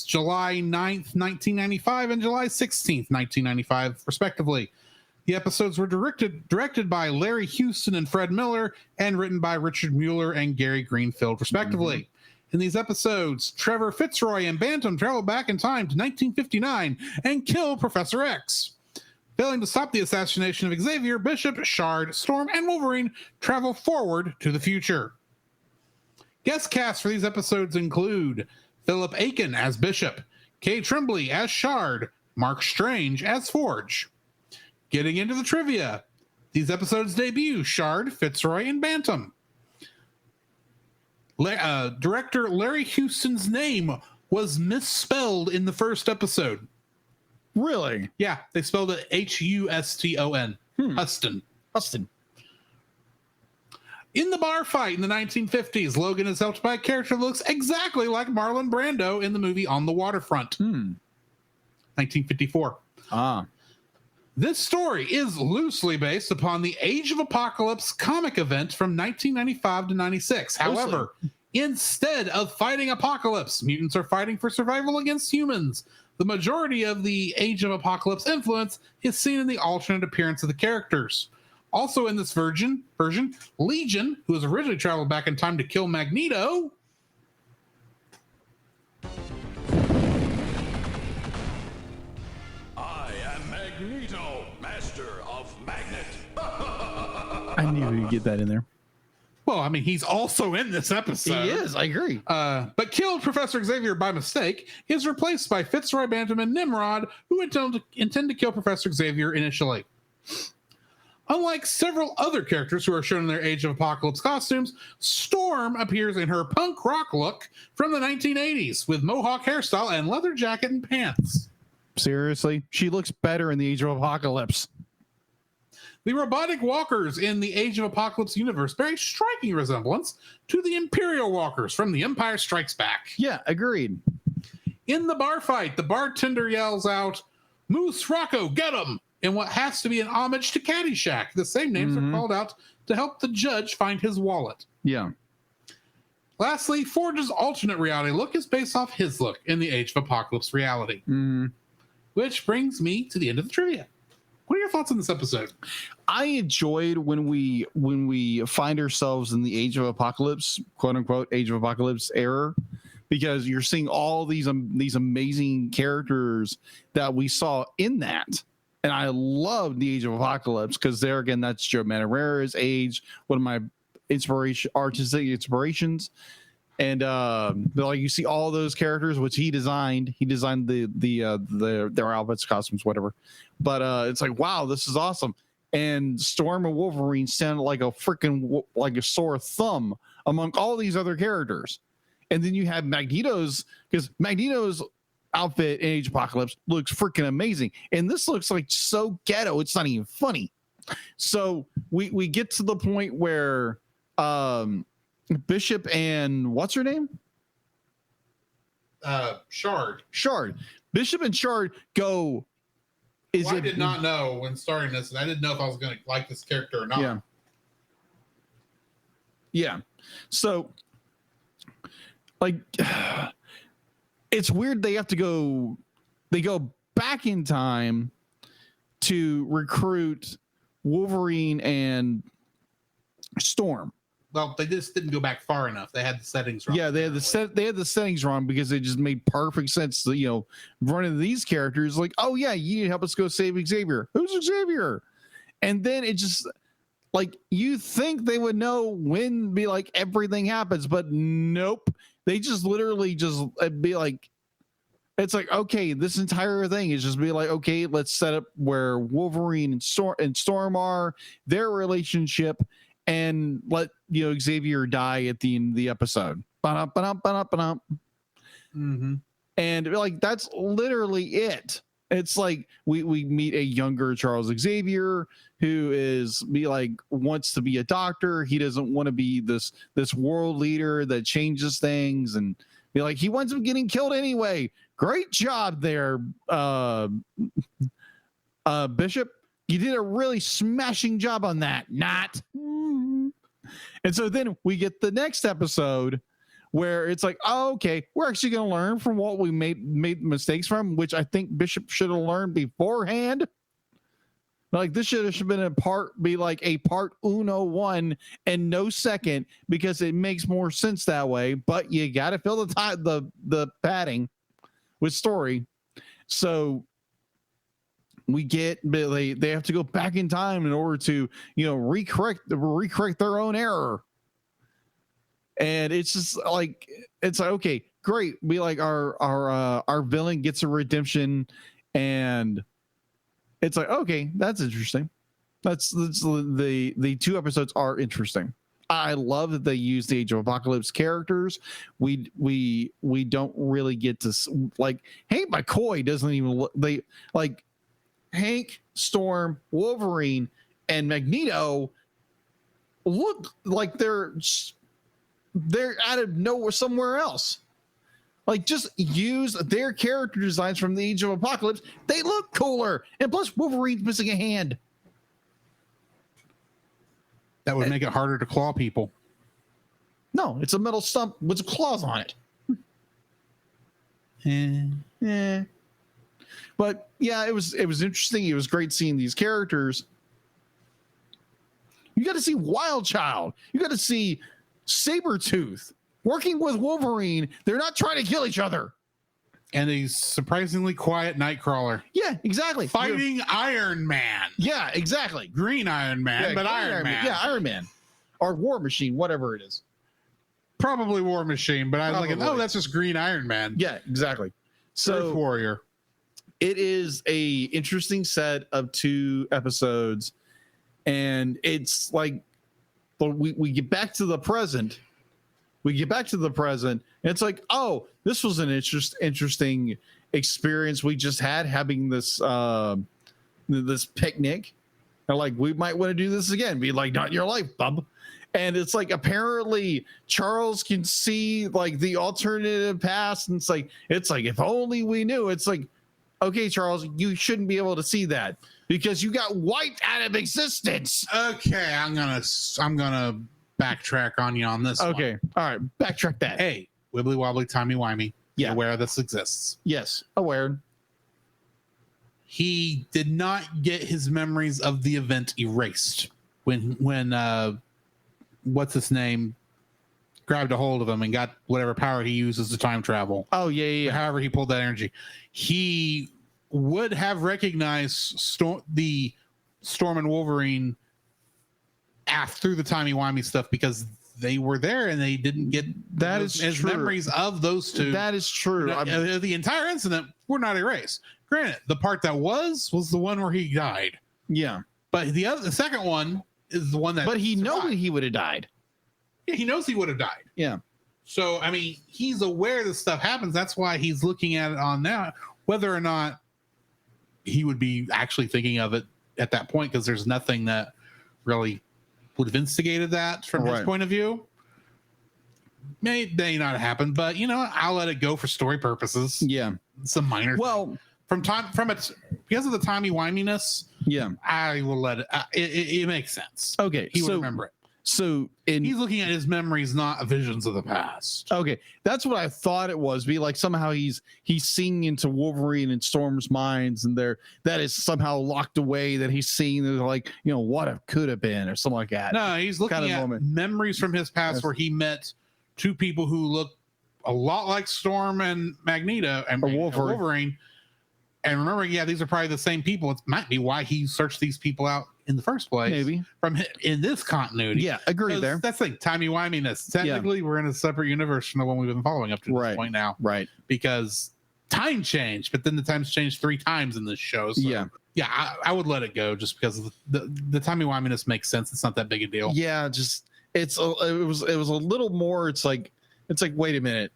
July 9th, 1995 and July 16th, 1995, respectively. The episodes were directed by Larry Houston and Fred Miller and written by Richard Mueller and Gary Greenfield, respectively. In these episodes, Trevor Fitzroy and Bantam travel back in time to 1959 and kill Professor X. Failing to stop the assassination of Xavier, Bishop, Shard, Storm, and Wolverine travel forward to the future. Guest casts for these episodes include Philip Aiken as Bishop, Kay Tremblay as Shard, Mark Strange as Forge. Getting into the trivia, these episodes debut Shard, Fitzroy, and Bantam. Director Larry Houston's name was misspelled in the first episode. Really? Yeah, they spelled it Huston. Huston. In the bar fight in the 1950s, Logan is helped by a character that looks exactly like Marlon Brando in the movie On the Waterfront. 1954. This story is loosely based upon the Age of Apocalypse comic event from 1995 to 96. However, instead of fighting Apocalypse, mutants are fighting for survival against humans. The majority of the Age of Apocalypse influence is seen in the alternate appearance of the characters. Also in this version, Legion, who has originally traveled back in time to kill Magneto, I am Magneto, master of magnet. I knew you'd get that in there. well, I mean, he's also in this episode. He is. I agree. But killed Professor Xavier by mistake, he is replaced by Fitzroy Bantam and Nimrod, who intend to kill Professor Xavier initially. Unlike several other characters who are shown in their Age of Apocalypse costumes, Storm appears in her punk rock look from the 1980s with mohawk hairstyle and leather jacket and pants. Seriously, she looks better in the Age of Apocalypse. The robotic walkers in the Age of Apocalypse universe bear a striking resemblance to the Imperial walkers from The Empire Strikes Back. Yeah, agreed. In the bar fight, the bartender yells out, "Moose Rocco, get him!" in what has to be an homage to Caddyshack. The same names are called out to help the judge find his wallet. Yeah. Lastly, Forge's alternate reality look is based off his look in the Age of Apocalypse reality. Which brings me to the end of the trivia. What are your thoughts on this episode? I enjoyed when we find ourselves in the Age of Apocalypse, quote unquote, Age of Apocalypse era, because you're seeing all these amazing characters that we saw in that. And I love the Age of Apocalypse because there again, that's Joe Madureira's age, one of my artistic inspirations. And like you see all those characters, which he designed. He designed their outfits, costumes, whatever. But it's like, wow, this is awesome. And Storm and Wolverine sound like a freaking like a sore thumb among all these other characters. And then you have Magneto's, because Magneto's outfit in Age of Apocalypse looks freaking amazing, and this looks like so ghetto it's not even funny. So we get to the point where Bishop and what's her name, Shard. Bishop and Shard go. I did not know when starting this, and I didn't know if I was going to like this character or not. Yeah. So like it's weird they go back in time to recruit Wolverine and Storm. Well, they just didn't go back far enough. They had the settings wrong. Yeah, they had the settings wrong because it just made perfect sense to, run into these characters like, oh yeah, you need to help us go save Xavier. Who's Xavier? And then it just like you think they would know when be like everything happens, but nope. They just literally just be like, it's like, okay, this entire thing is just be like, okay, let's set up where Wolverine and Storm are, their relationship, and let Xavier die at the end of the episode. And like that's literally it. It's like we meet a younger Charles Xavier who wants to be a doctor. He doesn't want to be this world leader that changes things, and be like, he winds up getting killed anyway. Great job there, Bishop. You did a really smashing job on that. Not. And so then we get the next episode where it's like, oh, okay, we're actually going to learn from what we made mistakes from, which I think Bishop should have learned beforehand. Like this should have been a part 101 and no second, because it makes more sense that way. But you got to fill the padding with story. So we get they have to go back in time in order to recorrect their own error. And it's just like, it's like, okay, great. We like our villain gets a redemption, and it's like, okay, that's interesting. That's the two episodes are interesting. I love that they use the Age of Apocalypse characters. We don't really get to like Hank McCoy doesn't even they like Hank, Storm, Wolverine, and Magneto look like they're out of nowhere somewhere else. Like, just use their character designs from the Age of Apocalypse. They look cooler. And plus, Wolverine's missing a hand. That would make it harder to claw people. No, it's a metal stump with claws on it. But yeah, it was interesting. It was great seeing these characters. You got to see Wild Child. You got to see Sabretooth working with Wolverine. They're not trying to kill each other. And a surprisingly quiet Nightcrawler. Yeah, exactly. Fighting Iron Man. Yeah, exactly. Green Iron Man, but Iron Man. Yeah, Iron Man. Or War Machine, whatever it is. Probably War Machine, but I was like, oh, that's just Green Iron Man. Yeah, exactly. So Earth Warrior. It is a interesting set of 2 episodes, and it's like we get back to the present. And it's like, oh, this was an interesting experience we just had having this this picnic. And like, we might want to do this again. Be like, not in your life, bub. And it's like, apparently Charles can see like the alternative past, and it's like if only we knew. It's like, okay, Charles, you shouldn't be able to see that because you got wiped out of existence. Okay, I'm gonna backtrack on you on this. Okay, one. all right, backtrack that. Hey, wibbly wobbly, timey wimey. Yeah, aware this exists. Yes, aware. He did not get his memories of the event erased when what's his name grabbed a hold of him and got whatever power he uses to time travel. Oh yeah. However he pulled that energy, he would have recognized the Storm and Wolverine through the timey-wimey stuff because they were there and they didn't get his memories of those two. That is true. The entire incident were not erased. Granted, the part that was the one where he died. Yeah, but the second one is the one that. But he knows that he would have died. Yeah, he knows he would have died. Yeah. So I mean, he's aware this stuff happens. That's why he's looking at it on now. Whether or not he would be actually thinking of it at that point, because there's nothing that really would have instigated that from his point of view. May not happen, but I'll let it go for story purposes. Yeah, it's a minor. Well, because of the timey-wiminess. Yeah, I will let it. It makes sense. Okay, he will remember it. So he's looking at his memories, not visions of the past. Okay, that's what I thought it was. Be like somehow he's seeing into Wolverine and Storm's minds, and that is somehow locked away. That he's seeing, like what it could have been, or something like that. No, he's looking at memories from his past where he met 2 people who look a lot like Storm and Magneto and Wolverine. And remember, these are probably the same people. It might be why he searched these people out in the first place. Maybe in this continuity. Yeah, agree there. That's like timey-wiminess. Technically, we're in a separate universe from the one we've been following up to this point now. Right. Because time changed, but then the time's changed 3 times in this show. So I would let it go just because of the timey-wiminess makes sense. It's not that big a deal. Yeah, just it was a little more. It's like wait a minute.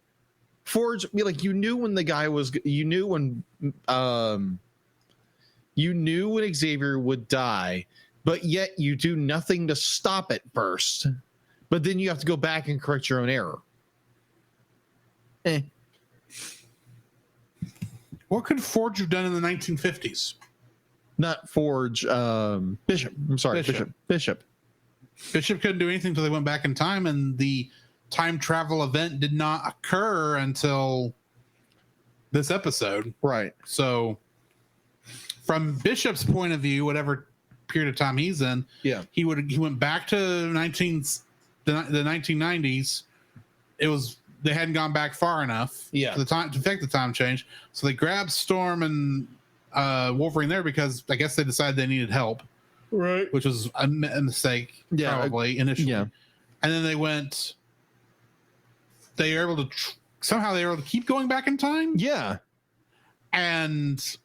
Forge, you knew when the guy was, you knew when Xavier would die, but yet you do nothing to stop it first. But then you have to go back and correct your own error. What could Forge have done in the 1950s? Not Forge, Bishop. I'm sorry, Bishop. Bishop couldn't do anything until they went back in time, and the time travel event did not occur until this episode. Right. So from Bishop's point of view, whatever period of time he's in, he went back to the 1990s. They hadn't gone back far enough to affect the time change. So they grabbed Storm and Wolverine there because I guess they decided they needed help. Right. Which was a mistake probably initially. Yeah. And then they were able to somehow they were able to keep going back in time. Yeah. And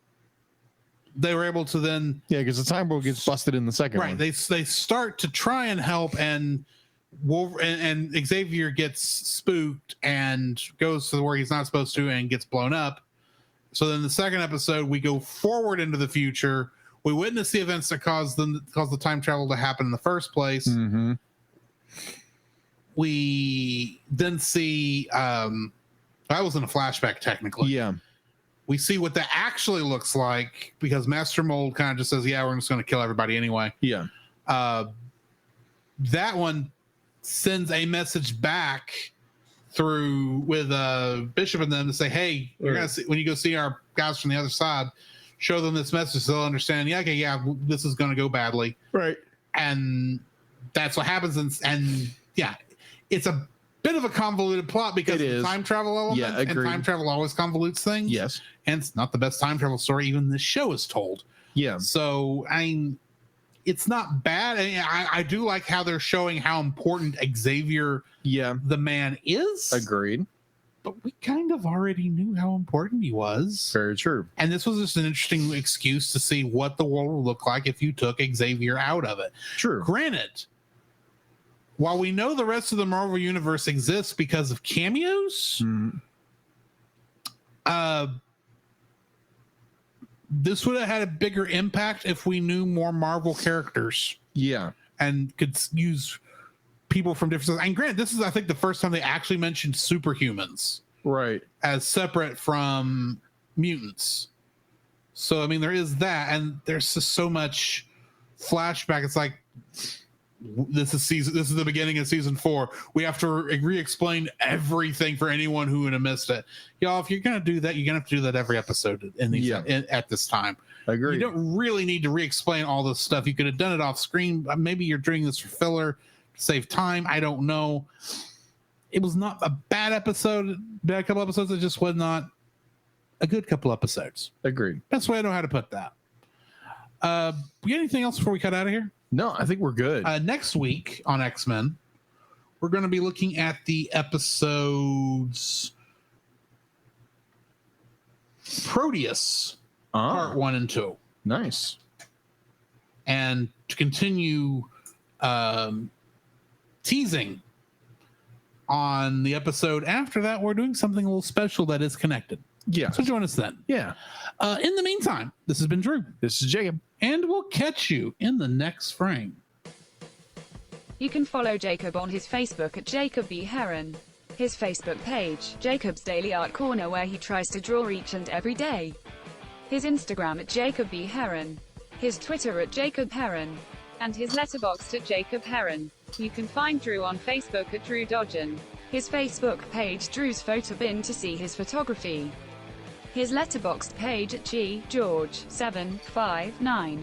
they were able to then because the time world gets busted in the second one. They start to try and help, and and Xavier gets spooked and goes to where he's not supposed to and gets blown up. So then the second episode, we go forward into the future. We witness the events that caused the time travel to happen in the first place. Mm-hmm. We then see That was in a flashback, technically. Yeah. We see what that actually looks like because Master Mold kind of just says, yeah, we're just going to kill everybody anyway. Yeah. That one sends a message back through with Bishop and them to say, hey, you're gonna see, when you go see our guys from the other side, show them this message so they'll understand, yeah, okay, yeah, this is going to go badly. Right. And that's what happens. And yeah, it's a bit of a convoluted plot because of the time travel element. Yeah, and time travel always convolutes things. Yes. And it's not the best time travel story even this show is told. Yeah. So, I mean, it's not bad. I do like how they're showing how important Xavier, the man, is. Agreed. But we kind of already knew how important he was. Very true. And this was just an interesting excuse to see what the world would look like if you took Xavier out of it. True. Granted, while we know the rest of the Marvel Universe exists because of cameos, this would have had a bigger impact if we knew more Marvel characters. Yeah. And could use people from different... And granted, this is, I think, the first time they actually mentioned superhumans. Right. As separate from mutants. So, I mean, there is that. And there's just so much flashback. It's like... This is the beginning of season 4. We have to re-explain everything for anyone who would have missed it. Y'all, if you're gonna do that, you're gonna have to do that every episode in these at this time. Agree. You don't really need to re-explain all this stuff. You could have done it off screen. Maybe you're doing this for filler to save time. I don't know. It was not a bad episode, bad couple episodes. It just was not a good couple episodes. Agreed. That's the way I know how to put that. We got anything else before we cut out of here? No, I think we're good. Next week on X-Men, we're going to be looking at the episodes Proteus, part 1 and 2. Nice. And to continue teasing on the episode after that, we're doing something a little special that is connected. Yeah. So join us then. Yeah. In the meantime, this has been Drew. This is Jacob. And we'll catch you in the next frame. You can follow Jacob on his Facebook at Jacob B. Heron. His Facebook page, Jacob's Daily Art Corner, where he tries to draw each and every day. His Instagram at Jacob B. Heron. His Twitter at Jacob Heron. And his Letterboxd at Jacob Heron. You can find Drew on Facebook at Drew Dodgen. His Facebook page, Drew's Photobin, to see his photography. His Letterboxd page at ggeorge759.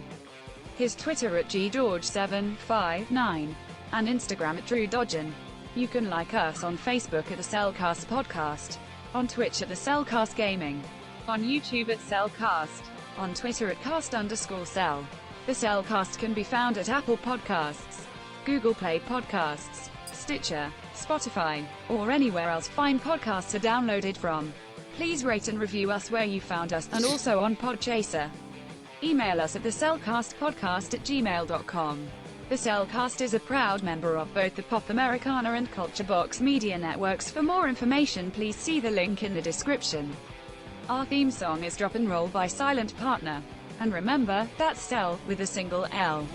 His Twitter at ggeorge759. And Instagram at Drew Dodgen. You can like us on Facebook at the Cellcast Podcast. On Twitch at the Cellcast Gaming. On YouTube at Cellcast. On Twitter at cast_cell. The Cellcast can be found at Apple Podcasts, Google Play Podcasts, Stitcher, Spotify, or anywhere else fine podcasts are downloaded from. Please rate and review us where you found us, and also on Podchaser. Email us at thecellcastpodcast@gmail.com. The Cellcast is a proud member of both the Pop Americana and Culture Box media networks. For more information, please see the link in the description. Our theme song is Drop and Roll by Silent Partner. And remember, that's Cell with a single L.